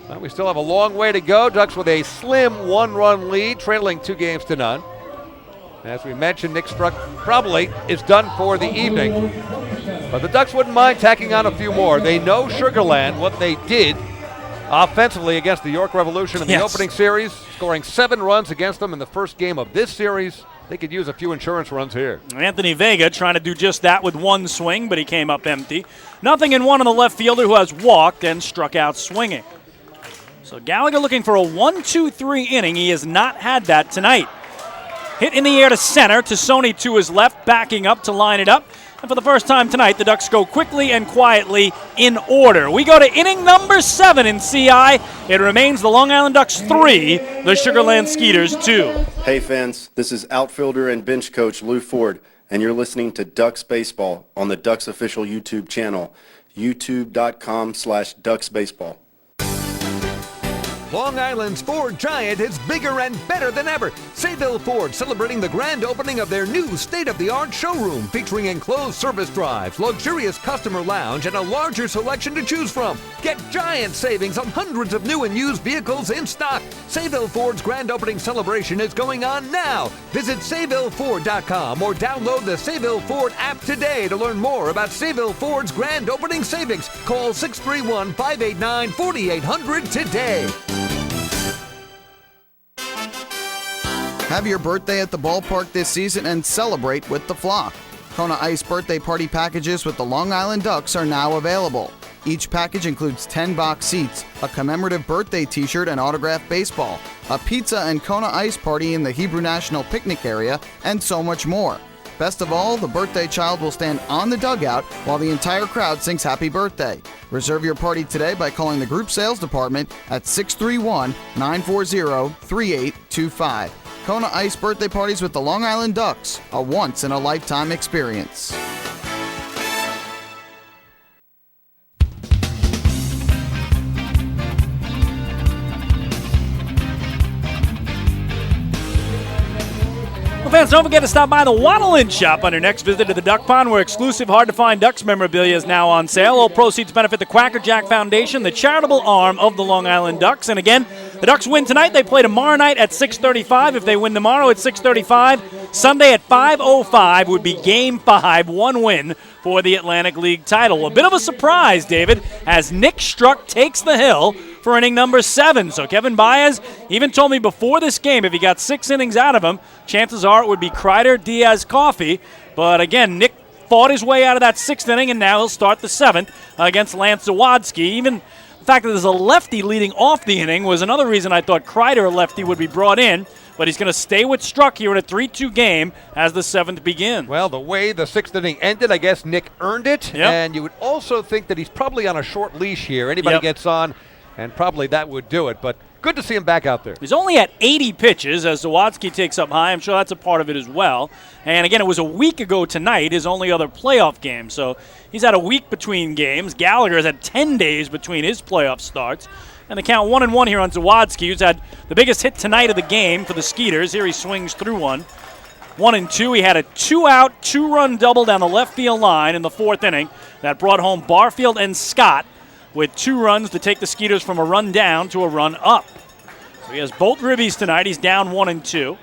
Well, we still have a long way to go. Ducks with a slim 1-run lead, trailing 2-0. As we mentioned, Nick Struck probably is done for the evening. But the Ducks wouldn't mind tacking on a few more. They know Sugarland, what they did offensively against the York Revolution in the opening series, scoring 7 runs against them in the first game of this series. They could use a few insurance runs here.
Anthony Vega trying to do just that with one swing, but he came up empty. 0-1 on the left fielder who has walked and struck out swinging. So Gallagher looking for a 1-2-3 inning. He has not had that tonight. Hit in the air to center. Tassoni to his left, backing up to line it up. And for the first time tonight, the Ducks go quickly and quietly in order. We go to inning number 7 in CI. It remains the Long Island Ducks 3, the Sugarland Skeeters 2.
Hey fans, this is outfielder and bench coach Lou Ford, and you're listening to Ducks Baseball on the Ducks official YouTube channel, youtube.com/DucksBaseball.
Long Island's Ford Giant is bigger and better than ever. Sayville Ford celebrating the grand opening of their new state-of-the-art showroom featuring enclosed service drives, luxurious customer lounge, and a larger selection to choose from. Get giant savings on hundreds of new and used vehicles in stock. Sayville Ford's grand opening celebration is going on now. Visit SayvilleFord.com or download the Sayville Ford app today to learn more about Sayville Ford's grand opening savings. Call 631-589-4800 today.
Have your birthday at the ballpark this season and celebrate with the flock. Kona Ice birthday party packages with the Long Island Ducks are now available. Each package includes 10 box seats, a commemorative birthday t-shirt and autographed baseball, a pizza and Kona Ice party in the Hebrew National Picnic area, and so much more. Best of all, the birthday child will stand on the dugout while the entire crowd sings happy birthday. Reserve your party today by calling the group sales department at 631-940-3825. Kona Ice birthday parties with the Long Island Ducks, a once-in-a-lifetime experience.
Well, fans, don't forget to stop by the Waddle-In Shop on your next visit to the Duck Pond, where exclusive, hard-to-find Ducks memorabilia is now on sale. All proceeds benefit the Quacker Jack Foundation, the charitable arm of the Long Island Ducks. And again, the Ducks win tonight. They play tomorrow night at 6:35. If they win tomorrow at 6:35, Sunday at 5:05 would be Game 5, one win for the Atlantic League title. A bit of a surprise, David, as Nick Struck takes the hill for inning number 7. So Kevin Baez even told me before this game, if he got 6 innings out of him, chances are it would be Kreider, Diaz, Coffey. But again, Nick fought his way out of that 6th inning, and now he'll start the 7th against Lance Zawadski. Even the fact that there's a lefty leading off the inning was another reason I thought Kreider, a lefty, would be brought in. But he's going to stay with Struck here in a 3-2 game as the 7th begins.
Well, the way the 6th inning ended, I guess Nick earned it.
Yep.
And you would also think that he's probably on a short leash here. Anybody gets on, and probably that would do it. But good to see him back out there.
He's only at 80 pitches as Zawadski takes up high. I'm sure that's a part of it as well. And again, it was a week ago tonight, his only other playoff game. So he's had a week between games. Gallagher has had 10 days between his playoff starts. And the count 1-1 here on Zawadski, who's had the biggest hit tonight of the game for the Skeeters. Here he swings through one. 1-2. He had a 2-out, 2-run double down the left field line in the 4th inning that brought home Barfield and Scott with 2 runs to take the Skeeters from a run down to a run up. So he has both ribbies tonight. He's down 1-2.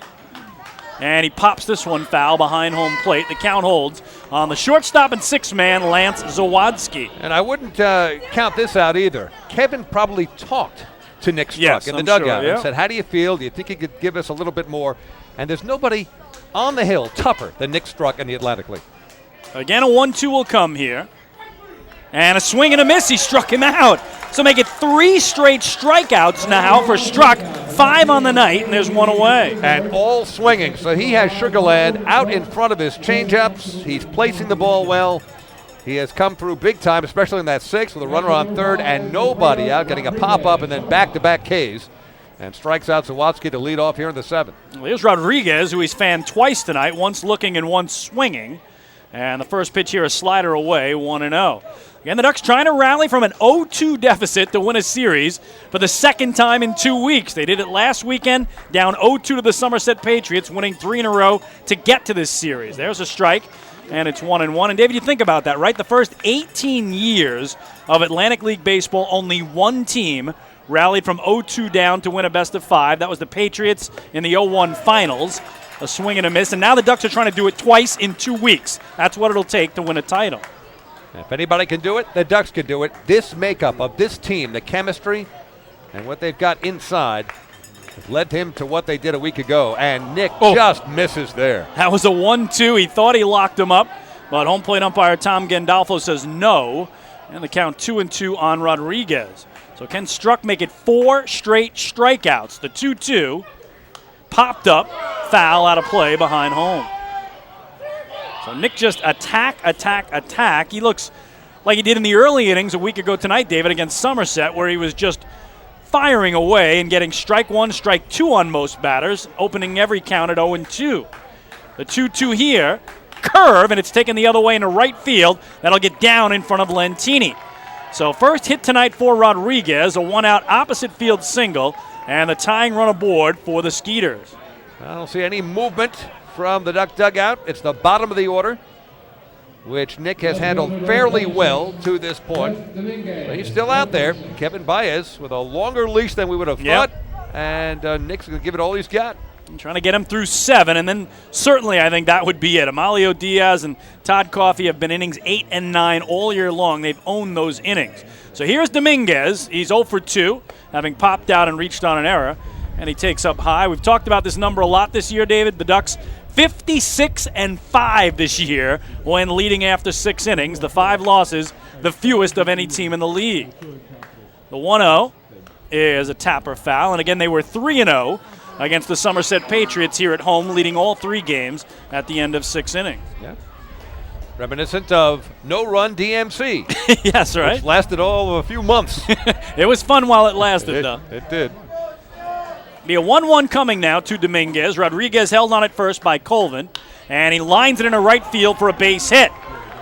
And he pops this one foul behind home plate. The count holds on the shortstop and six-man, Lance Zawadski.
And I wouldn't count this out either. Kevin probably talked to Nick Struck in the dugout and said, how do you feel? Do you think he could give us a little bit more? And there's nobody on the hill tougher than Nick Struck in the Atlantic League.
Again, a 1-2 will come here. And a swing and a miss. He struck him out. So make it 3 straight strikeouts now for Struck. 5 on the night, and there's 1 away.
And all swinging. So he has Sugarland out in front of his changeups. He's placing the ball well. He has come through big time, especially in that 6th with a runner on third and nobody out, getting a pop-up and then back-to-back Ks. And strikes out Zawadski to lead off here in the 7th.
Well, here's Rodriguez, who he's fanned twice tonight, once looking and once swinging. And the first pitch here, a slider away, 1-0. Again, the Ducks trying to rally from an 0-2 deficit to win a series for the second time in 2 weeks. They did it last weekend, down 0-2 to the Somerset Patriots, winning 3 in a row to get to this series. There's a strike, and it's 1-1. And, David, you think about that, right? The first 18 years of Atlantic League baseball, only one team rallied from 0-2 down to win a best-of-5. That was the Patriots in the 0-1 finals. A swing and a miss, and now the Ducks are trying to do it twice in 2 weeks. That's what it'll take to win a title.
If anybody can do it, the Ducks can do it. This makeup of this team, the chemistry, and what they've got inside has led him to what they did a week ago, and Nick just misses there.
That was a 1-2. He thought he locked him up, but home plate umpire Tom Gandolfo says no, and the count 2-2 on Rodriguez. So Ken Struck make it 4 straight strikeouts. The 2-2 popped up, foul out of play behind home. So Nick just attack. He looks like he did in the early innings a week ago tonight, David, against Somerset, where he was just firing away and getting strike 1, strike 2 on most batters, opening every count at 0-2. The 2-2 here, curve, and it's taken the other way into right field. That'll get down in front of Lentini. So first hit tonight for Rodriguez, a 1-out opposite field single, and the tying run aboard for the Skeeters.
I don't see any movement from the Duck dugout. It's the bottom of the order, which Nick has handled fairly well to this point. But he's still out there. Kevin Baez with a longer leash than we would have thought, and Nick's going to give it all he's got.
I'm trying to get him through 7, and then certainly I think that would be it. Amalio Diaz and Todd Coffey have been innings 8 and 9 all year long. They've owned those innings. So here's Dominguez. He's 0 for 2, having popped out and reached on an error, and he takes up high. We've talked about this number a lot this year, David. The Ducks 56-5 this year when leading after 6 innings. The 5 losses, the fewest of any team in the league. The 1-0 is a tapper foul, and again they were 3-0 against the Somerset Patriots here at home, leading all 3 games at the end of 6 innings.
Yeah. Reminiscent of no-run DMC.
Yes, right.
Which lasted all of a few months.
It was fun while it lasted, though.
It did.
Be a 1-1 coming now to Dominguez. Rodriguez held on at first by Colvin, and he lines it into right field for a base hit.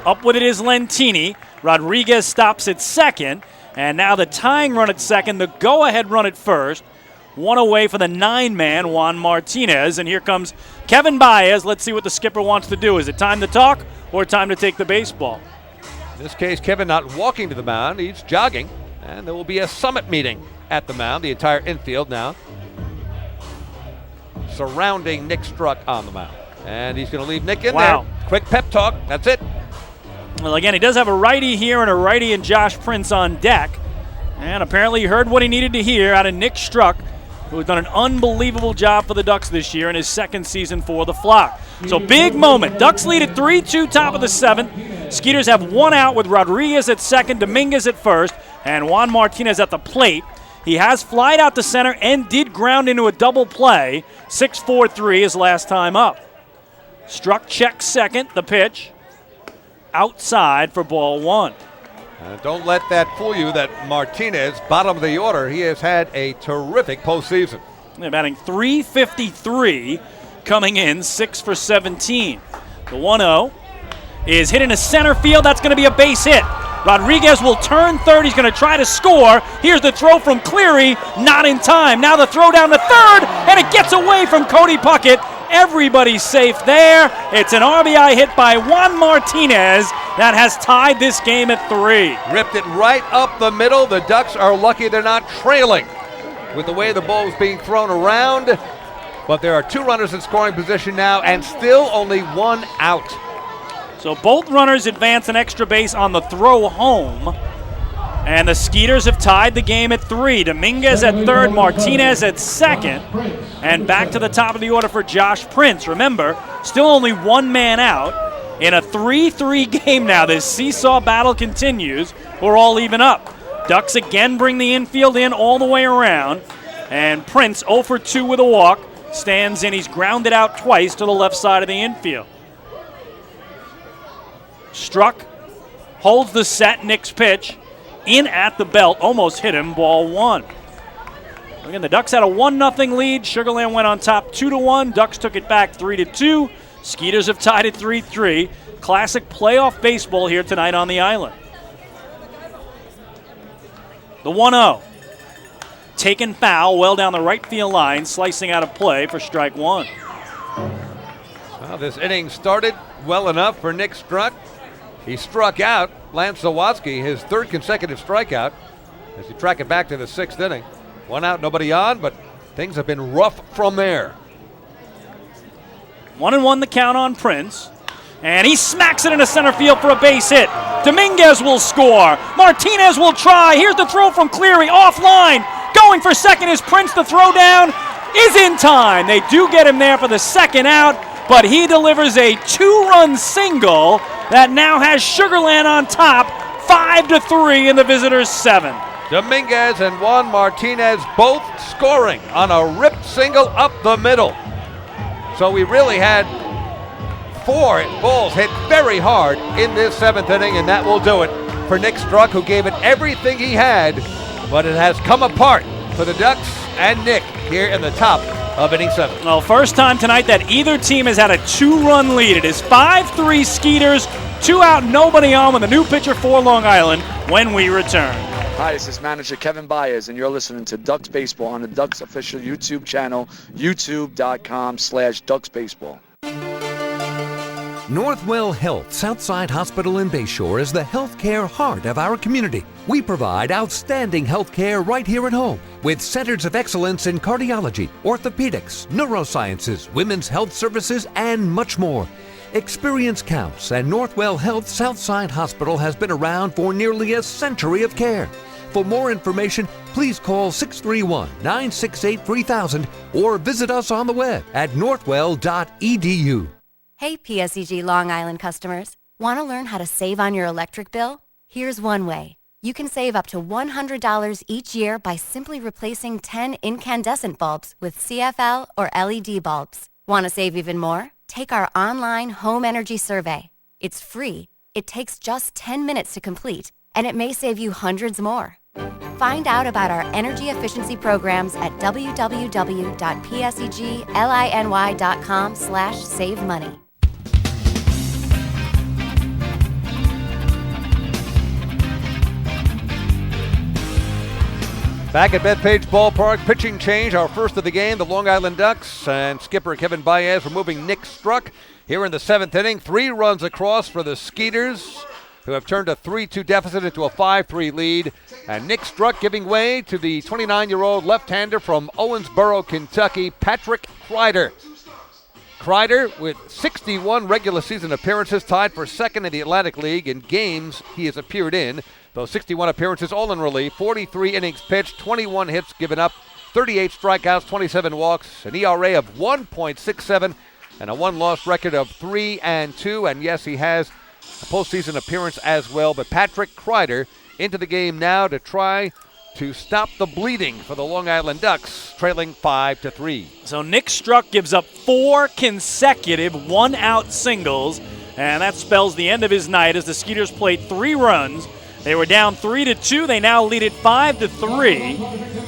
Up with it is Lentini. Rodriguez stops at second, and now the tying run at second, the go-ahead run at first. 1 away for the 9-man, Juan Martinez, and here comes Kevin Baez. Let's see what the skipper wants to do. Is it time to talk or time to take the baseball?
In this case, Kevin not walking to the mound, he's jogging, and there will be a summit meeting at the mound, the entire infield now, surrounding Nick Struck on the mound. And he's going to leave Nick in there. Quick pep talk. That's it.
Well, again, he does have a righty here and a righty and Josh Prince on deck. And apparently he heard what he needed to hear out of Nick Struck, who has done an unbelievable job for the Ducks this year in his second season for the Flock. So big moment. Ducks lead at 3-2, top of the 7th. Skeeters have 1 out with Rodriguez at second, Dominguez at first, and Juan Martinez at the plate. He has flied out to center and did ground into a double play. 6-4-3 his last time up. Struck checks second, the pitch. Outside for ball 1.
Don't let that fool you that Martinez, bottom of the order, he has had a terrific postseason.
They're batting .353, coming in 6 for 17. The 1-0 is hit into center field. That's going to be a base hit. Rodriguez will turn third. He's going to try to score. Here's the throw from Cleary. Not in time. Now the throw down to third, and it gets away from Cody Puckett. Everybody's safe there. It's an RBI hit by Juan Martinez that has tied this game at 3.
Ripped it right up the middle. The Ducks are lucky they're not trailing with the way the ball is being thrown around. But there are 2 runners in scoring position now and still only 1 out.
So both runners advance an extra base on the throw home. And the Skeeters have tied the game at 3. Dominguez at third, Martinez at second. And back to the top of the order for Josh Prince. Remember, still only one man out. In a 3-3 game now, this seesaw battle continues. We're all even up. Ducks again bring the infield in all the way around. And Prince, 0 for 2 with a walk, stands in. He's grounded out twice to the left side of the infield. Struck, holds the set, Nick's pitch. In at the belt, almost hit him, ball 1. Again, the Ducks had a 1-0 lead. Sugarland went on top 2-1. Ducks took it back 3-2. Skeeters have tied it 3-3. Classic playoff baseball here tonight on the island. The 1-0. Taken foul well down the right field line, slicing out of play for strike 1.
Well, this inning started well enough for Nick Struck. He struck out Lance Zawatsky, his third consecutive strikeout, as he track it back to the 6th inning. 1 out, nobody on, but things have been rough from there.
1-1 the count on Prince. And he smacks it into center field for a base hit. Dominguez will score. Martinez will try. Here's the throw from Cleary, offline. Going for second is Prince. The throw down is in time. They do get him there for the second out, but he delivers a 2-run single that now has Sugarland on top, 5-3 in the visitors' 7.
Dominguez and Juan Martinez both scoring on a ripped single up the middle. So we really had 4 balls hit very hard in this 7th inning, and that will do it for Nick Struck, who gave it everything he had, but it has come apart for the Ducks and Nick here in the top of inning 7.
Well, first time tonight that either team has had a 2-run lead. It is 5-3 Skeeters, 2 out, nobody on with a new pitcher for Long Island when we return.
Hi, this is manager Kevin Baez, and you're listening to Ducks Baseball on the Ducks official YouTube channel, youtube.com/DucksBaseball.
Northwell Health Southside Hospital in Bayshore is the healthcare heart of our community. We provide outstanding healthcare right here at home with centers of excellence in cardiology, orthopedics, neurosciences, women's health services, and much more. Experience counts, and Northwell Health Southside Hospital has been around for nearly a century of care. For more information, please call 631-968-3000 or visit us on the web at northwell.edu.
Hey, PSEG Long Island customers. Want to learn how to save on your electric bill? Here's one way. You can save up to $100 each year by simply replacing 10 incandescent bulbs with CFL or LED bulbs. Want to save even more? Take our online home energy survey. It's free, it takes just 10 minutes to complete, and it may save you hundreds more. Find out about our energy efficiency programs at www.pseglyny.com/savemoney.
Back at Bethpage Ballpark, pitching change, our first of the game, the Long Island Ducks, and skipper Kevin Baez removing Nick Struck here in the 7th inning. 3 runs across for the Skeeters, who have turned a 3-2 deficit into a 5-3 lead. And Nick Struck giving way to the 29-year-old left-hander from Owensboro, Kentucky, Patrick Kreider. Kreider, with 61 regular season appearances, tied for second in the Atlantic League in games he has appeared in. Those 61 appearances all in relief, 43 innings pitched, 21 hits given up, 38 strikeouts, 27 walks, an ERA of 1.67, and a one-loss record of 3-2. And yes, he has a postseason appearance as well. But Patrick Kreider into the game now to try to stop the bleeding for the Long Island Ducks, trailing 5-3.
So Nick Struck gives up 4 consecutive one-out singles, and that spells the end of his night as the Skeeters played 3 runs. They were down 3-2. They now lead it 5-3.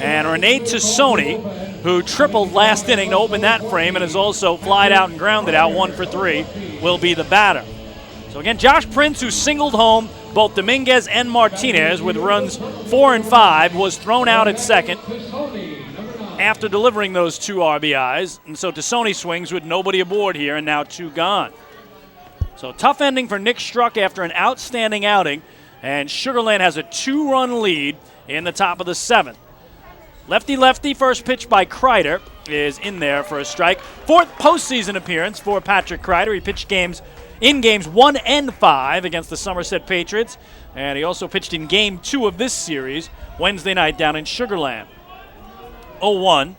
And Rene Tassoni, who tripled last inning to open that frame and has also flied out and grounded out 1 for 3, will be the batter. So again, Josh Prince, who singled home both Dominguez and Martinez with runs 4 and 5, was thrown out at second after delivering those 2 RBIs. And so Tassoni swings with nobody aboard here and now 2 gone. So tough ending for Nick Struck after an outstanding outing. And Sugarland has a 2-run lead in the top of the 7th. Lefty-lefty, first pitch by Kreider is in there for a strike. 4th postseason appearance for Patrick Kreider. He pitched games in games 1 and 5 against the Somerset Patriots, and he also pitched in game 2 of this series Wednesday night down in Sugar Land. 0-1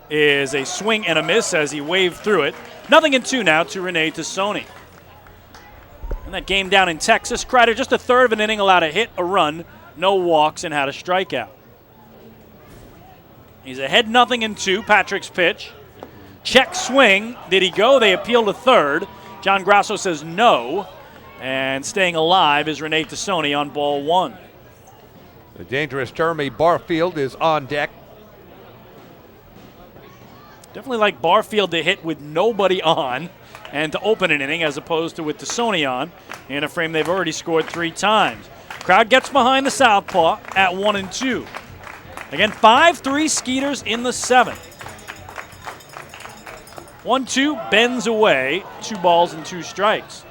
is a swing and a miss as he waved through it. 0-2 now to Rene Tassoni. In that game down in Texas, Kreider just a third of an inning, allowed a hit, a run, no walks, and had a strikeout. He's ahead 0-2, Patrick's pitch. Check swing. Did he go? They appeal to third. John Grasso says no. And staying alive is Rene Tassoni on ball 1.
The dangerous Jeremy Barfield is on deck.
Definitely like Barfield to hit with nobody on and to open an inning as opposed to with Tassoni on in a frame they've already scored 3 times. Crowd gets behind the southpaw at 1-2. Again, 5-3 Skeeters in the 7th. 1-2 bends away, 2 balls and 2 strikes.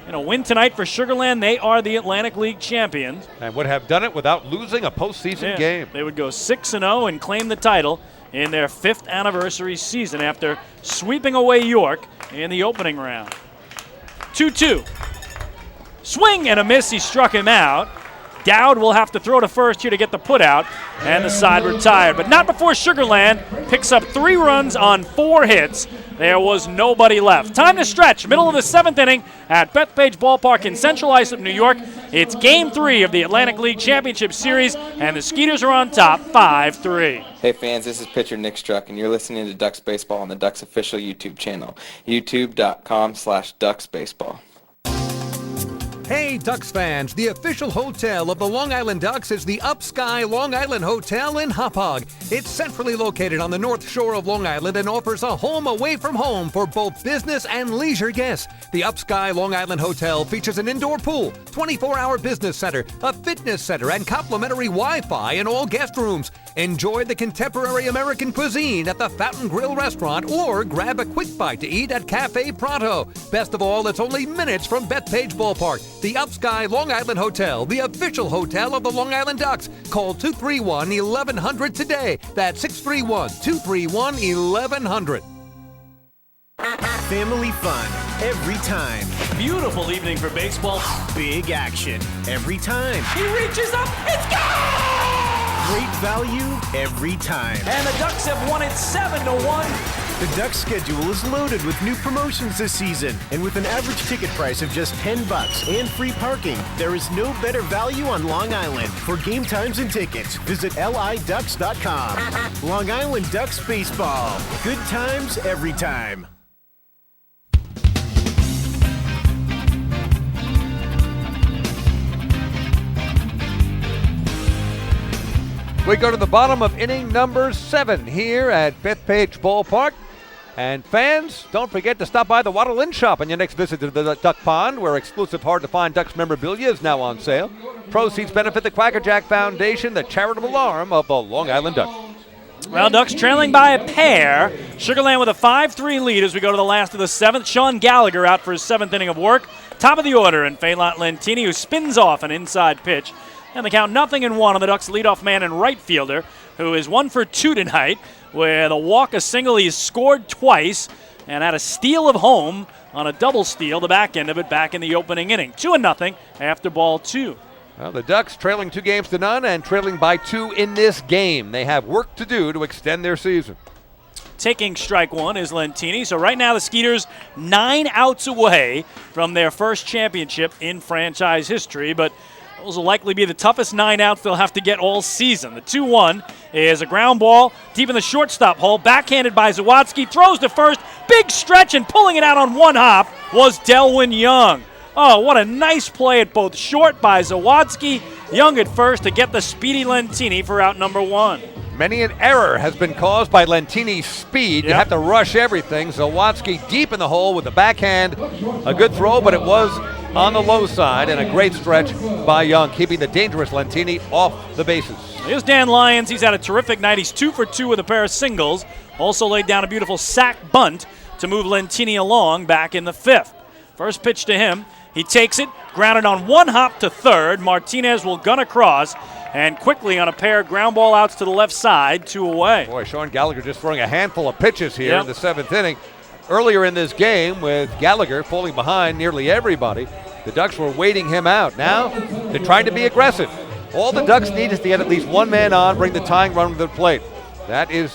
In a win tonight for Sugar Land, they are the Atlantic League champions.
And would have done it without losing a postseason game.
They would go 6-0 and claim the title in their 5th anniversary season after sweeping away York in the opening round. 2-2. Swing and a miss. He struck him out. Dowd will have to throw to first here to get the put out, and the side retired. But not before Sugar Land picks up 3 runs on 4 hits. There was nobody left. Time to stretch. Middle of the 7th inning at Bethpage Ballpark in Central Islip, New York. It's Game 3 of the Atlantic League Championship Series, and the Skeeters are on top 5-3.
Hey fans, this is pitcher Nick Struck, and you're listening to Ducks Baseball on the Ducks official YouTube channel, youtube.com/DucksBaseball.
Hey, Ducks fans, the official hotel of the Long Island Ducks is the Upsky Long Island Hotel in Hauppauge. It's centrally located on the north shore of Long Island and offers a home away from home for both business and leisure guests. The Upsky Long Island Hotel features an indoor pool, 24-hour business center, a fitness center, and complimentary Wi-Fi in all guest rooms. Enjoy the contemporary American cuisine at the Fountain Grill restaurant or grab a quick bite to eat at Cafe Pronto. Best of all, it's only minutes from Bethpage Ballpark. The Upsky Long Island Hotel, the official hotel of the Long Island Ducks. Call 231-1100 today. That's 631-231-1100.
Family fun every time.
Beautiful evening for baseball.
Big action every time.
He reaches up. It's gone!
Great value every time.
And the Ducks have won it 7-1.
The Ducks schedule is loaded with new promotions this season, and with an average ticket price of just $10 and free parking, there is no better value on Long Island. For game times and tickets, visit liducks.com. Long Island Ducks Baseball. Good times every time.
We go to the bottom of inning number 7 here at Bethpage Ballpark. And fans, don't forget to stop by the Waddle Inn Shop on your next visit to the Duck Pond, where exclusive hard-to-find Ducks memorabilia is now on sale. Proceeds benefit the Quacker Jack Foundation, the charitable arm of the Long Island Ducks.
Well, Ducks trailing by a pair. Sugar Land with a 5-3 lead as we go to the last of the 7th. Sean Gallagher out for his 7th inning of work. Top of the order, and Phelan Lentini, who spins off an inside pitch. And the count 0-1 on the Ducks' leadoff man and right fielder, who is 1 for 2 tonight, with a walk, a single. He's scored twice and had a steal of home on a double steal, the back end of it back in the opening inning. 2-0 after ball 2.
Well, the Ducks trailing 2-0 and trailing by 2 in this game. They have work to do to extend their season.
Taking strike 1 is Lentini. So right now the Skeeters 9 outs away from their first championship in franchise history, but those will likely be the toughest 9 outs they'll have to get all season. The 2-1 is a ground ball deep in the shortstop hole, backhanded by Zawadzki, throws to first, big stretch, and pulling it out on one hop was Delwyn Young. Oh, what a nice play at both short by Zawadzki, Young at first to get the speedy Lentini for out number 1.
Many an error has been caused by Lentini's speed. You have to rush everything. Zawadzki deep in the hole with the backhand. A good throw, but it was on the low side, and a great stretch by Young, keeping the dangerous Lentini off the bases.
Here's Dan Lyons. He's had a terrific night. He's 2 for 2 with a pair of singles. Also laid down a beautiful sac bunt to move Lentini along back in the 5th. First pitch to him. He takes it, grounded on one hop to third. Martinez will gun across, and quickly on a pair of ground ball outs to the left side, 2 away.
Boy, Sean Gallagher just throwing a handful of pitches here in the 7th inning. earlier in this game with Gallagher falling behind nearly everybody. The Ducks were waiting him out. Now they're trying to be aggressive. All the Ducks need is to get at least one man on, bring the tying run to the plate. That is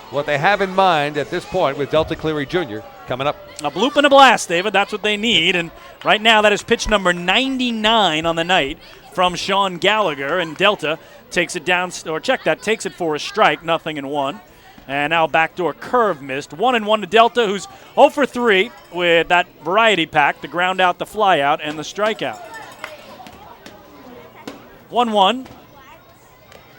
what they have in mind at this point with Delta Cleary Jr. coming up.
A bloop and a blast, David. That's what they need. And right now that is pitch number 99 on the night from Sean Gallagher. And Delta takes it down, or check that, takes it for a strike, 0-1. And now backdoor curve missed. 1-1 to Delta, who's 0 for 3 with that variety pack, the ground out, the fly out, and the strikeout. 1-1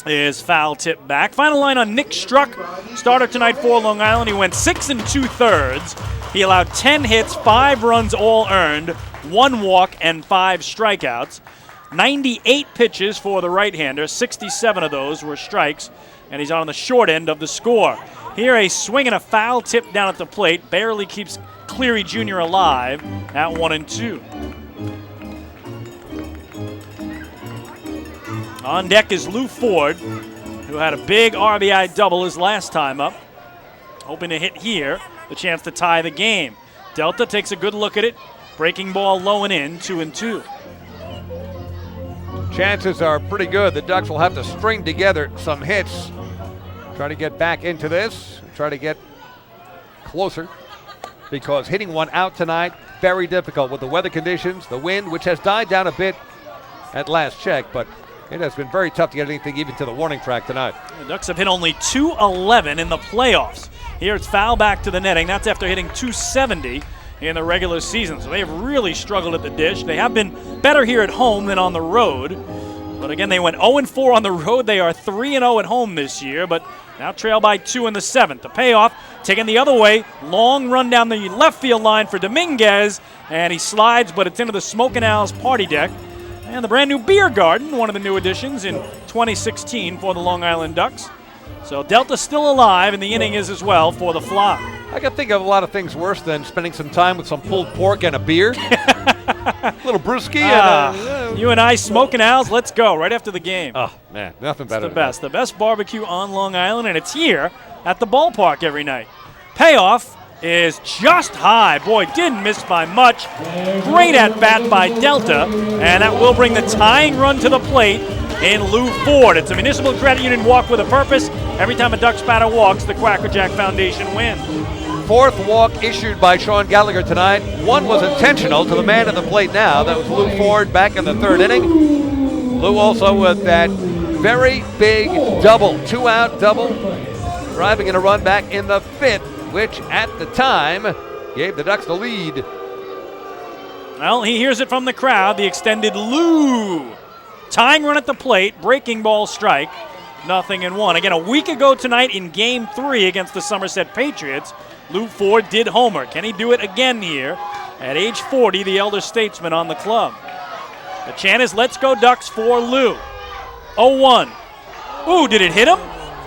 is foul tip back. Final line on Nick Struck, starter tonight for Long Island. He went 6 2/3. He allowed 10 hits, 5 runs all earned, 1 walk, and 5 strikeouts. 98 pitches for the right-hander, 67 of those were strikes, and he's on the short end of the score. Here a swing and a foul tip down at the plate, barely keeps Cleary Jr. alive at 1-2. On deck is Lou Ford, who had a big RBI double his last time up. Hoping to hit here, the chance to tie the game. Delta takes a good look at it. Breaking ball low and in, 2-2.
Chances are pretty good. The Ducks will have to string together some hits. Try to get back into this. Try to get closer. Because hitting one out tonight, very difficult with the weather conditions, the wind, which has died down a bit at last check, but it has been very tough to get anything even to the warning track tonight.
The Ducks have hit only .211 in the playoffs. Here it's foul back to the netting. That's after hitting .270 in the regular season. So they've really struggled at the dish. They have been better here at home than on the road. But again, they went 0-4 on the road. They are 3-0 at home this year, but now trail by 2 in the 7th. The payoff, taken the other way. Long run down the left field line for Dominguez, and he slides, but it's into the Smokin' Owls party deck. And the brand new beer garden, one of the new additions in 2016 for the Long Island Ducks. So Delta still alive, and the inning is as well for the Fly.
I can think of a lot of things worse than spending some time with some pulled pork and a beer. A little brewski.
You and I, Smokin' Owls, let's go right after the game.
Oh, man, nothing better
than that. The best barbecue on Long Island, and it's here at the ballpark every night. Payoff is just high. Boy, didn't miss by much. Great at-bat by Delta, and that will bring the tying run to the plate in Lou Ford. It's a Municipal Credit Union walk with a purpose. Every time a Ducks batter walks, the Quackerjack Foundation wins.
4th walk issued by Sean Gallagher tonight. 1 was intentional to the man at the plate now. That was Lou Ford back in the 3rd inning. Lou also with that very big double, 2-out double, driving in a run back in the 5th, which at the time gave the Ducks the lead.
Well, he hears it from the crowd, the extended Lou. Tying run at the plate, breaking ball strike, 0-1. Again, a week ago tonight in Game 3 against the Somerset Patriots, Lou Ford did homer. Can he do it again here? At age 40, the elder statesman on the club. The chant is "Let's go Ducks" for Lou. 0-1. Ooh, did it hit him?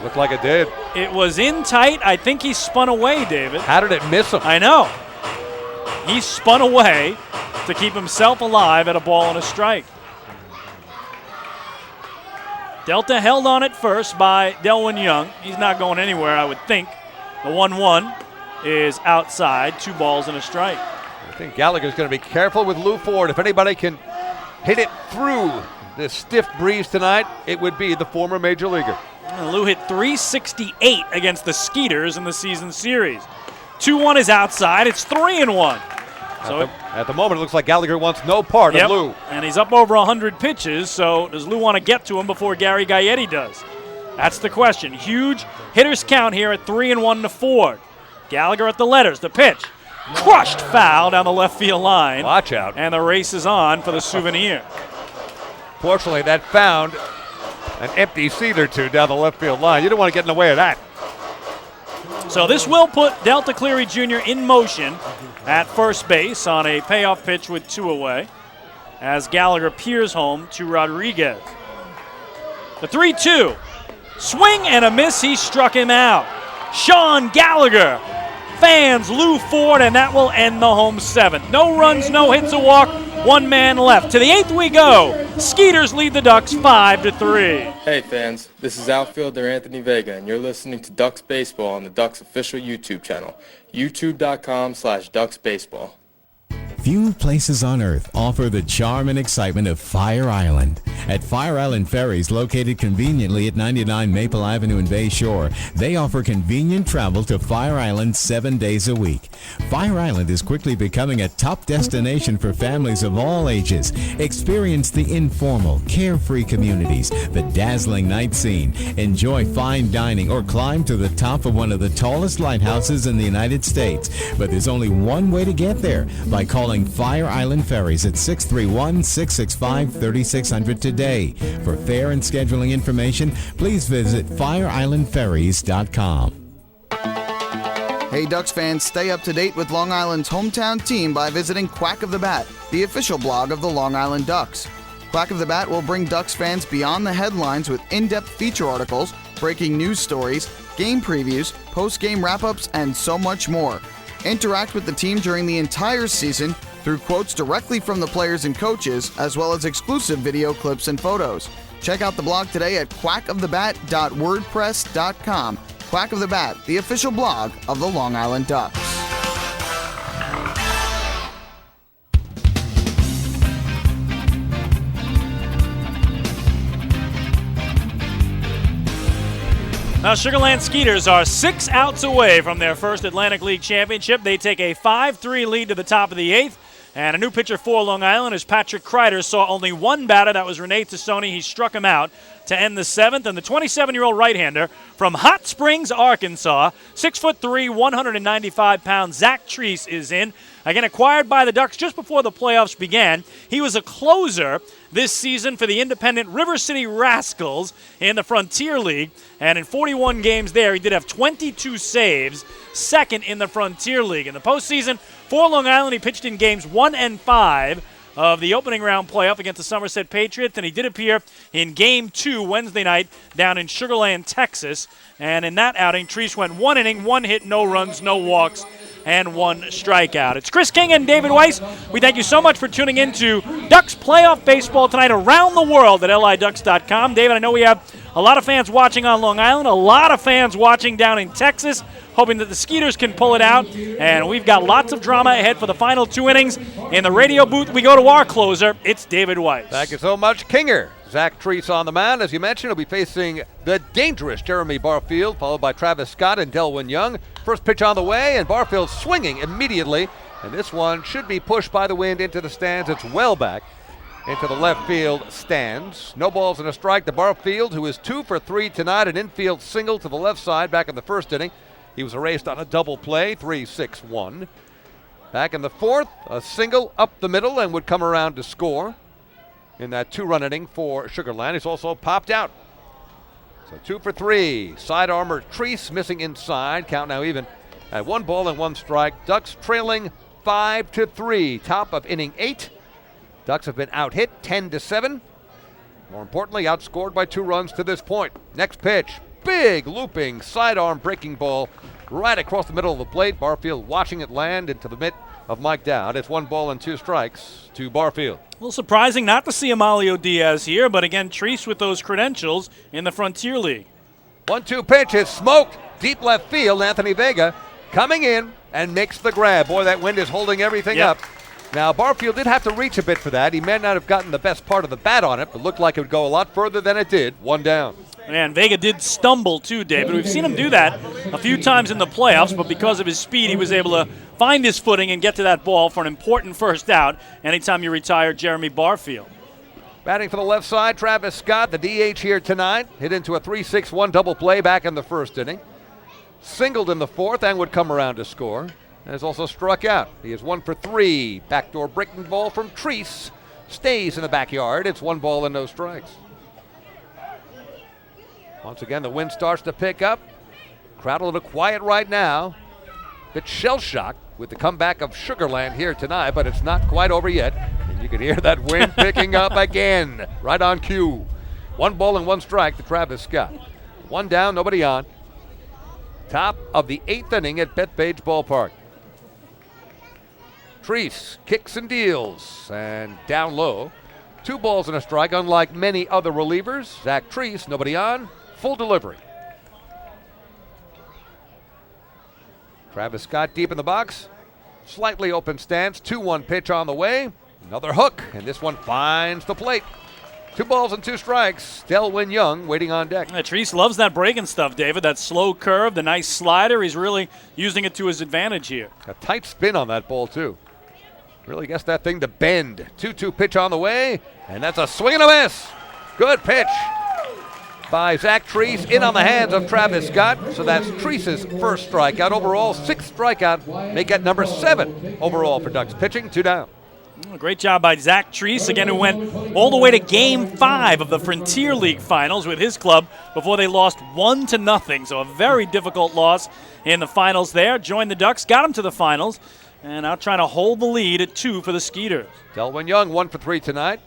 Looked like it did.
It was in tight. I think he spun away, David.
How did it miss him?
I know. He spun away to keep himself alive at a ball and a strike. Delta held on at first by Delwyn Young. He's not going anywhere, I would think. The 1-1 is outside, 2 balls and a strike.
I think Gallagher's going to be careful with Lou Ford. If anybody can hit it through this stiff breeze tonight, it would be the former major leaguer.
Lou hit .368 against the Skeeters in the season series. 2-1 is outside. It's 3-1. So
at the moment, it looks like Gallagher wants no part of Lou.
And he's up over 100 pitches, so does Lou want to get to him before Gary Gaetti does? That's the question. Huge hitters count here at 3-1 to Ford. Gallagher at the letters. The pitch. Crushed foul down the left field line.
Watch out.
And the race is on for the souvenir.
Fortunately, that found an empty seat or two down the left field line. You don't want to get in the way of that.
So this will put Delta Cleary Jr. in motion at first base on a payoff pitch with 2 away as Gallagher peers home to Rodriguez. The 3-2. Swing and a miss. He struck him out. Sean Gallagher fans Lou Ford, and that will end the home 7th. No runs, no hits, a walk. 1 man left. To the 8th we go. Skeeters lead the Ducks 5-3.
Hey fans, this is outfielder Anthony Vega, and you're listening to Ducks Baseball on the Ducks official YouTube channel, youtube.com/DucksBaseball.
Few places on Earth offer the charm and excitement of Fire Island. At Fire Island Ferries, located conveniently at 99 Maple Avenue in Bay Shore, they offer convenient travel to Fire Island 7 days a week. Fire Island is quickly becoming a top destination for families of all ages. Experience the informal, carefree communities, the dazzling night scene, enjoy fine dining, or climb to the top of one of the tallest lighthouses in the United States. But there's only one way to get there, by calling Fire Island Ferries at 631-665-3600 today. For fare and scheduling information, please visit fireislandferries.com.
Hey Ducks fans, stay up to date with Long Island's hometown team by visiting Quack of the Bat, the official blog of the Long Island Ducks. Quack of the Bat will bring Ducks fans beyond the headlines with in-depth feature articles, breaking news stories, game previews, post-game wrap-ups, and so much more. Interact with the team during the entire season through quotes directly from the players and coaches, as well as exclusive video clips and photos. Check out the blog today at quackofthebat.wordpress.com. Quack of the Bat, the official blog of the Long Island Ducks.
Now, Sugarland Skeeters are 6 outs away from their first Atlantic League championship. They take a 5-3 lead to the top of the 8th. And a new pitcher for Long Island is Patrick Kreider. Saw only one batter. That was Renee Tassoni. He struck him out to end the 7th. And the 27-year-old right-hander from Hot Springs, Arkansas, 6'3", 195 pounds, Zach Treese is in. Again, acquired by the Ducks just before the playoffs began. He was a closer this season for the independent River City Rascals in the Frontier League. And in 41 games there, he did have 22 saves, second in the Frontier League. In the postseason for Long Island, he pitched in games 1 and 5 of the opening round playoff against the Somerset Patriots, and he did appear in Game 2 Wednesday night down in Sugar Land, Texas. And in that outing, Treese went 1 inning, 1 hit, no runs, no walks, and 1 strikeout. It's Chris King and David Weiss. We thank you so much for tuning in to Ducks Playoff Baseball tonight around the world at liducks.com. David, I know we have a lot of fans watching on Long Island, a lot of fans watching down in Texas, hoping that the Skeeters can pull it out. And we've got lots of drama ahead for the final 2 innings. In the radio booth, we go to our closer. It's David Weiss.
Thank you so much, Kinger. Zach Treese on the mound. As you mentioned, he'll be facing the dangerous Jeremy Barfield, followed by Travis Scott and Delwyn Young. First pitch on the way, and Barfield swinging immediately. And this one should be pushed by the wind into the stands. It's well back into the left field stands. No balls and a strike to Barfield, who is 2 for 3 tonight. An infield single to the left side back in the first inning. He was erased on a double play, 3-6-1. Back in the fourth, a single up the middle and would come around to score in that 2-run inning for Sugar Land. He's also popped out. So 2 for 3. Side armor Treese missing inside. Count now even at 1 ball and 1 strike. Ducks trailing 5-3. Top of inning 8. Ducks have been out hit 10-7. More importantly, outscored by 2 runs to this point. Next pitch. Big looping sidearm breaking ball right across the middle of the plate. Barfield watching it land into the mitt of Mike Dowd. It's 1 ball and 2 strikes to Barfield.
A little surprising not to see Amalio Diaz here, but again, Treese with those credentials in the Frontier League.
1-2 pitch is smoked. Deep left field. Anthony Vega coming in and makes the grab. Boy, that wind is holding everything up. Now, Barfield did have to reach a bit for that. He may not have gotten the best part of the bat on it, but looked like it would go a lot further than it did. 1 down.
And Vega did stumble too, David. We've seen him do that a few times in the playoffs, but because of his speed, he was able to find his footing and get to that ball for an important first out anytime you retire Jeremy Barfield.
Batting for the left side, Travis Scott, the DH here tonight. Hit into a 3-6-1 double play back in the first inning. Singled in the fourth and would come around to score. And has also struck out. He is 1 for 3. Backdoor breaking ball from Treese. Stays in the backyard. It's 1 ball and no strikes. Once again, the wind starts to pick up. Crowd a little quiet right now. Bit shell-shocked with the comeback of Sugar Land here tonight, but it's not quite over yet. And you can hear that wind picking up again, right on cue. 1 ball and 1 strike to Travis Scott. 1 down, nobody on. Top of the 8th inning at Bethpage Ballpark. Treese kicks and deals, and down low. 2 balls and a strike, unlike many other relievers. Zach Treese, nobody on, full delivery. Travis Scott deep in the box. Slightly open stance, 2-1 pitch on the way. Another hook, and this one finds the plate. 2 balls and 2 strikes. Delwyn Young waiting on deck.
Treese loves that breaking stuff, David. That slow curve, the nice slider. He's really using it to his advantage here.
A tight spin on that ball, too. Really gets that thing to bend. 2-2 pitch on the way, and that's a swing and a miss. Good pitch by Zach Treese in on the hands of Travis Scott. So that's Treese's first strikeout overall. 6th strikeout. Make it number 7 overall for Ducks pitching. 2 down.
Great job by Zach Treese, again, who went all the way to Game 5 of the Frontier League Finals with his club before they lost 1-0. So a very difficult loss in the finals there. Joined the Ducks, got them to the finals, and now trying to hold the lead at 2 for the Skeeters.
Delwyn Young 1 for 3 tonight.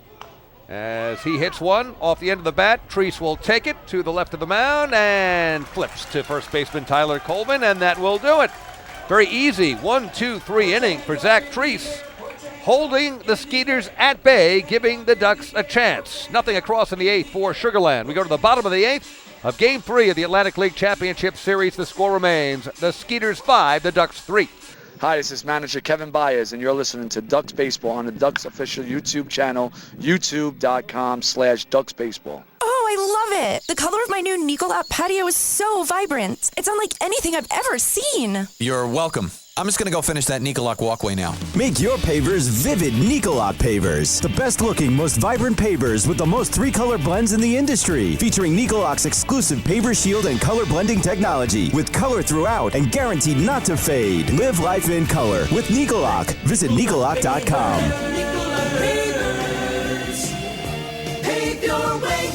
As he hits one off the end of the bat, Treese will take it to the left of the mound and flips to first baseman Tyler Coleman, and that will do it. Very easy 1-2-3 inning for Zach Treese, holding the Skeeters at bay, giving the Ducks a chance. Nothing across in the 8th for Sugarland. We go to the bottom of the 8th of Game 3 of the Atlantic League Championship Series. The score remains the Skeeters 5, the Ducks 3.
Hi, this is manager Kevin Baez, and you're listening to Ducks Baseball on the Ducks official YouTube channel, youtube.com/Ducks Baseball.
Oh, I love it. The color of my new Nicolot patio is so vibrant. It's unlike anything I've ever seen.
You're welcome. I'm just going to go finish that Nicolak walkway now.
Make your pavers vivid Nicolot pavers. The best looking, most vibrant pavers with the most 3-color blends in the industry. Featuring Nicolot's exclusive paver shield and color blending technology. With color throughout and guaranteed not to fade. Live life in color with Nicolot. Visit Nicolot.com.
Pave your way.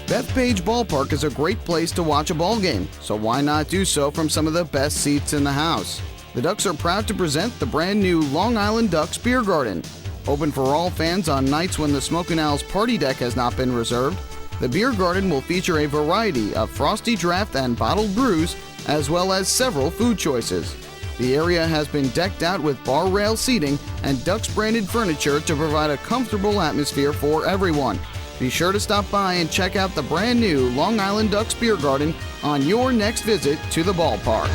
Bethpage Ballpark is a great place to watch a ball game, so why not do so from some of the best seats in the house? The Ducks are proud to present the brand new Long Island Ducks Beer Garden. Open for all fans on nights when the Smokin' Owl's party deck has not been reserved, the Beer Garden will feature a variety of frosty draft and bottled brews, as well as several food choices. The area has been decked out with bar rail seating and Ducks branded furniture to provide a comfortable atmosphere for everyone. Be sure to stop by and check out the brand new Long Island Ducks Beer Garden on your next visit to the ballpark.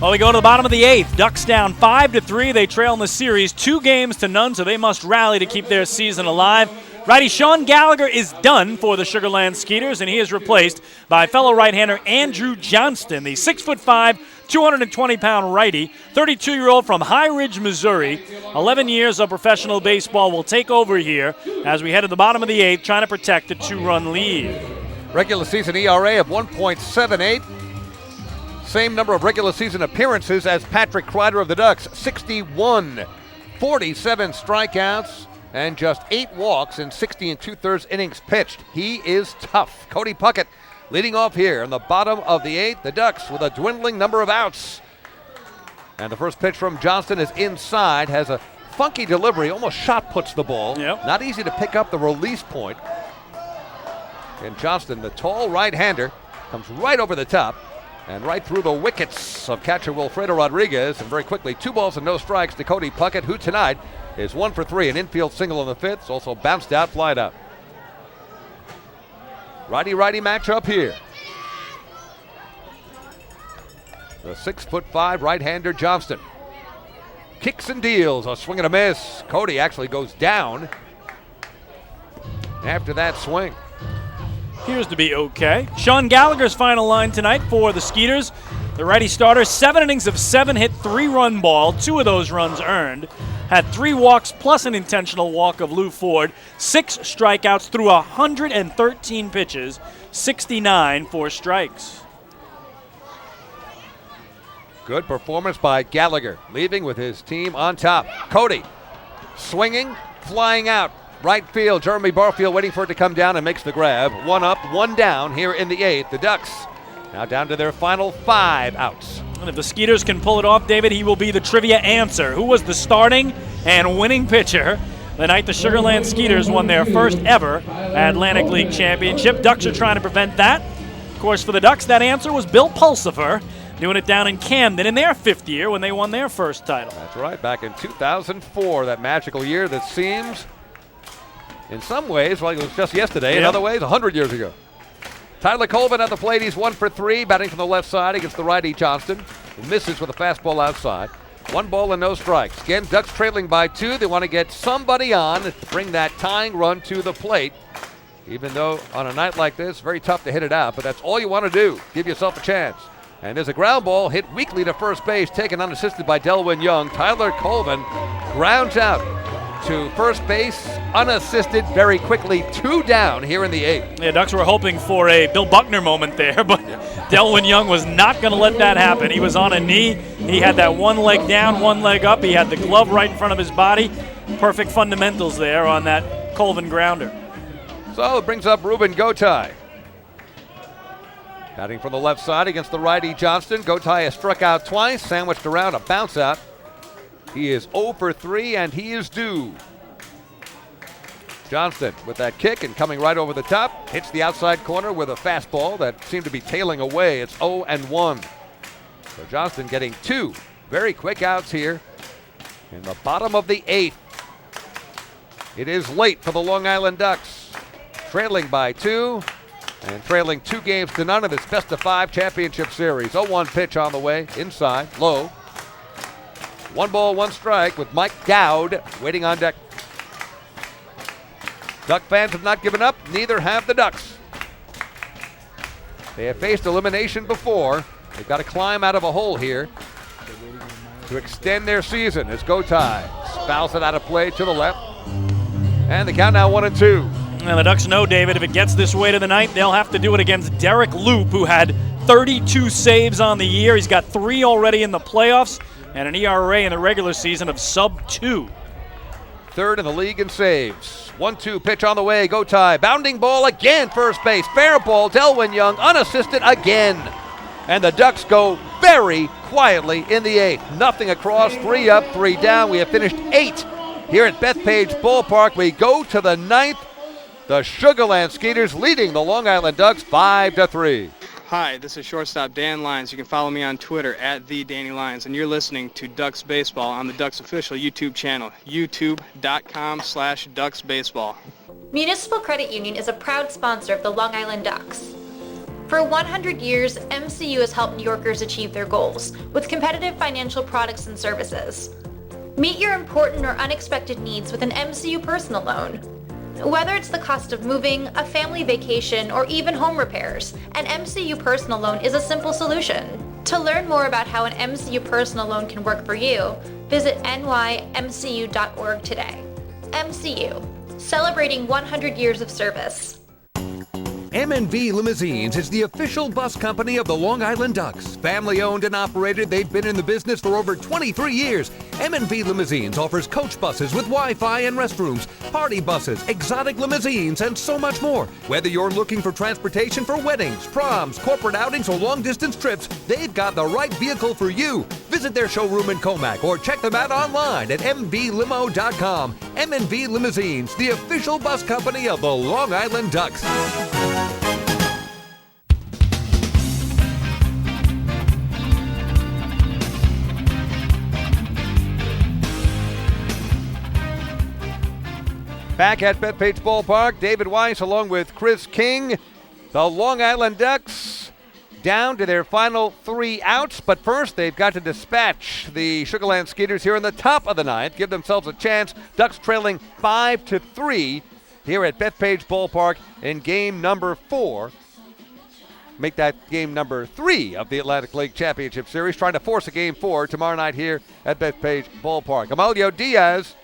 Well, we go to the bottom of the 8th. Ducks down 5-3. They trail in the series 2-0, so they must rally to keep their season alive. Righty Sean Gallagher is done for the Sugarland Skeeters, and he is replaced by fellow right-hander Andrew Johnston, the 6'5", 220-pound righty, 32-year-old from High Ridge, Missouri. 11 years of professional baseball will take over here as we head to the bottom of the 8th, trying to protect a 2-run lead.
Regular season ERA of 1.78. Same number of regular season appearances as Patrick Kreider of the Ducks, 61. 47 strikeouts and just 8 walks in 60 2/3 innings pitched. He is tough. Cody Puckett leading off here in the bottom of the 8th. The Ducks with a dwindling number of outs. And the first pitch from Johnston is inside, has a funky delivery, almost shot puts the ball.
Yep.
Not easy to pick up the release point. And Johnston, the tall right-hander, comes right over the top and right through the wickets of catcher Wilfredo Rodriguez. And very quickly, 2 balls and no strikes to Cody Puckett, who tonight is 1 for 3. An infield single in the 5th, also bounced out, flied out. Righty-righty matchup here. The 6'5" right-hander Johnston kicks and deals, a swing and a miss. Cody actually goes down after that swing.
Appears to be okay. Sean Gallagher's final line tonight for the Skeeters. The righty starter, 7 innings of 7, hit 3-run ball, 2 of those runs earned. Had 3 walks plus an intentional walk of Lou Ford, 6 strikeouts through 113 pitches, 69 for strikes.
Good performance by Gallagher, leaving with his team on top. Cody swinging, flying out. Right field, Jeremy Barfield waiting for it to come down and makes the grab. 1 up, 1 down here in the 8th. The Ducks now down to their final 5 outs.
And if the Skeeters can pull it off, David, he will be the trivia answer. Who was the starting and winning pitcher the night the Sugarland Skeeters won their first ever Atlantic League championship. Ducks are trying to prevent that. Of course, for the Ducks, that answer was Bill Pulsifer, doing it down in Camden in their 5th year when they won their first title.
That's right, back in 2004, that magical year that seems, in some ways, like it was just yesterday, in other ways, 100 years ago. Tyler Colvin at the plate. He's 1 for 3, batting from the left side against the righty Johnston. He misses with a fastball outside. 1 ball and no strikes. Again, Ducks trailing by 2. They want to get somebody on to bring that tying run to the plate. Even though on a night like this, very tough to hit it out, but that's all you want to do. Give yourself a chance. And there's a ground ball hit weakly to first base, taken unassisted by Delwyn Young. Tyler Colvin grounds out to first base, unassisted very quickly, 2 down here in the 8th.
Yeah, Ducks were hoping for a Bill Buckner moment there, but Delwyn Young was not going to let that happen. He was on a knee. He had that one leg down, one leg up. He had the glove right in front of his body. Perfect fundamentals there on that Colvin grounder.
So it brings up Ruben Gotay. Batting from the left side against the righty Johnston. Gotay has struck out twice, sandwiched around a bounce out. He is 0 for 3, and he is due. Johnston with that kick and coming right over the top. Hits the outside corner with a fastball that seemed to be tailing away. It's 0-1. So Johnston getting 2 very quick outs here in the bottom of the 8th. It is late for the Long Island Ducks. Trailing by 2 and trailing 2 games to none in this best-of-5 championship series. 0-1 pitch on the way, inside, low. 1 ball, 1 strike with Mike Dowd waiting on deck. Duck fans have not given up, neither have the Ducks. They have faced elimination before. They've got to climb out of a hole here to extend their season as Gotay fouls it out of play to the left. And the count now 1-2.
And the Ducks know, David, if it gets this way to the ninth, they'll have to do it against Derek Loop, who had 32 saves on the year. He's got 3 already in the playoffs and an ERA in the regular season of sub-2.
3rd in the league in saves. 1-2 pitch on the way. Gotay bounding ball again, first base. Fair ball. Delwyn Young unassisted again. And the Ducks go very quietly in the 8th. Nothing across, 3 up, 3 down. We have finished 8 here at Bethpage Ballpark. We go to the 9th. The Sugarland Skeeters leading the Long Island Ducks 5-3.
Hi, this is shortstop Dan Lyons. You can follow me on Twitter at @TheDannyLyons, and you're listening to Ducks Baseball on the Ducks official YouTube channel, youtube.com/DucksBaseball.
Municipal Credit Union is a proud sponsor of the Long Island Ducks. For 100 years, MCU has helped New Yorkers achieve their goals with competitive financial products and services. Meet your important or unexpected needs with an MCU personal loan. Whether it's the cost of moving, a family vacation, or even home repairs, an MCU personal loan is a simple solution. To learn more about how an MCU personal loan can work for you, visit nymcu.org today. MCU, celebrating 100 years of service.
M&V Limousines is the official bus company of the Long Island Ducks. Family owned and operated, they've been in the business for over 23 years. M&V Limousines offers coach buses with Wi-Fi and restrooms, party buses, exotic limousines, and so much more. Whether you're looking for transportation for weddings, proms, corporate outings, or long-distance trips, they've got the right vehicle for you. Visit their showroom in Comac or check them out online at mvlimo.com. M&V Limousines, the official bus company of the Long Island Ducks.
Back at Bethpage Ballpark, David Weiss along with Chris King. The Long Island Ducks down to their final 3 outs, but first they've got to dispatch the Sugarland Skeeters here in the top of the 9th, give themselves a chance. Ducks trailing 5-3 here at Bethpage Ballpark in game number 4. Make that game number 3 of the Atlantic League Championship Series, trying to force a game 4 tomorrow night here at Bethpage Ballpark. Emilio Diaz,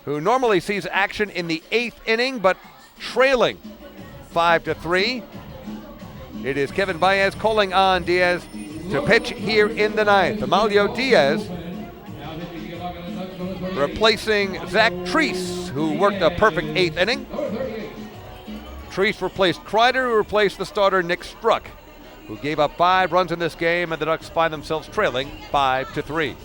who normally sees action in the 8th inning, but trailing 5-3. It is Kevin Baez calling on Diaz to pitch here in the 9th. Emilio Diaz replacing Zach Treese, who worked a perfect 8th inning. Treese replaced Kreider, who replaced the starter Nick Struck, who gave up 5 runs in this game, and the Ducks find themselves trailing 5-3.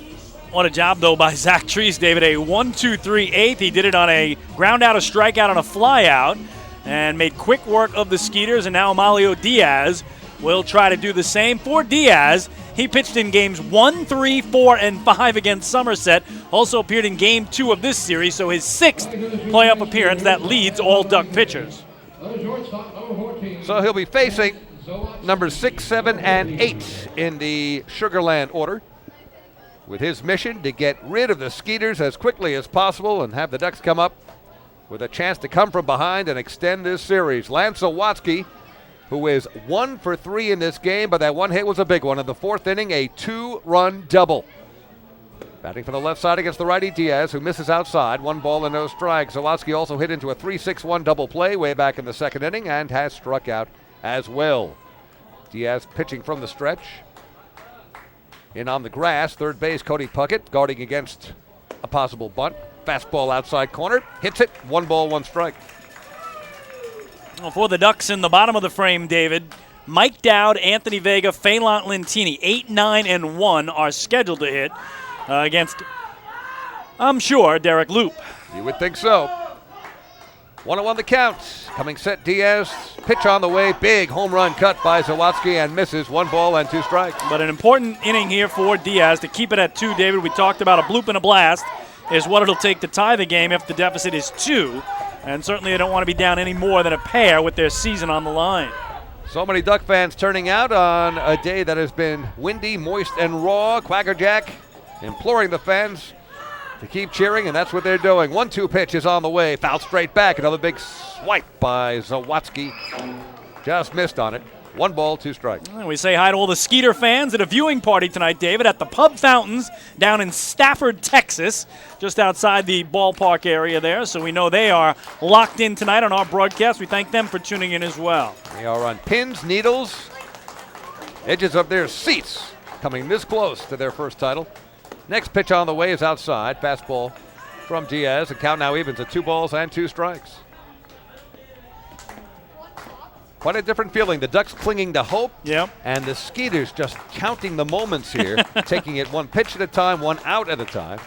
What a job, though, by Zach Treese, David. A 1-2-3 eighth. He did it on a ground out, a strikeout, on a fly out, and made quick work of the Skeeters. And now Amalio Diaz will try to do the same for Diaz. He pitched in games 1, 3, 4, and 5 against Somerset. Also appeared in game 2 of this series, so his 6th playoff appearance. That leads all Duck pitchers.
So he'll be facing numbers 6, 7, and 8 in the Sugarland order, with his mission to get rid of the Skeeters as quickly as possible and have the Ducks come up with a chance to come from behind and extend this series. Lance Zawatsky, who is 1 for 3 in this game, but that one hit was a big one. In the 4th inning, a 2-run double. Batting from the left side against the righty Diaz, who misses outside. 1 ball and no strike. Zawatsky also hit into a 3-6-1 double play way back in the 2nd inning and has struck out as well. Diaz pitching from the stretch. In on the grass, third base, Cody Puckett guarding against a possible bunt. Fastball outside corner, hits it, 1 ball, 1 strike.
Well, for the Ducks in the bottom of the frame, David, Mike Dowd, Anthony Vega, Phelan Lentini, 8, 9, and 1 are scheduled to hit against, I'm sure, Derek Loop.
You would think so. 1-1 the count. Coming set, Diaz. Pitch on the way. Big home run cut by Zawatsky and misses. 1 ball and 2 strikes.
But an important inning here for Diaz to keep it at 2, David. We talked about a bloop and a blast is what it'll take to tie the game if the deficit is 2. And certainly they don't want to be down any more than a pair with their season on the line.
So many Duck fans turning out on a day that has been windy, moist, and raw. Quackerjack imploring the fans to keep cheering, and that's what they're doing. 1-2 pitch is on the way. Foul straight back. Another big swipe by Zawatsky. Just missed on it. 1 ball, 2 strikes.
We say hi to all the Skeeter fans at a viewing party tonight, David, at the Pub Fountains down in Stafford, Texas, just outside the ballpark area there. So we know they are locked in tonight on our broadcast. We thank them for tuning in as well.
They are on pins, needles, edges of their seats, coming this close to their first title. Next pitch on the way is outside. Fastball from Diaz. The count now evens at 2 balls and 2 strikes. Quite a different feeling. The Ducks clinging to hope.
Yep.
And the Skeeters just counting the moments here, taking it 1 pitch at a time, 1 out at a time,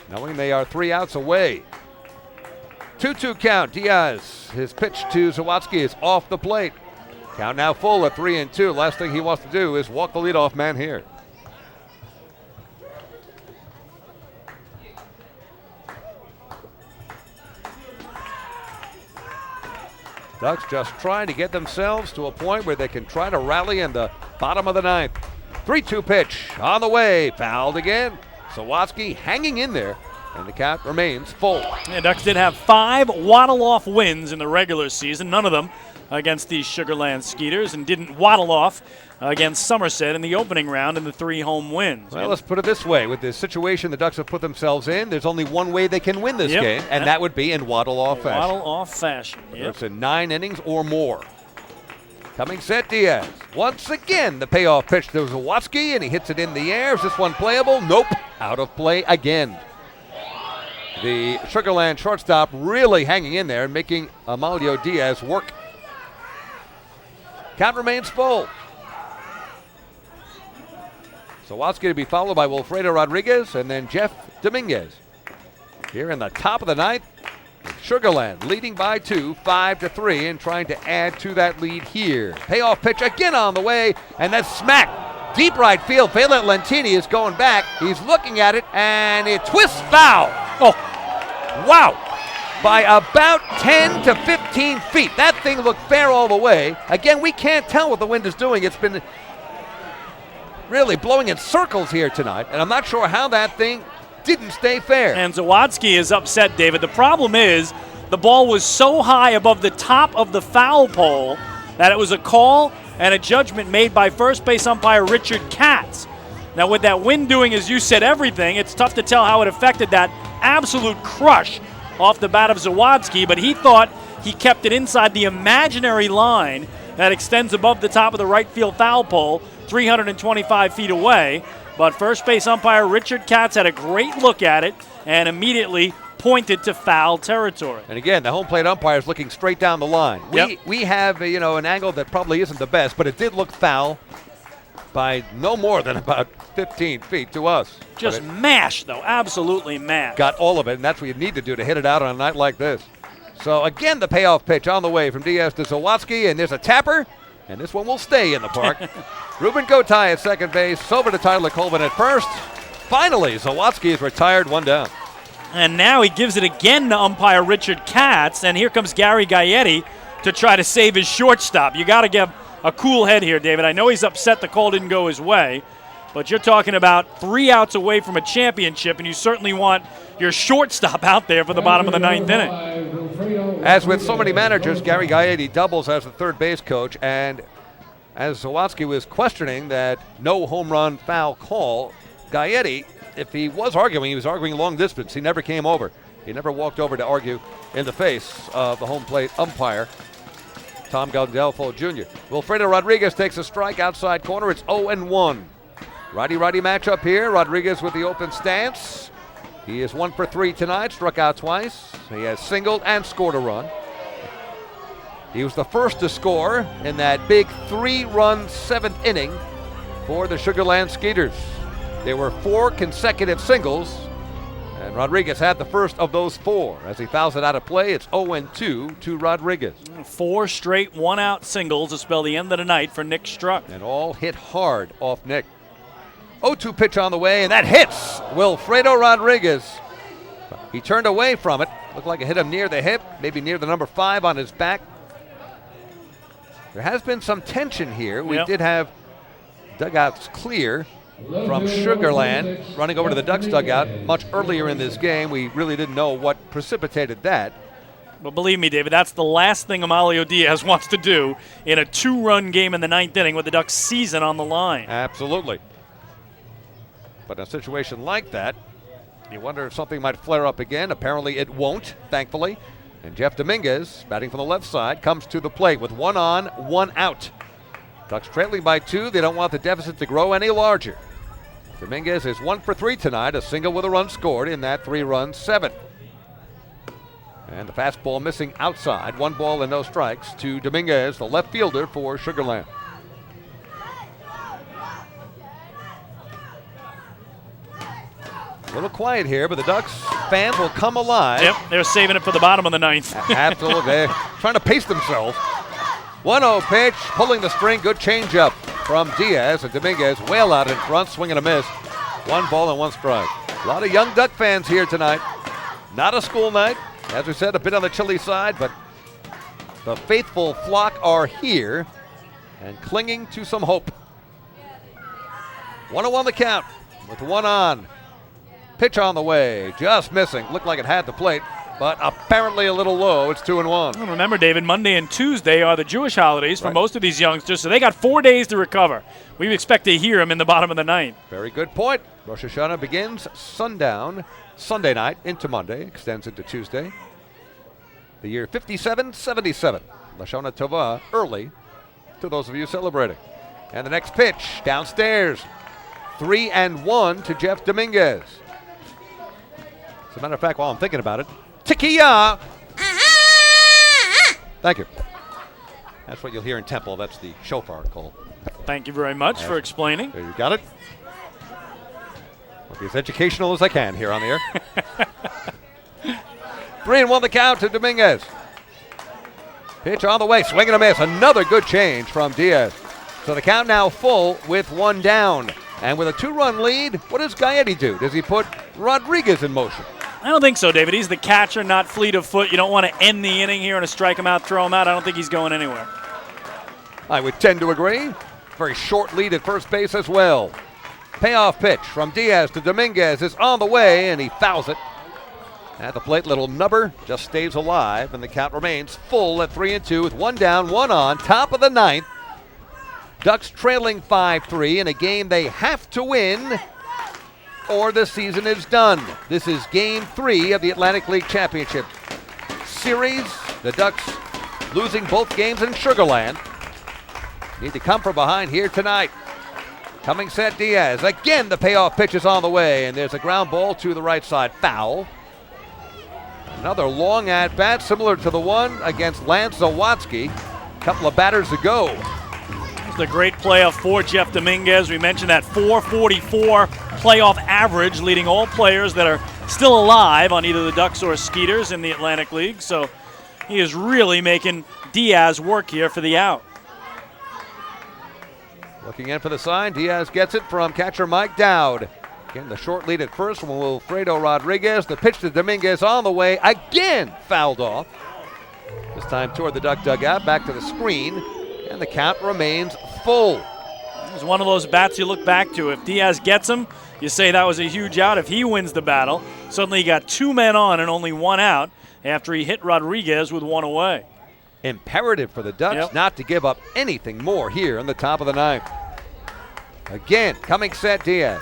knowing they are 3 outs away. 2-2 count. Diaz, his pitch to Zawatsky is off the plate. Count now full at 3-2. Last thing he wants to do is walk the leadoff man here. Ducks just trying to get themselves to a point where they can try to rally in the bottom of the 9th. 3-2 pitch on the way. Fouled again. Zawatsky hanging in there, and the count remains full.
Yeah, Ducks did have 5 waddle-off wins in the regular season, none of them against these Sugarland Skeeters, and didn't waddle off against Somerset in the opening round in the 3 home wins.
Well, let's put it this way. With the situation the Ducks have put themselves in, there's only one way they can win this game, and that would be in waddle-off fashion.
Waddle-off fashion, yep.
It's in 9 innings or more. Coming set, Diaz. Once again, the payoff pitch to Zawatsky, and he hits it in the air. Is this one playable? Nope. Out of play again. The Sugarland shortstop really hanging in there and making Amalio Diaz work. Count remains full. Zawatsky to be followed by Wilfredo Rodriguez and then Jeff Dominguez. Here in the top of the 9th, Sugarland leading by 2, 5-3, and trying to add to that lead here. Payoff pitch again on the way, and that's smack. Deep right field. Phelan Lentini is going back. He's looking at it, and it twists foul. Oh, wow. By about 10 to 15 feet. That thing looked fair all the way. Again, we can't tell what the wind is doing. It's been really blowing in circles here tonight, and I'm not sure how that thing didn't stay fair.
And Zawatsky is upset, David. The problem is the ball was so high above the top of the foul pole that it was a call and a judgment made by first base umpire Richard Katz. Now, with that wind doing, as you said, everything, it's tough to tell how it affected that absolute crush off the bat of Zawatsky, but he thought he kept it inside the imaginary line that extends above the top of the right field foul pole, 325 feet away. But first base umpire Richard Katz had a great look at it and immediately pointed to foul territory.
And again, the home plate umpire is looking straight down the line.
Yep.
We have an angle that probably isn't the best, but it did look foul by no more than about 15 feet to us.
Just mashed, though. Absolutely mashed.
Got all of it, and that's what you need to do to hit it out on a night like this. So, again, the payoff pitch on the way from Diaz to Zawatsky, and there's a tapper, and this one will stay in the park. Ruben Gotay at second base, over to Tyler Colvin at first. Finally, Zawatsky is retired, one down.
And now he gives it again to umpire Richard Katz, and here comes Gary Gaetti to try to save his shortstop. You got to give a cool head here, David. I know he's upset the call didn't go his way, but you're talking about 3 outs away from a championship, and you certainly want your shortstop out there for the bottom of the 9th inning.
As with so many managers, Gary Gaetti doubles as the third base coach, and as Zawatsky was questioning that no home run foul call, Gaetti, if he was arguing, he was arguing long distance. He never came over. He never walked over to argue in the face of the home plate umpire, Tom Gandolfo Jr. Wilfredo Rodriguez takes a strike outside corner. It's 0-1. Righty-righty matchup here. Rodriguez with the open stance. He is 1 for 3 tonight, struck out twice. He has singled and scored a run. He was the first to score in that big 3-run 7th inning for the Sugar Land Skeeters. There were 4 consecutive singles, and Rodriguez had the first of those 4. As he fouls it out of play, it's 0-2 to Rodriguez.
4 straight one-out singles to spell the end of the night for Nick Struck.
And all hit hard off Nick. 0-2 pitch on the way, and that hits Wilfredo Rodriguez. He turned away from it. Looked like it hit him near the hip, maybe near the number 5 on his back. There has been some tension here. We did have dugouts clear from Sugarland running over to the Ducks dugout much earlier in this game. We really didn't know what precipitated that.
But believe me, David, that's the last thing Amalio Diaz wants to do in a 2-run game in the 9th inning with the Ducks' season on the line.
Absolutely. But in a situation like that, you wonder if something might flare up again. Apparently it won't, thankfully. And Jeff Dominguez, batting from the left side, comes to the plate with 1 on, 1 out. Ducks trailing by 2. They don't want the deficit to grow any larger. Dominguez is 1 for 3 tonight, a single with a run scored in that 3-run 7th. And the fastball missing outside. 1 ball and no strikes to Dominguez, the left fielder for Sugarland. A little quiet here, but the Ducks fans will come alive.
Yep, they're saving it for the bottom of the 9th.
Absolutely. They're trying to pace themselves. 1-0 pitch, pulling the string, good changeup from Diaz, and Dominguez well out in front, swing and a miss. 1 ball and 1 strike. A lot of young Duck fans here tonight. Not a school night. As we said, a bit on the chilly side, but the faithful flock are here and clinging to some hope. 1-0 the count with 1 on. Pitch on the way, just missing. Looked like it had the plate, but apparently a little low. It's 2-1.
Well, remember, David, Monday and Tuesday are the Jewish holidays for most of these youngsters, so they got 4 days to recover. We expect to hear them in the bottom of the 9th.
Very good point. Rosh Hashanah begins sundown Sunday night into Monday, extends into Tuesday. The year 5777. Lashana Tova early to those of you celebrating. And the next pitch downstairs. 3-1 to Jeff Dominguez. As a matter of fact, while I'm thinking about it, Tikiya. Thank you. That's what you'll hear in Temple. That's the shofar call.
Thank you very much for explaining.
There you got it. I'll be as educational as I can here on the air. 3-1 the count to Dominguez. Pitch on the way, swing and a miss. Another good change from Diaz. So the count now full with 1 down. And with a 2-run lead, what does Gaetti do? Does he put Rodriguez in motion?
I don't think so, David. He's the catcher, not fleet of foot. You don't want to end the inning here and strike him out, throw him out. I don't think he's going anywhere.
I would tend to agree. Very short lead at first base as well. Payoff pitch from Diaz to Dominguez is on the way, and he fouls it. At the plate, little nubber just stays alive, and the count remains full at 3-2 with 1 down, 1 on, top of the 9th. Ducks trailing 5-3 in a game they have to win or the season is done. This is Game 3 of the Atlantic League Championship Series. The Ducks losing both games in Sugarland. Need to come from behind here tonight. Coming set Diaz. Again, the payoff pitch is on the way, and there's a ground ball to the right side. Foul. Another long at-bat, similar to the one against Lance Zawatsky a couple of batters ago.
the great playoff for Jeff Dominguez. We mentioned that 444 playoff average, leading all players that are still alive on either the Ducks or Skeeters in the Atlantic League. So he is really making Diaz work here for the out.
Looking in for the sign, Diaz gets it from catcher Mike Dowd. Again, the short lead at first from Wilfredo Rodriguez. The pitch to Dominguez on the way, again fouled off. This time toward the Duck dugout, back to the screen, and the count remains full.
It's one of those bats you look back to. If Diaz gets him, you say that was a huge out. If he wins the battle, suddenly you got 2 men on and only 1 out after he hit Rodriguez with 1 away.
Imperative for the Ducks not to give up anything more here in the top of the 9th. Again, coming set Diaz.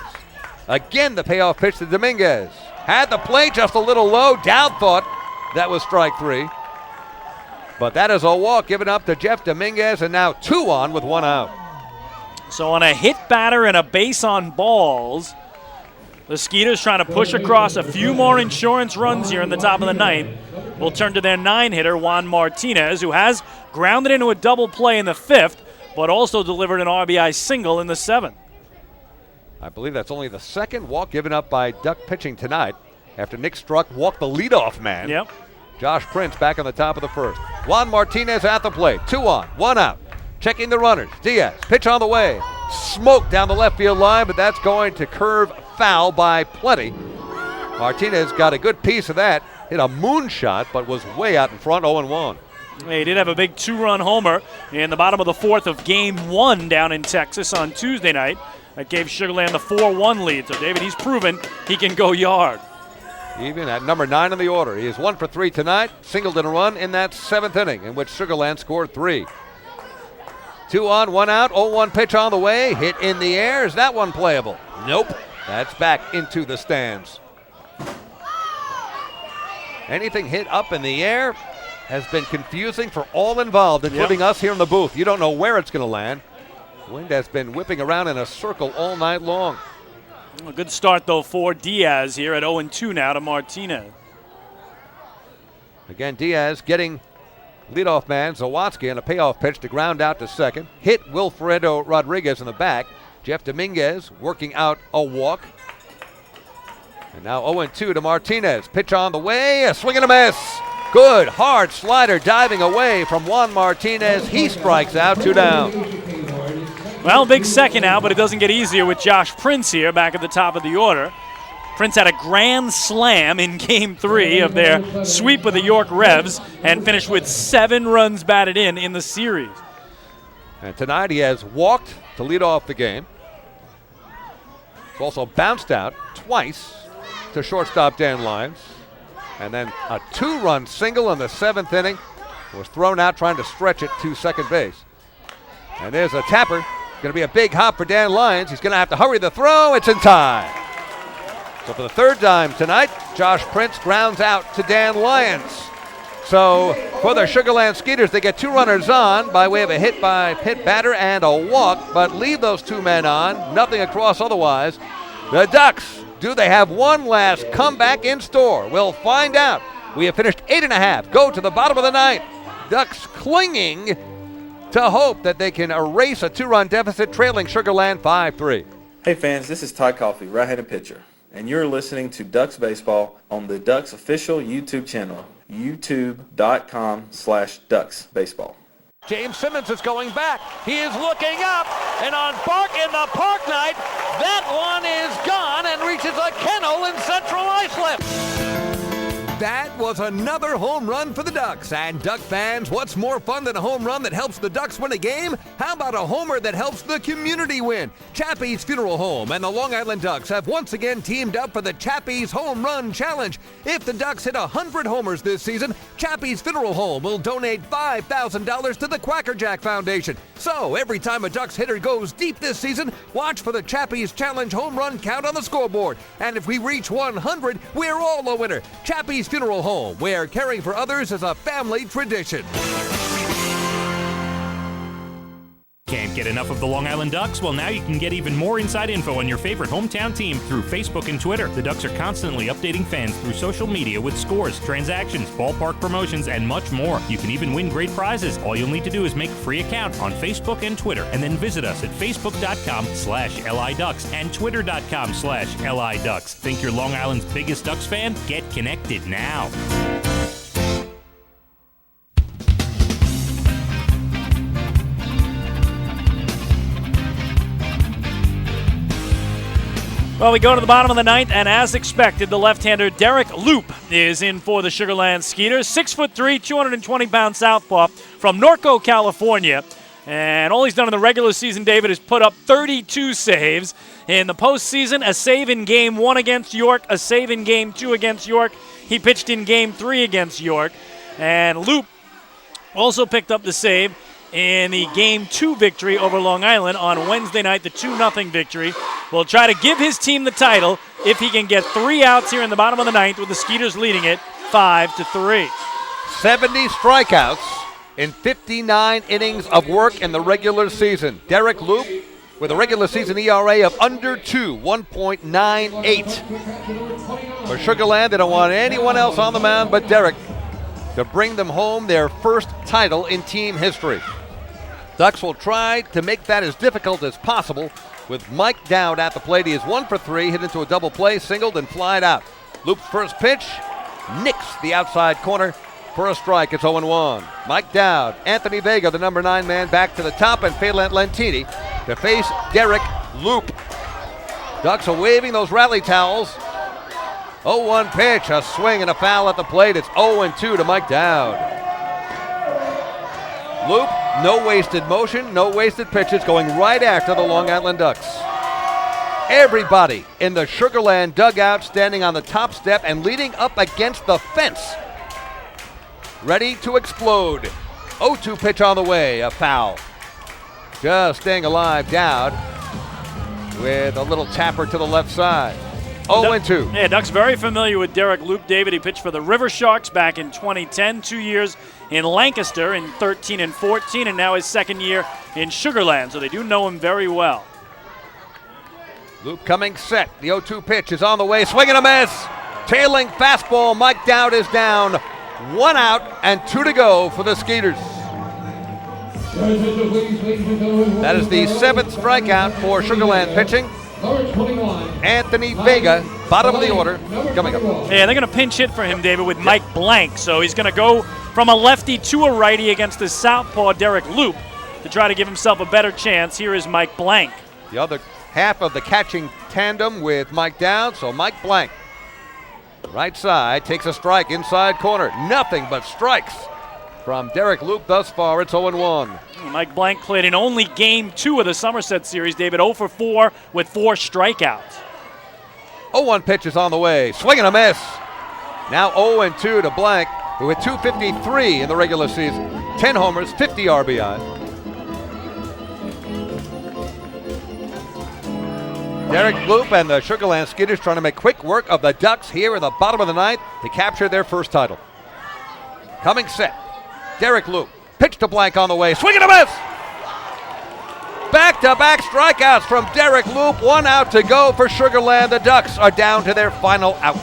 Again, the payoff pitch to Dominguez. Had the play just a little low. Dowd thought that was strike 3. But that is a walk given up to Jeff Dominguez, and now 2 on with 1 out.
So on a hit batter and a base on balls, the Skeeters trying to push across a few more insurance runs here in the top of the 9th. Will turn to their 9-hitter, Juan Martinez, who has grounded into a double play in the 5th, but also delivered an RBI single in the 7th.
I believe that's only the 2nd walk given up by Duck pitching tonight after Nick Struck walked the leadoff man.
Yep.
Josh Prince back on the top of the 1st. Juan Martinez at the plate. 2 on, 1 out. Checking the runners. Diaz, pitch on the way. Smoke down the left field line, but that's going to curve foul by plenty. Martinez got a good piece of that. Hit a moonshot, but was way out in front, 0-1.
He did have a big 2-run homer in the bottom of the 4th of Game 1 down in Texas on Tuesday night. That gave Sugar Land the 4-1 lead. So, David, he's proven he can go yard.
Even at number 9 in the order. He is 1 for 3 tonight. Singled in a run in that 7th inning in which Sugar Land scored 3. 2 on, 1 out, 0-1 pitch on the way. Hit in the air. Is that one playable? Nope. That's back into the stands. Anything hit up in the air has been confusing for all involved, including us here in the booth. You don't know where it's going to land. Wind has been whipping around in a circle all night long.
A good start, though, for Diaz here at 0-2 now to Martinez.
Again, Diaz getting leadoff man Zawatsky on a payoff pitch to ground out to second. Hit Wilfredo Rodriguez in the back. Jeff Dominguez working out a walk. And now 0-2 to Martinez. Pitch on the way, a swing and a miss. Good, hard slider diving away from Juan Martinez. He strikes out, 2 down.
Well, big second out, but it doesn't get easier with Josh Prince here back at the top of the order. Prince had a grand slam in Game 3 of their sweep of the York Revs and finished with 7 runs batted in the series.
And tonight he has walked to lead off the game. He's also bounced out twice to shortstop Dan Lyons. And then a 2-run single in the 7th inning. Was thrown out trying to stretch it to second base. And there's a tapper. Going to be a big hop for Dan Lyons. He's going to have to hurry the throw. It's in time. So for the 3rd time tonight, Josh Prince grounds out to Dan Lyons. So for the Sugar Land Skeeters, they get 2 runners on by way of a hit by Pitt batter and a walk, but leave those 2 men on. Nothing across otherwise. The Ducks, do they have one last comeback in store? We'll find out. We have finished 8.5. Go to the bottom of the 9th. Ducks clinging to hope that they can erase a 2-run deficit, trailing Sugar Land 5-3.
Hey fans, this is Todd Coffey, right-handed pitcher, and you're listening to Ducks Baseball on the Ducks official YouTube channel, youtube.com/DucksBaseball.
James Simmons is going back. He is looking up, and on in the park night, that one is gone and reaches a kennel in Central Islip. That was another home run for the Ducks. And Duck fans, what's more fun than a home run that helps the Ducks win a game? How about a homer that helps the community win? Chappie's Funeral Home and the Long Island Ducks have once again teamed up for the Chappie's Home Run Challenge. If the Ducks hit 100 homers this season, Chappie's Funeral Home will donate $5,000 to the Quackerjack Foundation. So every time a Ducks hitter goes deep this season, watch for the Chappie's Challenge home run count on the scoreboard. And if we reach 100, we're all a winner. Chappie's Funeral Home, where caring for others is a family tradition.
Can't get enough of the Long Island Ducks? Well, now you can get even more inside info on your favorite hometown team through Facebook and Twitter. The Ducks are constantly updating fans through social media with scores, transactions, ballpark promotions, and much more. You can even win great prizes. All you'll need to do is make a free account on Facebook and Twitter, and then visit us at facebook.com/LIDucks and twitter.com/LIDucks. Think you're Long Island's biggest Ducks fan? Get connected now.
Well, we go to the bottom of the ninth, and as expected, the left-hander Derek Loop is in for the Sugarland Skeeters. 6'3", 220-pound southpaw from Norco, California. And all he's done in the regular season, David, is put up 32 saves. In the postseason, a save in Game 1 against York, a save in Game 2 against York. He pitched in Game 3 against York. And Loop also picked up the save in the Game 2 victory over Long Island on Wednesday night, the 2-0 victory. Will try to give his team the title if he can get 3 outs here in the bottom of the ninth, with the Skeeters leading it 5-3.
70 strikeouts in 59 innings of work in the regular season. Derek Loop with a regular season ERA of under 2, 1.98. For Sugarland, they don't want anyone else on the mound but Derek to bring them home their first title in team history. Ducks will try to make that as difficult as possible with Mike Dowd at the plate. He is 1 for 3, hit into a double play, singled, and flied out. Loop's first pitch nicks the outside corner for a strike. It's 0-1. Mike Dowd, Anthony Vega, the number 9 man, back to the top, and Phelan Lentini to face Derek Loop. Ducks are waving those rally towels. 0-1 pitch, a swing and a foul at the plate. It's 0-2 to Mike Dowd. Loop, no wasted motion, no wasted pitches, going right after the Long Island Ducks. Everybody in the Sugarland dugout standing on the top step and leaning up against the fence, ready to explode. 0-2 pitch on the way, a foul. Just staying alive, Dowd with a little tapper to the left side. 0-2.
Yeah, Ducks very familiar with Derek Loop, David. He pitched for the River Sharks back in 2010, 2 years in Lancaster in 13 and 14, and now his second year in Sugarland, so they do know him very well.
Loop coming set. The 0-2 pitch is on the way. Swing and a miss. Tailing fastball. Mike Dowd is down. 1 out and 2 to go for the Skeeters. That is the 7th strikeout for Sugarland pitching. Anthony Vega, bottom of the order, coming up.
Yeah, they're going to pinch hit for him, David, with Mike Blank. So he's going to go from a lefty to a righty against the southpaw Derek Loop to try to give himself a better chance. Here is Mike Blank.
The other half of the catching tandem with Mike Dowd, so Mike Blank. Right side, takes a strike, inside corner. Nothing but strikes from Derek Loop thus far. It's 0-1.
Mike Blank played in only Game 2 of the Somerset Series, David, 0 for 4 with 4 strikeouts.
0-1 pitch is on the way. Swing and a miss. Now 0-2 to Blank, who hit 253 in the regular season. 10 homers, 50 RBI. Derek Loop and the Sugarland Skeeters trying to make quick work of the Ducks here in the bottom of the ninth to capture their first title. Coming set. Derek Loop. Pitch to Blank on the way. Swing and a miss! Back-to-back strikeouts from Derek Loop. 1 out to go for Sugarland. The Ducks are down to their final out.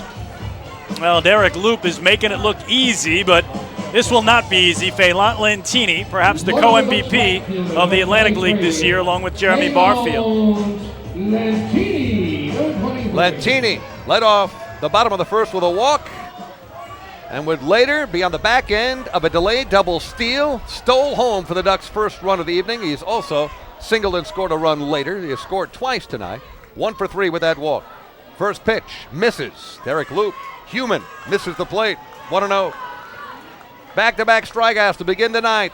Well, Derek Loop is making it look easy, but this will not be easy. Phelan Lentini, perhaps the co-MVP of the Atlantic League this year, along with Jeremy Barfield.
Lentini led off the bottom of the first with a walk, and would later be on the back end of a delayed double steal. Stole home for the Ducks' first run of the evening. He's also singled and scored a run later. He has scored twice tonight. 1 for 3 with that walk. First pitch misses. Derek Loop, human, misses the plate. 1-0. Back-to-back strikeouts to begin the ninth.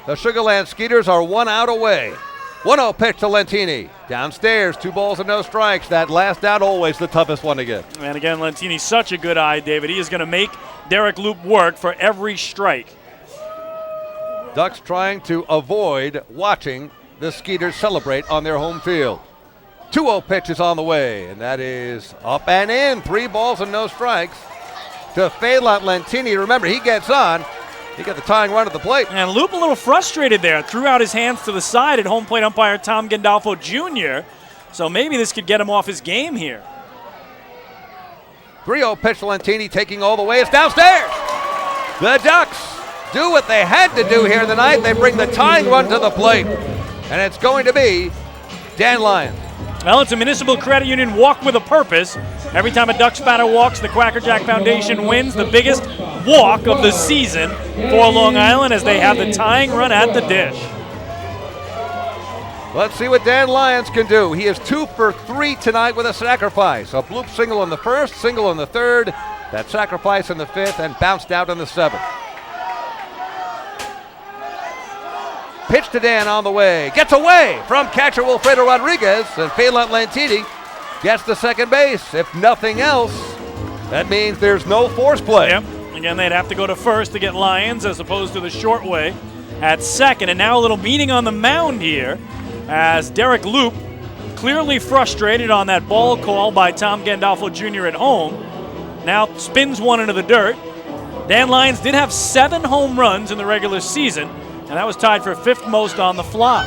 The Sugarland Skeeters are 1 out away. 1-0 pitch to Lentini. Downstairs, 2 balls and no strikes. That last out always the toughest one to get.
And again, Lentini's such a good eye, David. He is going to make Derek Loop work for every strike.
Ducks trying to avoid watching the Skeeters celebrate on their home field. 2-0 pitch is on the way, and that is up and in. 3 balls and no strikes to Phelan Lentini. Remember, he gets on He got the tying run at the plate.
And Loop a little frustrated there. Threw out his hands to the side at home plate umpire Tom Gandolfo Jr. So maybe this could get him off his game here.
3-0 pitch to Lentini, taking all the way. It's downstairs. The Ducks do what they had to do here tonight. They bring the tying run to the plate. And it's going to be Dan Lyons.
Well, it's a municipal credit union walk with a purpose. Every time a Ducks batter walks, the Quackerjack Foundation wins the biggest walk of the season for Long Island as they have the tying run at the dish.
Let's see what Dan Lyons can do. He is 2 for 3 tonight with a sacrifice. A bloop single in the first, single in the third, that sacrifice in the fifth, and bounced out in the seventh. Pitch to Dan on the way. Gets away from catcher Wilfredo Rodriguez, and Phelan Lantini gets to second base. If nothing else, that means there's no force play.
Yep. Again, they'd have to go to first to get Lyons as opposed to the short way at second. And now a little meeting on the mound here as Derek Loop, clearly frustrated on that ball call by Tom Gandolfo Jr. at home, now spins one into the dirt. Dan Lyons did have 7 home runs in the regular season, and that was tied for 5th most on the fly.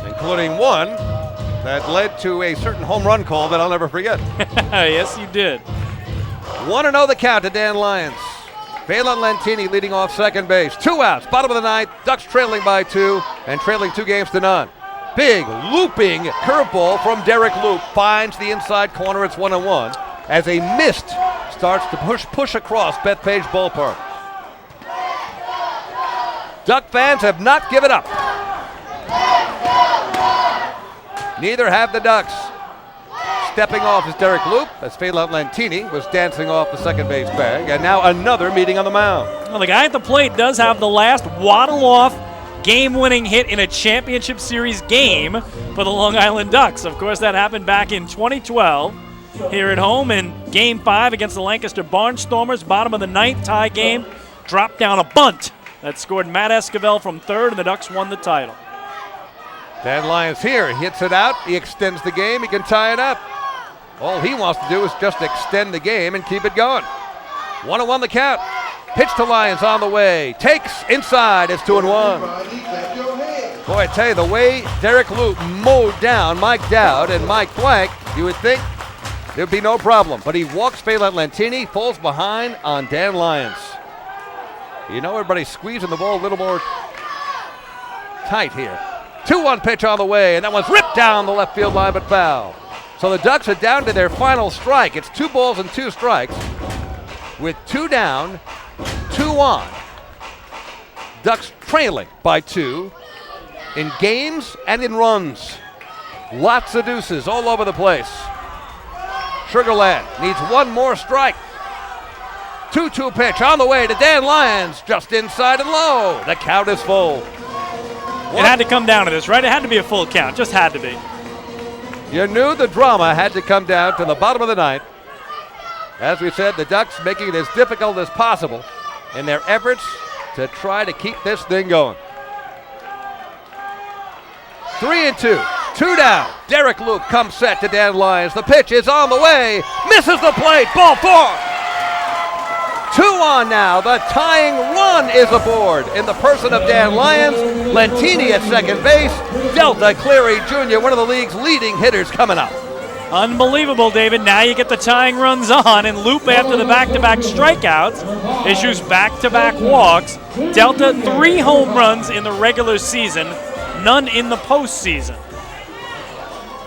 Including one that led to a certain home run call that I'll never forget.
Yes, you did.
1-0 the count to Dan Lyons. Phelan Lantini leading off second base. 2 outs, bottom of the ninth. Ducks trailing by 2 and trailing 2 games to none. Big looping curveball from Derek Loop finds the inside corner. It's 1-1 as a mist starts to push across Bethpage Ballpark. Duck fans have not given up. Neither have the Ducks. Stepping off is Derek Loop as Phelan Lantini was dancing off the second base bag. And now another meeting on the mound.
Well, the guy at the plate does have the last waddle-off game-winning hit in a championship series game for the Long Island Ducks. Of course, that happened back in 2012 here at home in Game 5 against the Lancaster Barnstormers. Bottom of the ninth, tie game. Dropped down a bunt that scored Matt Esquivel from third, and the Ducks won the title.
Dan Lyons here. He hits it out. He extends the game. He can tie it up. All he wants to do is just extend the game and keep it going. 1-1 the count. Pitch to Lyons on the way. Takes inside. It's 2-1. Boy, I tell you, the way Derek Loop mowed down Mike Dowd and Mike Blank, you would think there'd be no problem. But he walks Phelan Lantini, falls behind on Dan Lyons. You know, everybody's squeezing the ball a little more tight here. 2-1 pitch on the way, and that one's ripped down the left field line, but foul. So the Ducks are down to their final strike. It's 2 balls and 2 strikes with 2 down, 2 on. Ducks trailing by 2 in games and in runs. Lots of deuces all over the place. Sugarland needs 1 more strike. 2-2 pitch on the way to Dan Lyons, just inside and low. The count is full.
It had to come down to this, right? It had to be a full count. Just had to be.
You knew the drama had to come down to the bottom of the ninth. As we said, the Ducks making it as difficult as possible in their efforts to try to keep this thing going. 3-2. 2 down. Derek Loop comes set to Dan Lyons. The pitch is on the way. Misses the plate. Ball 4. 2 on now. The tying run is aboard in the person of Dan Lyons. Lantini at second base. Delta Cleary Jr., one of the league's leading hitters, coming up.
Unbelievable, David. Now you get the tying runs on, and Loop, after the back-to-back strikeouts, issues back-to-back walks. Delta 3 home runs in the regular season, none in the postseason.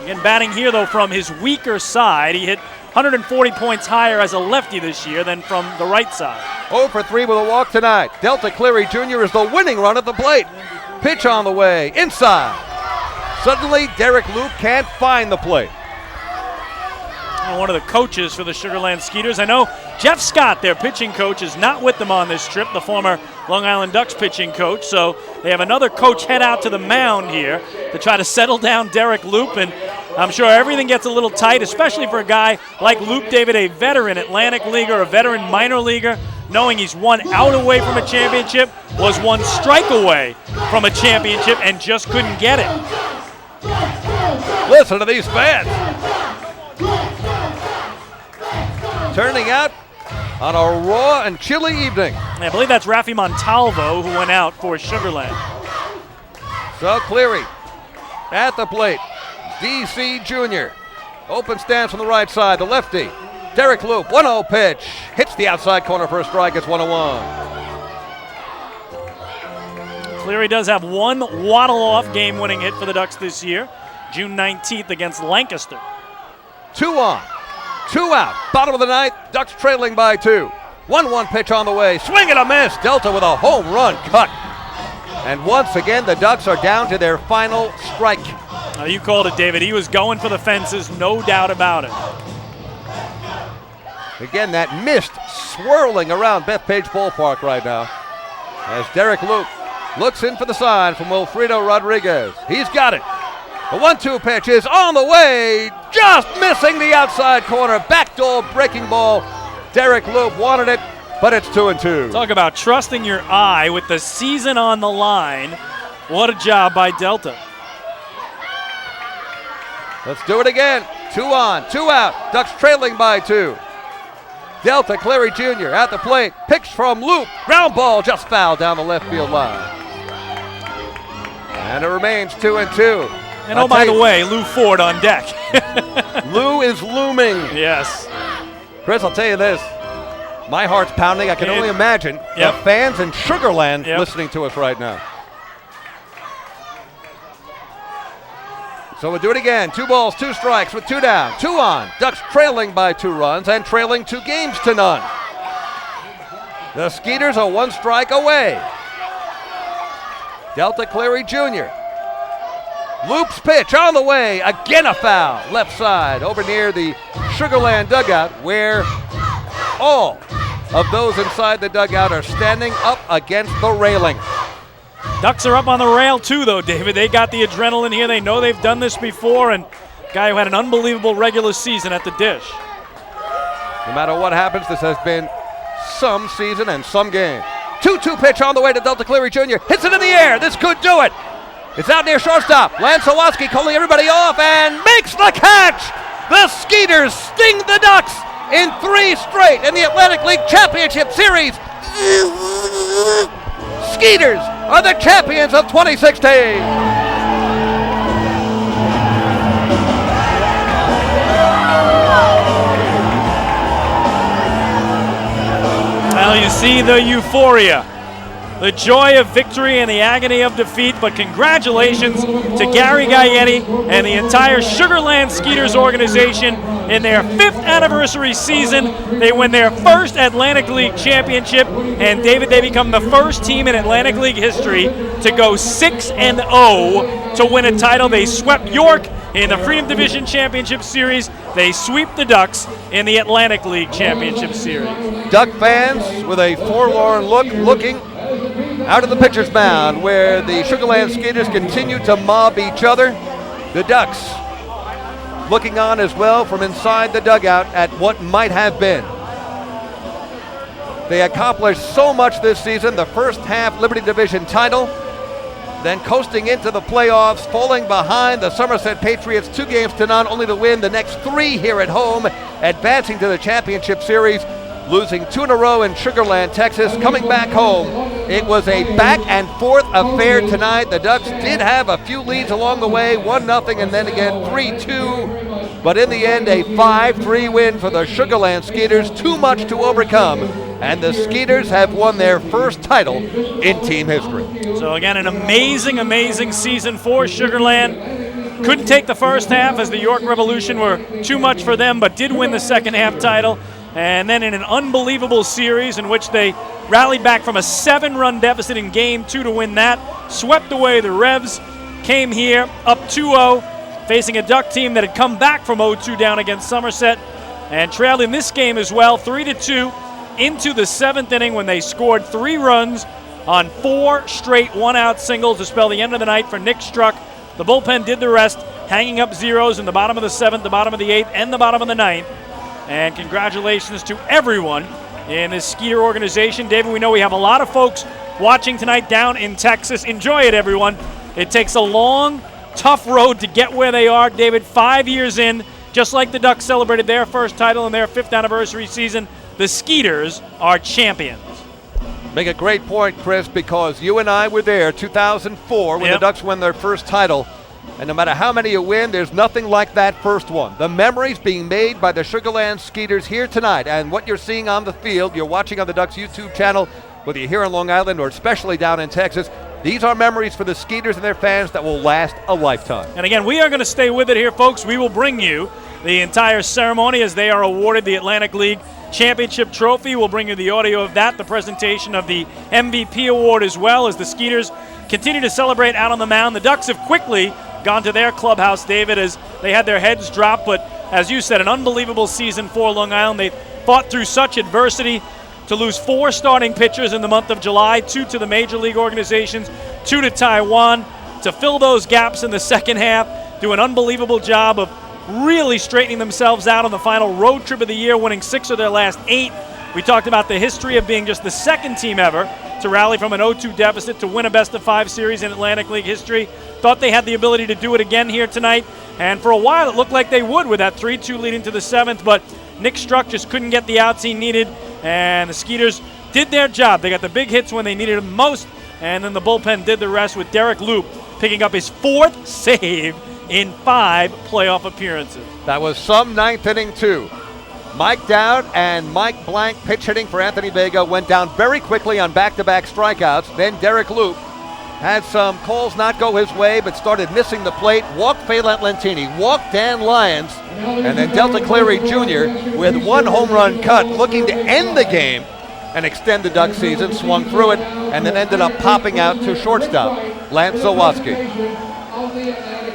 Again, batting here, though, from his weaker side. He hit 140 points higher as a lefty this year than from the right side.
0 for 3 with a walk tonight. Delta Cleary Jr. is the winning run at the plate. Pitch on the way, inside. Suddenly, Derek Loop can't find the plate.
One of the coaches for the Sugarland Skeeters. I know Jeff Scott, their pitching coach, is not with them on this trip, the former Long Island Ducks pitching coach. So they have another coach head out to the mound here to try to settle down Derek Loop. And I'm sure everything gets a little tight, especially for a guy like Loop, David, a veteran Atlantic leaguer, a veteran minor leaguer, knowing he's 1 out away from a championship, was 1 strike away from a championship, and just couldn't get it.
Listen to these fans. Turning out on a raw and chilly evening.
I believe that's Rafi Montalvo who went out for Sugarland.
So Cleary at the plate. DC Jr. Open stance from the right side, the lefty. Derek Loop, 1-0 pitch. Hits the outside corner for a strike. It's 1-1.
Cleary does have one waddle-off game-winning hit for the Ducks this year, June 19th against Lancaster.
2 on, 2 out. Bottom of the ninth, Ducks trailing by 2. 1-1 pitch on the way. Swing and a miss. Delta with a home run cut. And once again, the Ducks are down to their final strike.
You called it, David. He was going for the fences, no doubt about it.
Again, that mist swirling around Bethpage Ballpark right now as Derek Luke looks in for the sign from Wilfredo Rodriguez. He's got it. The 1-2 pitch is on the way, just missing the outside corner. Backdoor breaking ball. Derek Luke wanted it, but it's 2-2.
Talk about trusting your eye with the season on the line. What a job by Delta.
Let's do it again. 2 on, 2 out. Ducks trailing by 2. Delta Cleary Jr. at the plate. Pitch from Loop. Ground ball just fouled down the left field line. And it remains 2-2.
And oh, by the way, Lou Ford on deck.
Lou is looming.
Yes.
Chris, I'll tell you this. My heart's pounding. I can only imagine the fans in Sugarland listening to us right now. So we'll do it again. 2 balls, 2 strikes with 2 down. 2 on. Ducks trailing by 2 runs and trailing 2 games to none. The Skeeters are 1 strike away. Delta Cleary Jr. Loops pitch on the way. Again a foul. Left side over near the Sugarland dugout where all of those inside the dugout are standing up against the railing.
Ducks are up on the rail too, though, David. They got the adrenaline here. They know they've done this before, and a guy who had an unbelievable regular season at the dish.
No matter what happens, this has been some season and some game. 2-2 pitch on the way to Delta Cleary Jr. Hits it in the air. This could do it. It's out near shortstop. Lance Sawatsky calling everybody off and makes the catch. The Skeeters sting the Ducks in 3 straight in the Atlantic League Championship Series. Skeeters are the champions of 2016.
Well, you see the euphoria, the joy of victory and the agony of defeat, but congratulations to Gary Gaetti and the entire Sugarland Skeeters organization in their 5th anniversary season. They win their first Atlantic League championship, and David, they become the first team in Atlantic League history to go 6-0 to win a title. They swept York in the Freedom Division Championship Series. They sweep the Ducks in the Atlantic League Championship Series.
Duck fans with a forlorn look looking out of the pitcher's mound where the Sugarland Skeeters continue to mob each other. The Ducks looking on as well from inside the dugout at what might have been. They accomplished so much this season. The first half Liberty Division title, then coasting into the playoffs, falling behind the Somerset Patriots 2 games to none, only to win the next 3 here at home, advancing to the championship series, losing 2 in a row in Sugarland, Texas, coming back home. It was a back and forth affair tonight. The Ducks did have a few leads along the way, 1-0 and then again 3-2. But in the end, a 5-3 win for the Sugarland Skeeters. Too much to overcome. And the Skeeters have won their first title in team history.
So again, an amazing, amazing season for Sugarland. Couldn't take the first half as the York Revolution were too much for them, but did win the second half title. And then in an unbelievable series in which they rallied back from a 7-run deficit in Game 2 to win that, swept away the Revs, came here up 2-0, facing a Duck team that had come back from 0-2 down against Somerset, and trailed in this game as well, 3-2, into the 7th inning when they scored 3 runs on 4 straight 1-out singles to spell the end of the night for Nick Struck. The bullpen did the rest, hanging up zeros in the bottom of the 7th, the bottom of the 8th, and the bottom of the 9th. And congratulations to everyone in this Skeeter organization. David, we know we have a lot of folks watching tonight down in Texas. Enjoy it, everyone. It takes a long, tough road to get where they are. David, 5 years in, just like the Ducks celebrated their first title in their 5th anniversary season. the Skeeters are champions.
Make a great point, Chris, because you and I were there 2004 when the Ducks won their first title. And no matter how many you win, there's nothing like that first one. The memories being made by the Sugarland Skeeters here tonight, and what you're seeing on the field, you're watching on the Ducks YouTube channel, whether you're here in Long Island or especially down in Texas. These are memories for the Skeeters and their fans that will last a lifetime.
And again, we are going to stay with it here, folks. We will bring you the entire ceremony as they are awarded the Atlantic League Championship Trophy. We'll bring you the audio of that, the presentation of the MVP award as well, as the Skeeters continue to celebrate out on the mound. The Ducks have quickly gone to their clubhouse, David, as they had their heads dropped. But as you said, an unbelievable season for Long Island. They fought through such adversity to lose 4 starting pitchers in the month of July, 2 to the major league organizations, 2 to Taiwan, to fill those gaps in the second half, do an unbelievable job of really straightening themselves out on the final road trip of the year, winning 6 of their last 8. We talked about the history of being just the second team ever to rally from an 0-2 deficit to win a best-of-5 series in Atlantic League history. Thought they had the ability to do it again here tonight, and for a while it looked like they would with that 3-2 lead into the 7th, but Nick Struck just couldn't get the outs he needed, and the Skeeters did their job. They got the big hits when they needed them most, and then the bullpen did the rest, with Derek Loop picking up his 4th save in 5 playoff appearances.
That was some 9th inning, too. Mike Dowd and Mike Blank, pitch hitting for Anthony Vega, went down very quickly on back-to-back strikeouts. Then Derek Loop had some calls not go his way, but started missing the plate. Walked Phelan Lentini, walked Dan Lyons, and then Delta Cleary Jr. with 1 home run cut, looking to end the game and extend the Duck season. Swung through it, and then ended up popping out to shortstop, Lance Zawoski.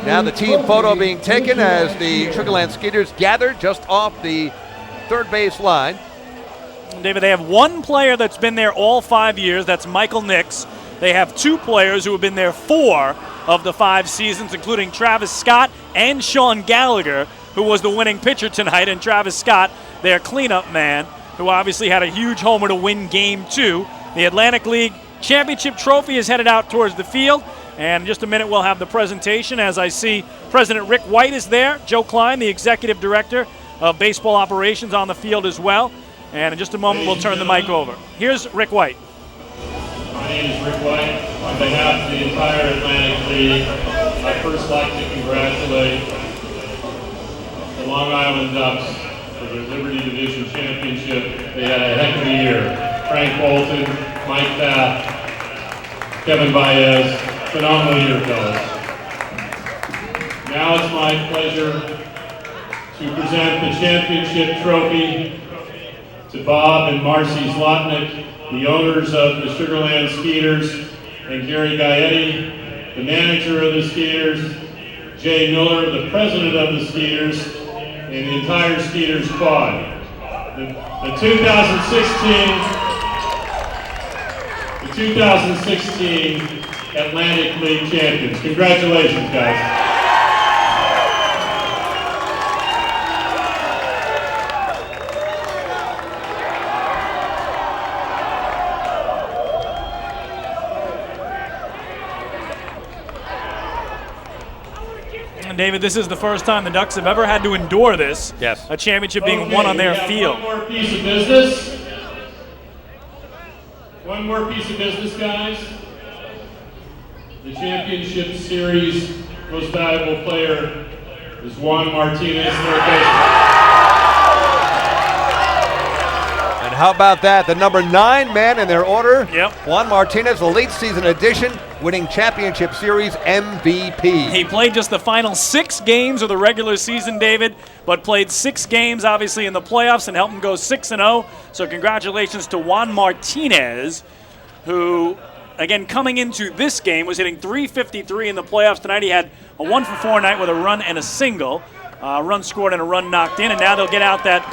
Now the team photo being taken as the Sugarland Skeeters gather just off the third base line.
David, they have 1 player that's been there all 5 years. That's Michael Nix. They have 2 players who have been there 4 of the 5 seasons, including Travis Scott and Sean Gallagher, who was the winning pitcher tonight, and Travis Scott, their cleanup man, who obviously had a huge homer to win Game 2. The Atlantic League Championship Trophy is headed out towards the field, and in just a minute we'll have the presentation. As I see President Rick White is there, Joe Klein, the Executive Director of Baseball Operations, on the field as well. And in just a moment, we'll turn the mic over. Here's Rick White.
My name is Rick White. On behalf of the entire Atlantic League, I'd first like to congratulate the Long Island Ducks for their Liberty Division Championship. They had a heck of a year. Frank Bolton, Mike Taft, Kevin Baez, phenomenal year, fellas. Now it's my pleasure to present the championship trophy to Bob and Marcy Zlotnick, the owners of the Sugarland Skeeters, and Gary Gaetti, the manager of the Skeeters, Jay Miller, the president of the Skeeters, and the entire Skeeters squad. The 2016 Atlantic League champions. Congratulations, guys.
David, this is the first time the Ducks have ever had to endure this.
Yes.
A championship being won on their field.
One more piece of business. One more piece of business, guys. The championship series most valuable player is Juan Martinez, third baseman.
And how about that? The number 9 man in their order.
Yep.
Juan Martinez, the late season addition, winning championship series MVP.
He played just the final 6 games of the regular season, David, but played 6 games, obviously, in the playoffs and helped him go 6-0. So congratulations to Juan Martinez, who, again, coming into this game, was hitting .353 in the playoffs. Tonight he had a 1-for-4 night with a run and a single. Run scored and a run knocked in, and now they'll get out that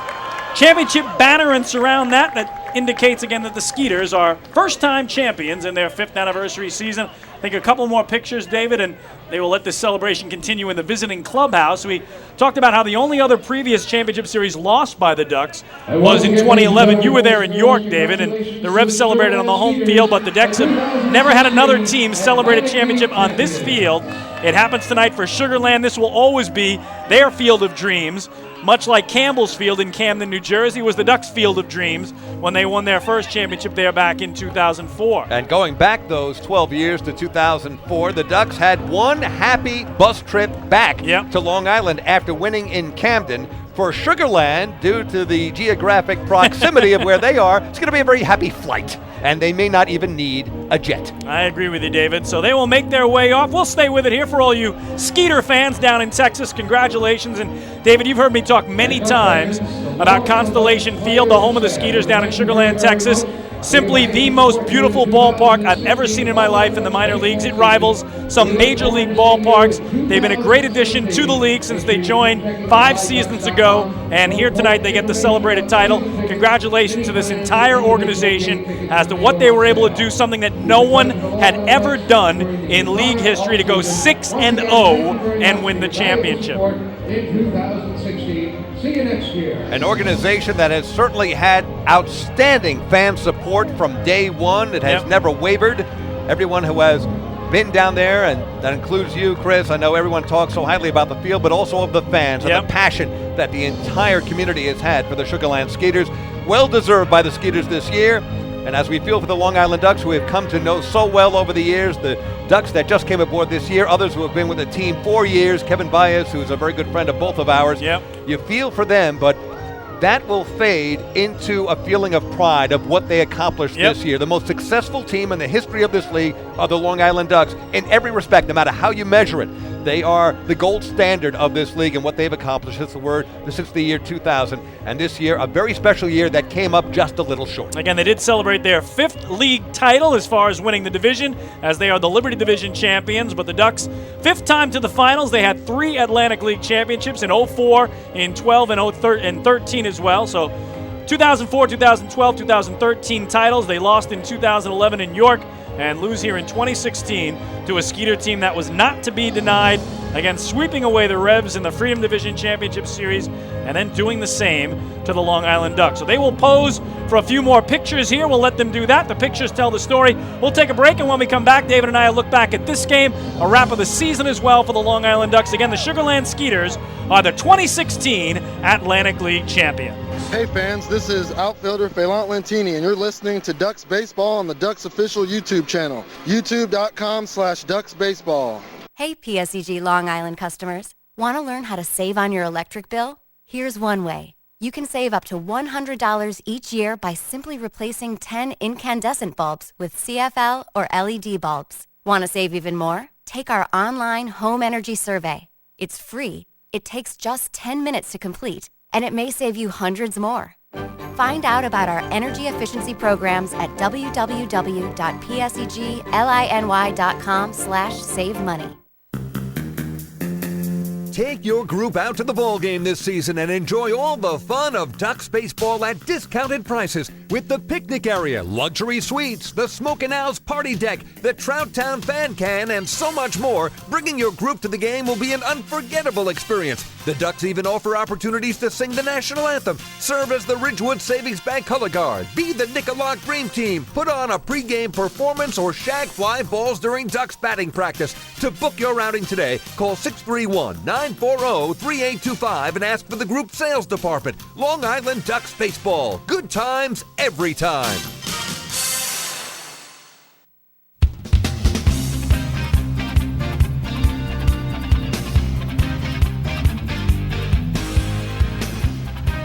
championship banner and surround that. That indicates again that the Skeeters are first-time champions in their 5th anniversary season. I think a couple more pictures, David, and they will let this celebration continue in the visiting clubhouse. We talked about how the only other previous championship series lost by the Ducks was in 2011. You were there in York, David, and the Revs celebrated on the home field, but the Ducks have never had another team celebrate a championship on this field. It happens tonight for Sugarland. This will always be their field of dreams. much like Campbell's Field in Camden, New Jersey, was the Ducks' Field of Dreams when they won their first championship there back in 2004.
And going back those 12 years to 2004, the Ducks had one happy bus trip back to Long Island after winning in Camden. For Sugarland, due to the geographic proximity of where they are, it's going to be a very happy flight, and they may not even need a jet.
I agree with you, David. So they will make their way off. We'll stay with it here for all you Skeeter fans down in Texas. Congratulations. And David, you've heard me talk many times about Constellation Field, the home of the Skeeters down in Sugarland, Texas. Simply the most beautiful ballpark I've ever seen in my life in the minor leagues. It rivals some major league ballparks. They've been a great addition to the league since they joined 5 seasons ago. And here tonight they get the celebrated title. Congratulations to this entire organization as to what they were able to do, something that no one had ever done in league history, to go 6-0 and win the championship.
In 2016. See you next year.
An organization that has certainly had outstanding fan support from day one. It has never wavered. Everyone who has been down there, and that includes you, Chris. I know everyone talks so highly about the field, but also of the fans and the passion that the entire community has had for the Sugarland Skeeters. Well deserved by the Skeeters this year. And as we feel for the Long Island Ducks, who have come to know so well over the years, the Ducks that just came aboard this year, others who have been with the team 4 years, Kevin Baez, who's a very good friend of both of ours. You feel for them, but that will fade into a feeling of pride of what they accomplished this year. The most successful team in the history of this league are the Long Island Ducks in every respect, no matter how you measure it. They are the gold standard of this league and what they've accomplished since the year 2000. And this year, a very special year that came up just a little short.
Again, they did celebrate their 5th league title as far as winning the division, as they are the Liberty Division champions. But the Ducks, 5th time to the finals. They had 3 Atlantic League championships in 04, in 12, and 13 as well. So 2004, 2012, 2013 titles. They lost in 2011 in York and lose here in 2016 to a Skeeter team that was not to be denied. Again, sweeping away the Revs in the Freedom Division Championship Series and then doing the same to the Long Island Ducks. So they will pose for a few more pictures here. We'll let them do that. The pictures tell the story. We'll take a break, and when we come back, David and I will look back at this game, a wrap of the season as well for the Long Island Ducks. Again, the Sugarland Skeeters are the 2016 Atlantic League champions.
Hey fans, this is outfielder Phelant Lentini, and you're listening to Ducks Baseball on the Ducks official YouTube channel, youtube.com/DucksBaseball.
Hey PSEG Long Island customers. Want to learn how to save on your electric bill? Here's one way. You can save up to $100 each year by simply replacing 10 incandescent bulbs with CFL or LED bulbs. Want to save even more? Take our online home energy survey. It's free. It takes just 10 minutes to complete, and it may save you hundreds more. Find out about our energy efficiency programs at www.pseglinY.com/save money.
Take your group out to the ball game this season and enjoy all the fun of Ducks baseball at discounted prices with the picnic area, luxury suites, the Smokin' Owls party deck, the Trout Town fan can, and so much more. Bringing your group to the game will be an unforgettable experience. The Ducks even offer opportunities to sing the national anthem, serve as the Ridgewood Savings Bank color guard, be the Nicolak Dream Team, put on a pregame performance, or shag fly balls during Ducks batting practice. To book your outing today, call 631-940-3825 and ask for the group sales department. Long Island Ducks Baseball. Good times every time.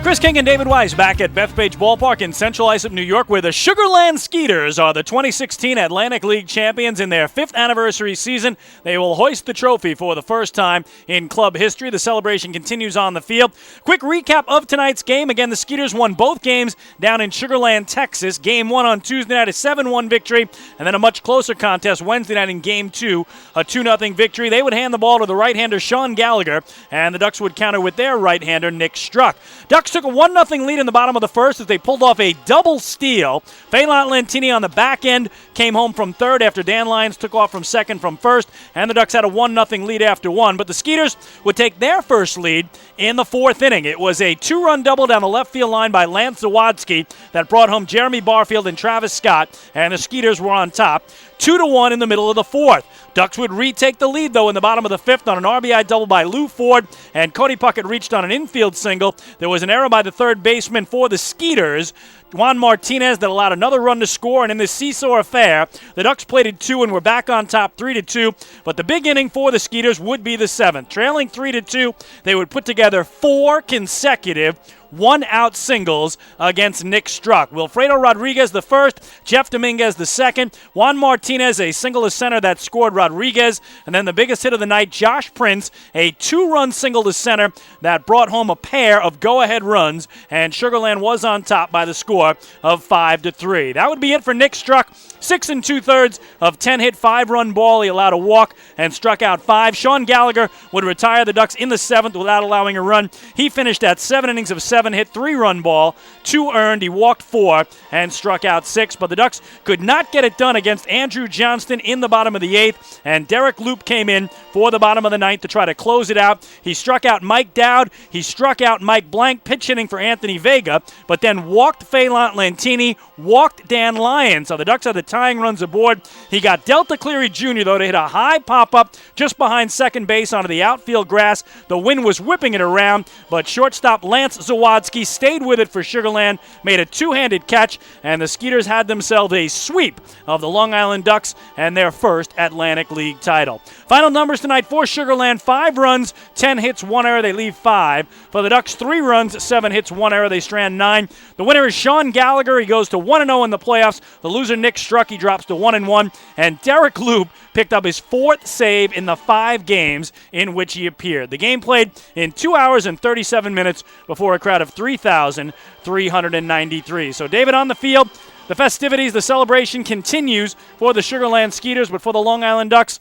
Chris King and David Wise back at Bethpage Ballpark in Central Islip, New York, where the Sugarland Skeeters are the 2016 Atlantic League champions in their 5th anniversary season. They will hoist the trophy for the first time in club history. The celebration continues on the field. Quick recap of tonight's game. Again, the Skeeters won both games down in Sugarland, Texas. Game 1 on Tuesday night, a 7-1 victory, and then a much closer contest Wednesday night in Game 2, a 2-0 victory. They would hand the ball to the right-hander Sean Gallagher, and the Ducks would counter with their right-hander Nick Struck. Ducks took a 1-0 lead in the bottom of the first as they pulled off a double steal. Phelant Lentini on the back end came home from third after Dan Lyons took off from second from first, and the Ducks had a 1-0 lead after one. But the Skeeters would take their first lead in the 4th inning. It was a 2-run double down the left field line by Lance Zawadski that brought home Jeremy Barfield and Travis Scott, and the Skeeters were on top. 2-1 in the middle of the fourth. Ducks would retake the lead, though, in the bottom of the fifth on an RBI double by Lou Ford, and Cody Puckett reached on an infield single. There was an error by the third baseman for the Skeeters, Juan Martinez, that allowed another run to score, and in this seesaw affair, the Ducks plated 2 and were back on top 3-2, but the big inning for the Skeeters would be the seventh. Trailing 3-2, they would put together 4 consecutive one-out singles against Nick Struck. Wilfredo Rodriguez the first, Jeff Dominguez the second, Juan Martinez a single to center that scored Rodriguez, and then the biggest hit of the night, Josh Prince, a 2-run single to center that brought home a pair of go-ahead runs, and Sugar Land was on top by the score of 5-3. That would be it for Nick Struck. 6 2/3 of 10-hit, 5-run ball. He allowed a walk and struck out 5. Sean Gallagher would retire the Ducks in the seventh without allowing a run. He finished at 7 innings of 7-hit, 3-run ball, 2 earned. He walked 4 and struck out 6. But the Ducks could not get it done against Andrew Johnston in the bottom of the 8th, and Derek Loop came in for the bottom of the 9th to try to close it out. He struck out Mike Dowd. He struck out Mike Blank, pitch hitting for Anthony Vega, but then walked Phelan Lantini, walked Dan Lyons. So the Ducks had the tying runs aboard. He got Delta Cleary Jr., though, to hit a high pop-up just behind second base onto the outfield grass. The wind was whipping it around, but shortstop Lance Zawadski stayed with it for Sugar Land, made a 2-handed catch, and the Skeeters had themselves a sweep of the Long Island Ducks and their first Atlantic League title. Final numbers tonight for Sugar Land: 5 runs, 10 hits, 1 error. They leave 5. For the Ducks, 3 runs, 7 hits, 1 error. They strand 9. The winner is Sean Gallagher. He goes to 1-0 in the playoffs. The loser, Nick Struck, he drops to 1-1. And Derek Loop picked up his 4th save in the 5 games in which he appeared. The game played in 2 hours and 37 minutes before a crowd of 3,393. So, David, on the field, the festivities, the celebration continues for the Sugar Land Skeeters, but for the Long Island Ducks,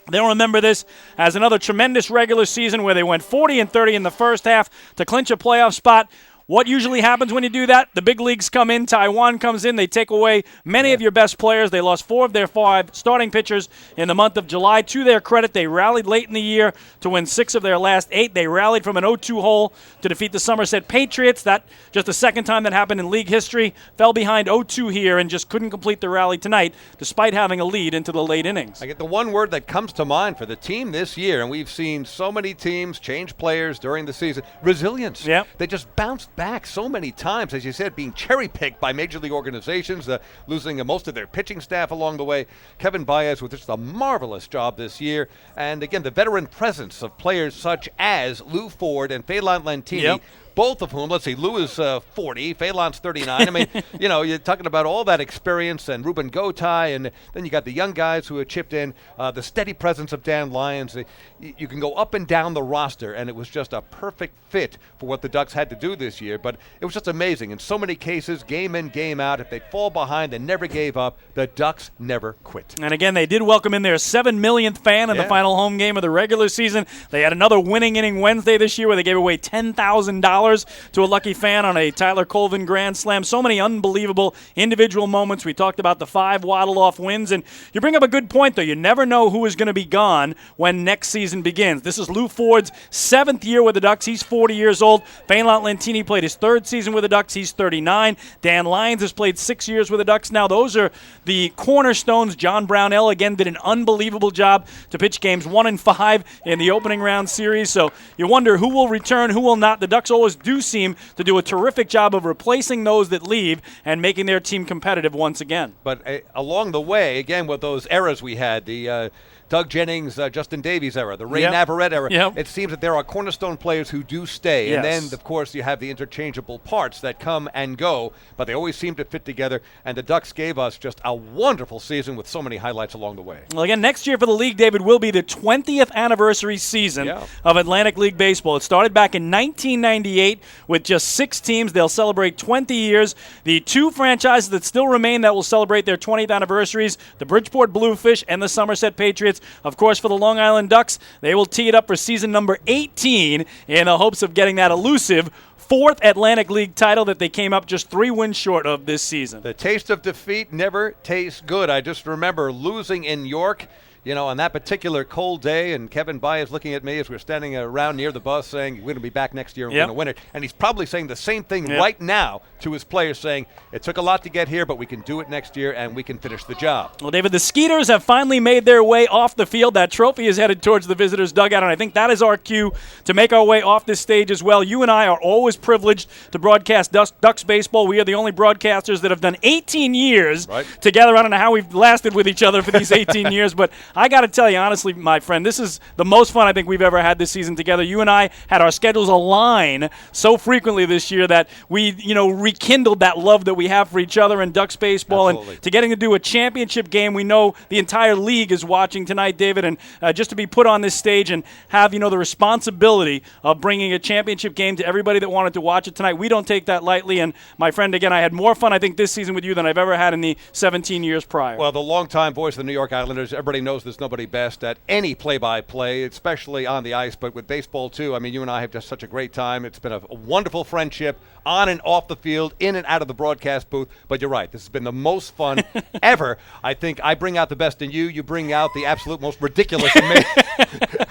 they'll remember this as another tremendous regular season where they went 40-30 in the first half to clinch a playoff spot. What usually happens when you do that? The big leagues come in, Taiwan comes in, they take away many of your best players. They lost 4 of their 5 starting pitchers in the month of July. To their credit, they rallied late in the year to win 6 of their last 8. They rallied from an 0-2 hole to defeat the Somerset Patriots. That just the second time that happened in league history. Fell behind 0-2 here and just couldn't complete the rally tonight despite having a lead into the late innings.
I get the one word that comes to mind for the team this year, and we've seen so many teams change players during the season: resilience.
Yep.
They just bounced back so many times, as you said, being cherry-picked by major league organizations, losing most of their pitching staff along the way. Kevin Baez with just a marvelous job this year. And again, the veteran presence of players such as Lou Ford and Phelan Lantini,
yep,
both of whom, let's see, Lou is 40, Phelan's 39. I mean, you know, you're talking about all that experience, and Ruben Gotay, and then you got the young guys who have chipped in, the steady presence of Dan Lyons. You can go up and down the roster, and it was just a perfect fit for what the Ducks had to do this year. But it was just amazing. In so many cases, game in, game out, if they fall behind, they never gave up. The Ducks never quit.
And again, they did welcome in their 7 millionth fan in the final home game of the regular season. They had another winning inning Wednesday this year where they gave away $10,000 to a lucky fan on a Tyler Colvin grand slam. So many unbelievable individual moments. We talked about the 5 waddle-off wins, and you bring up a good point, though. You never know who is going to be gone when next season begins. This is Lou Ford's 7th year with the Ducks. He's 40 years old. Phelan Lantini played his 3rd season with the Ducks. He's 39. Dan Lyons has played 6 years with the Ducks. Now, those are the cornerstones. John Brownell, again, did an unbelievable job to pitch games 1 and 5 in the opening round series. So you wonder who will return, who will not. The Ducks always do seem to do a terrific job of replacing those that leave and making their team competitive once again.
But along the way, again, with those eras we had, the Doug Jennings, Justin Davies era, the Ray Navarrete era, it seems that there are cornerstone players who do stay.
Yes.
And then, of course, you have the interchangeable parts that come and go, but they always seem to fit together. And the Ducks gave us just a wonderful season with so many highlights along the way.
Well, again, next year for the league, David, will be the 20th anniversary season of Atlantic League Baseball. It started back in 1998 with just 6 teams. They'll celebrate 20 years. The 2 franchises that still remain that will celebrate their 20th anniversaries, the Bridgeport Bluefish and the Somerset Patriots. Of course, for the Long Island Ducks, they will tee it up for season number 18 in the hopes of getting that elusive 4th Atlantic League title that they came up just 3 wins short of this season.
The taste of defeat never tastes good. I just remember losing in York on that particular cold day, and Kevin Baez looking at me as we're standing around near the bus saying, we're going to be back next year and we're going to win it. And he's probably saying the same thing right now to his players, saying, it took a lot to get here, but we can do it next year and we can finish the job.
Well, David, the Skeeters have finally made their way off the field. That trophy is headed towards the visitors' dugout, and I think that is our cue to make our way off this stage as well. You and I are always privileged to broadcast Ducks baseball. We are the only broadcasters that have done 18 years together. I don't know how we've lasted with each other for these 18 years, but I got to tell you, honestly, my friend, this is the most fun I think we've ever had this season together. You and I had our schedules align so frequently this year that we, rekindled that love that we have for each other in Ducks baseball.
Absolutely.
And to getting to do a championship game, we know the entire league is watching tonight, David, and just to be put on this stage and have, the responsibility of bringing a championship game to everybody that wanted to watch it tonight, we don't take that lightly. And my friend, again, I had more fun, I think, this season with you than I've ever had in the 17 years prior.
Well, the longtime voice of the New York Islanders, everybody knows there's nobody best at any play-by-play, especially on the ice, but with baseball too. I mean, you and I have just such a great time. It's been a wonderful friendship on and off the field, in and out of the broadcast booth. But you're right, this has been the most fun ever. I think I bring out the best in you. You bring out the absolute most ridiculous in me.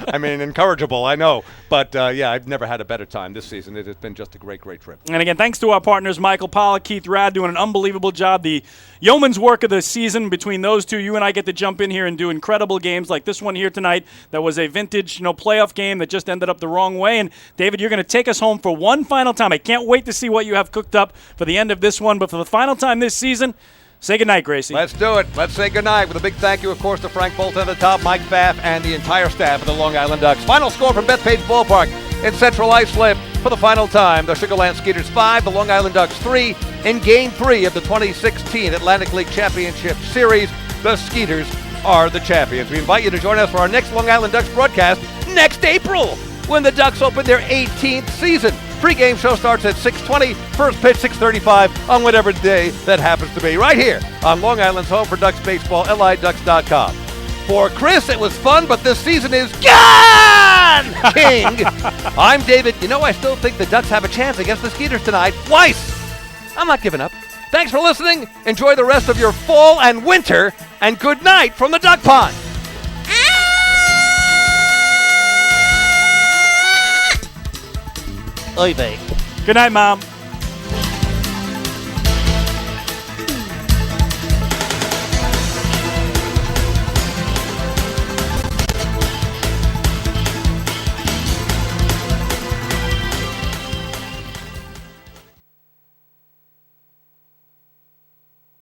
I mean, incorrigible, I know. But, I've never had a better time this season. It has been just a great, great trip.
And again, thanks to our partners, Michael Pollock, Keith Rad, doing an unbelievable job. The yeoman's work of the season between those two. You and I get to jump in here and do incredible games like this one here tonight that was a vintage, playoff game that just ended up the wrong way. And, David, you're going to take us home for one final time. I can't wait to see what you have cooked up for the end of this one. But for the final time this season, say goodnight, Gracie.
Let's do it. Let's say goodnight with a big thank you, of course, to Frank Bolton at the top, Mike Pfaff, and the entire staff of the Long Island Ducks. Final score from Bethpage Ballpark in Central Islip for the final time. The Sugarland Skeeters 5, the Long Island Ducks 3. In Game 3 of the 2016 Atlantic League Championship Series, the Skeeters are the champions. We invite you to join us for our next Long Island Ducks broadcast next April when the Ducks open their 18th season. Pre-game show starts at 6:20, first pitch 6:35 on whatever day that happens to be, right here on Long Island's home for Ducks baseball, LIDucks.com. For Chris, it was fun, but this season is gone, King. I'm David. I still think the Ducks have a chance against the Skeeters tonight. Twice. I'm not giving up. Thanks for listening. Enjoy the rest of your fall and winter, and good night from the Duck Pond.
Oy vey. Good night, Mom.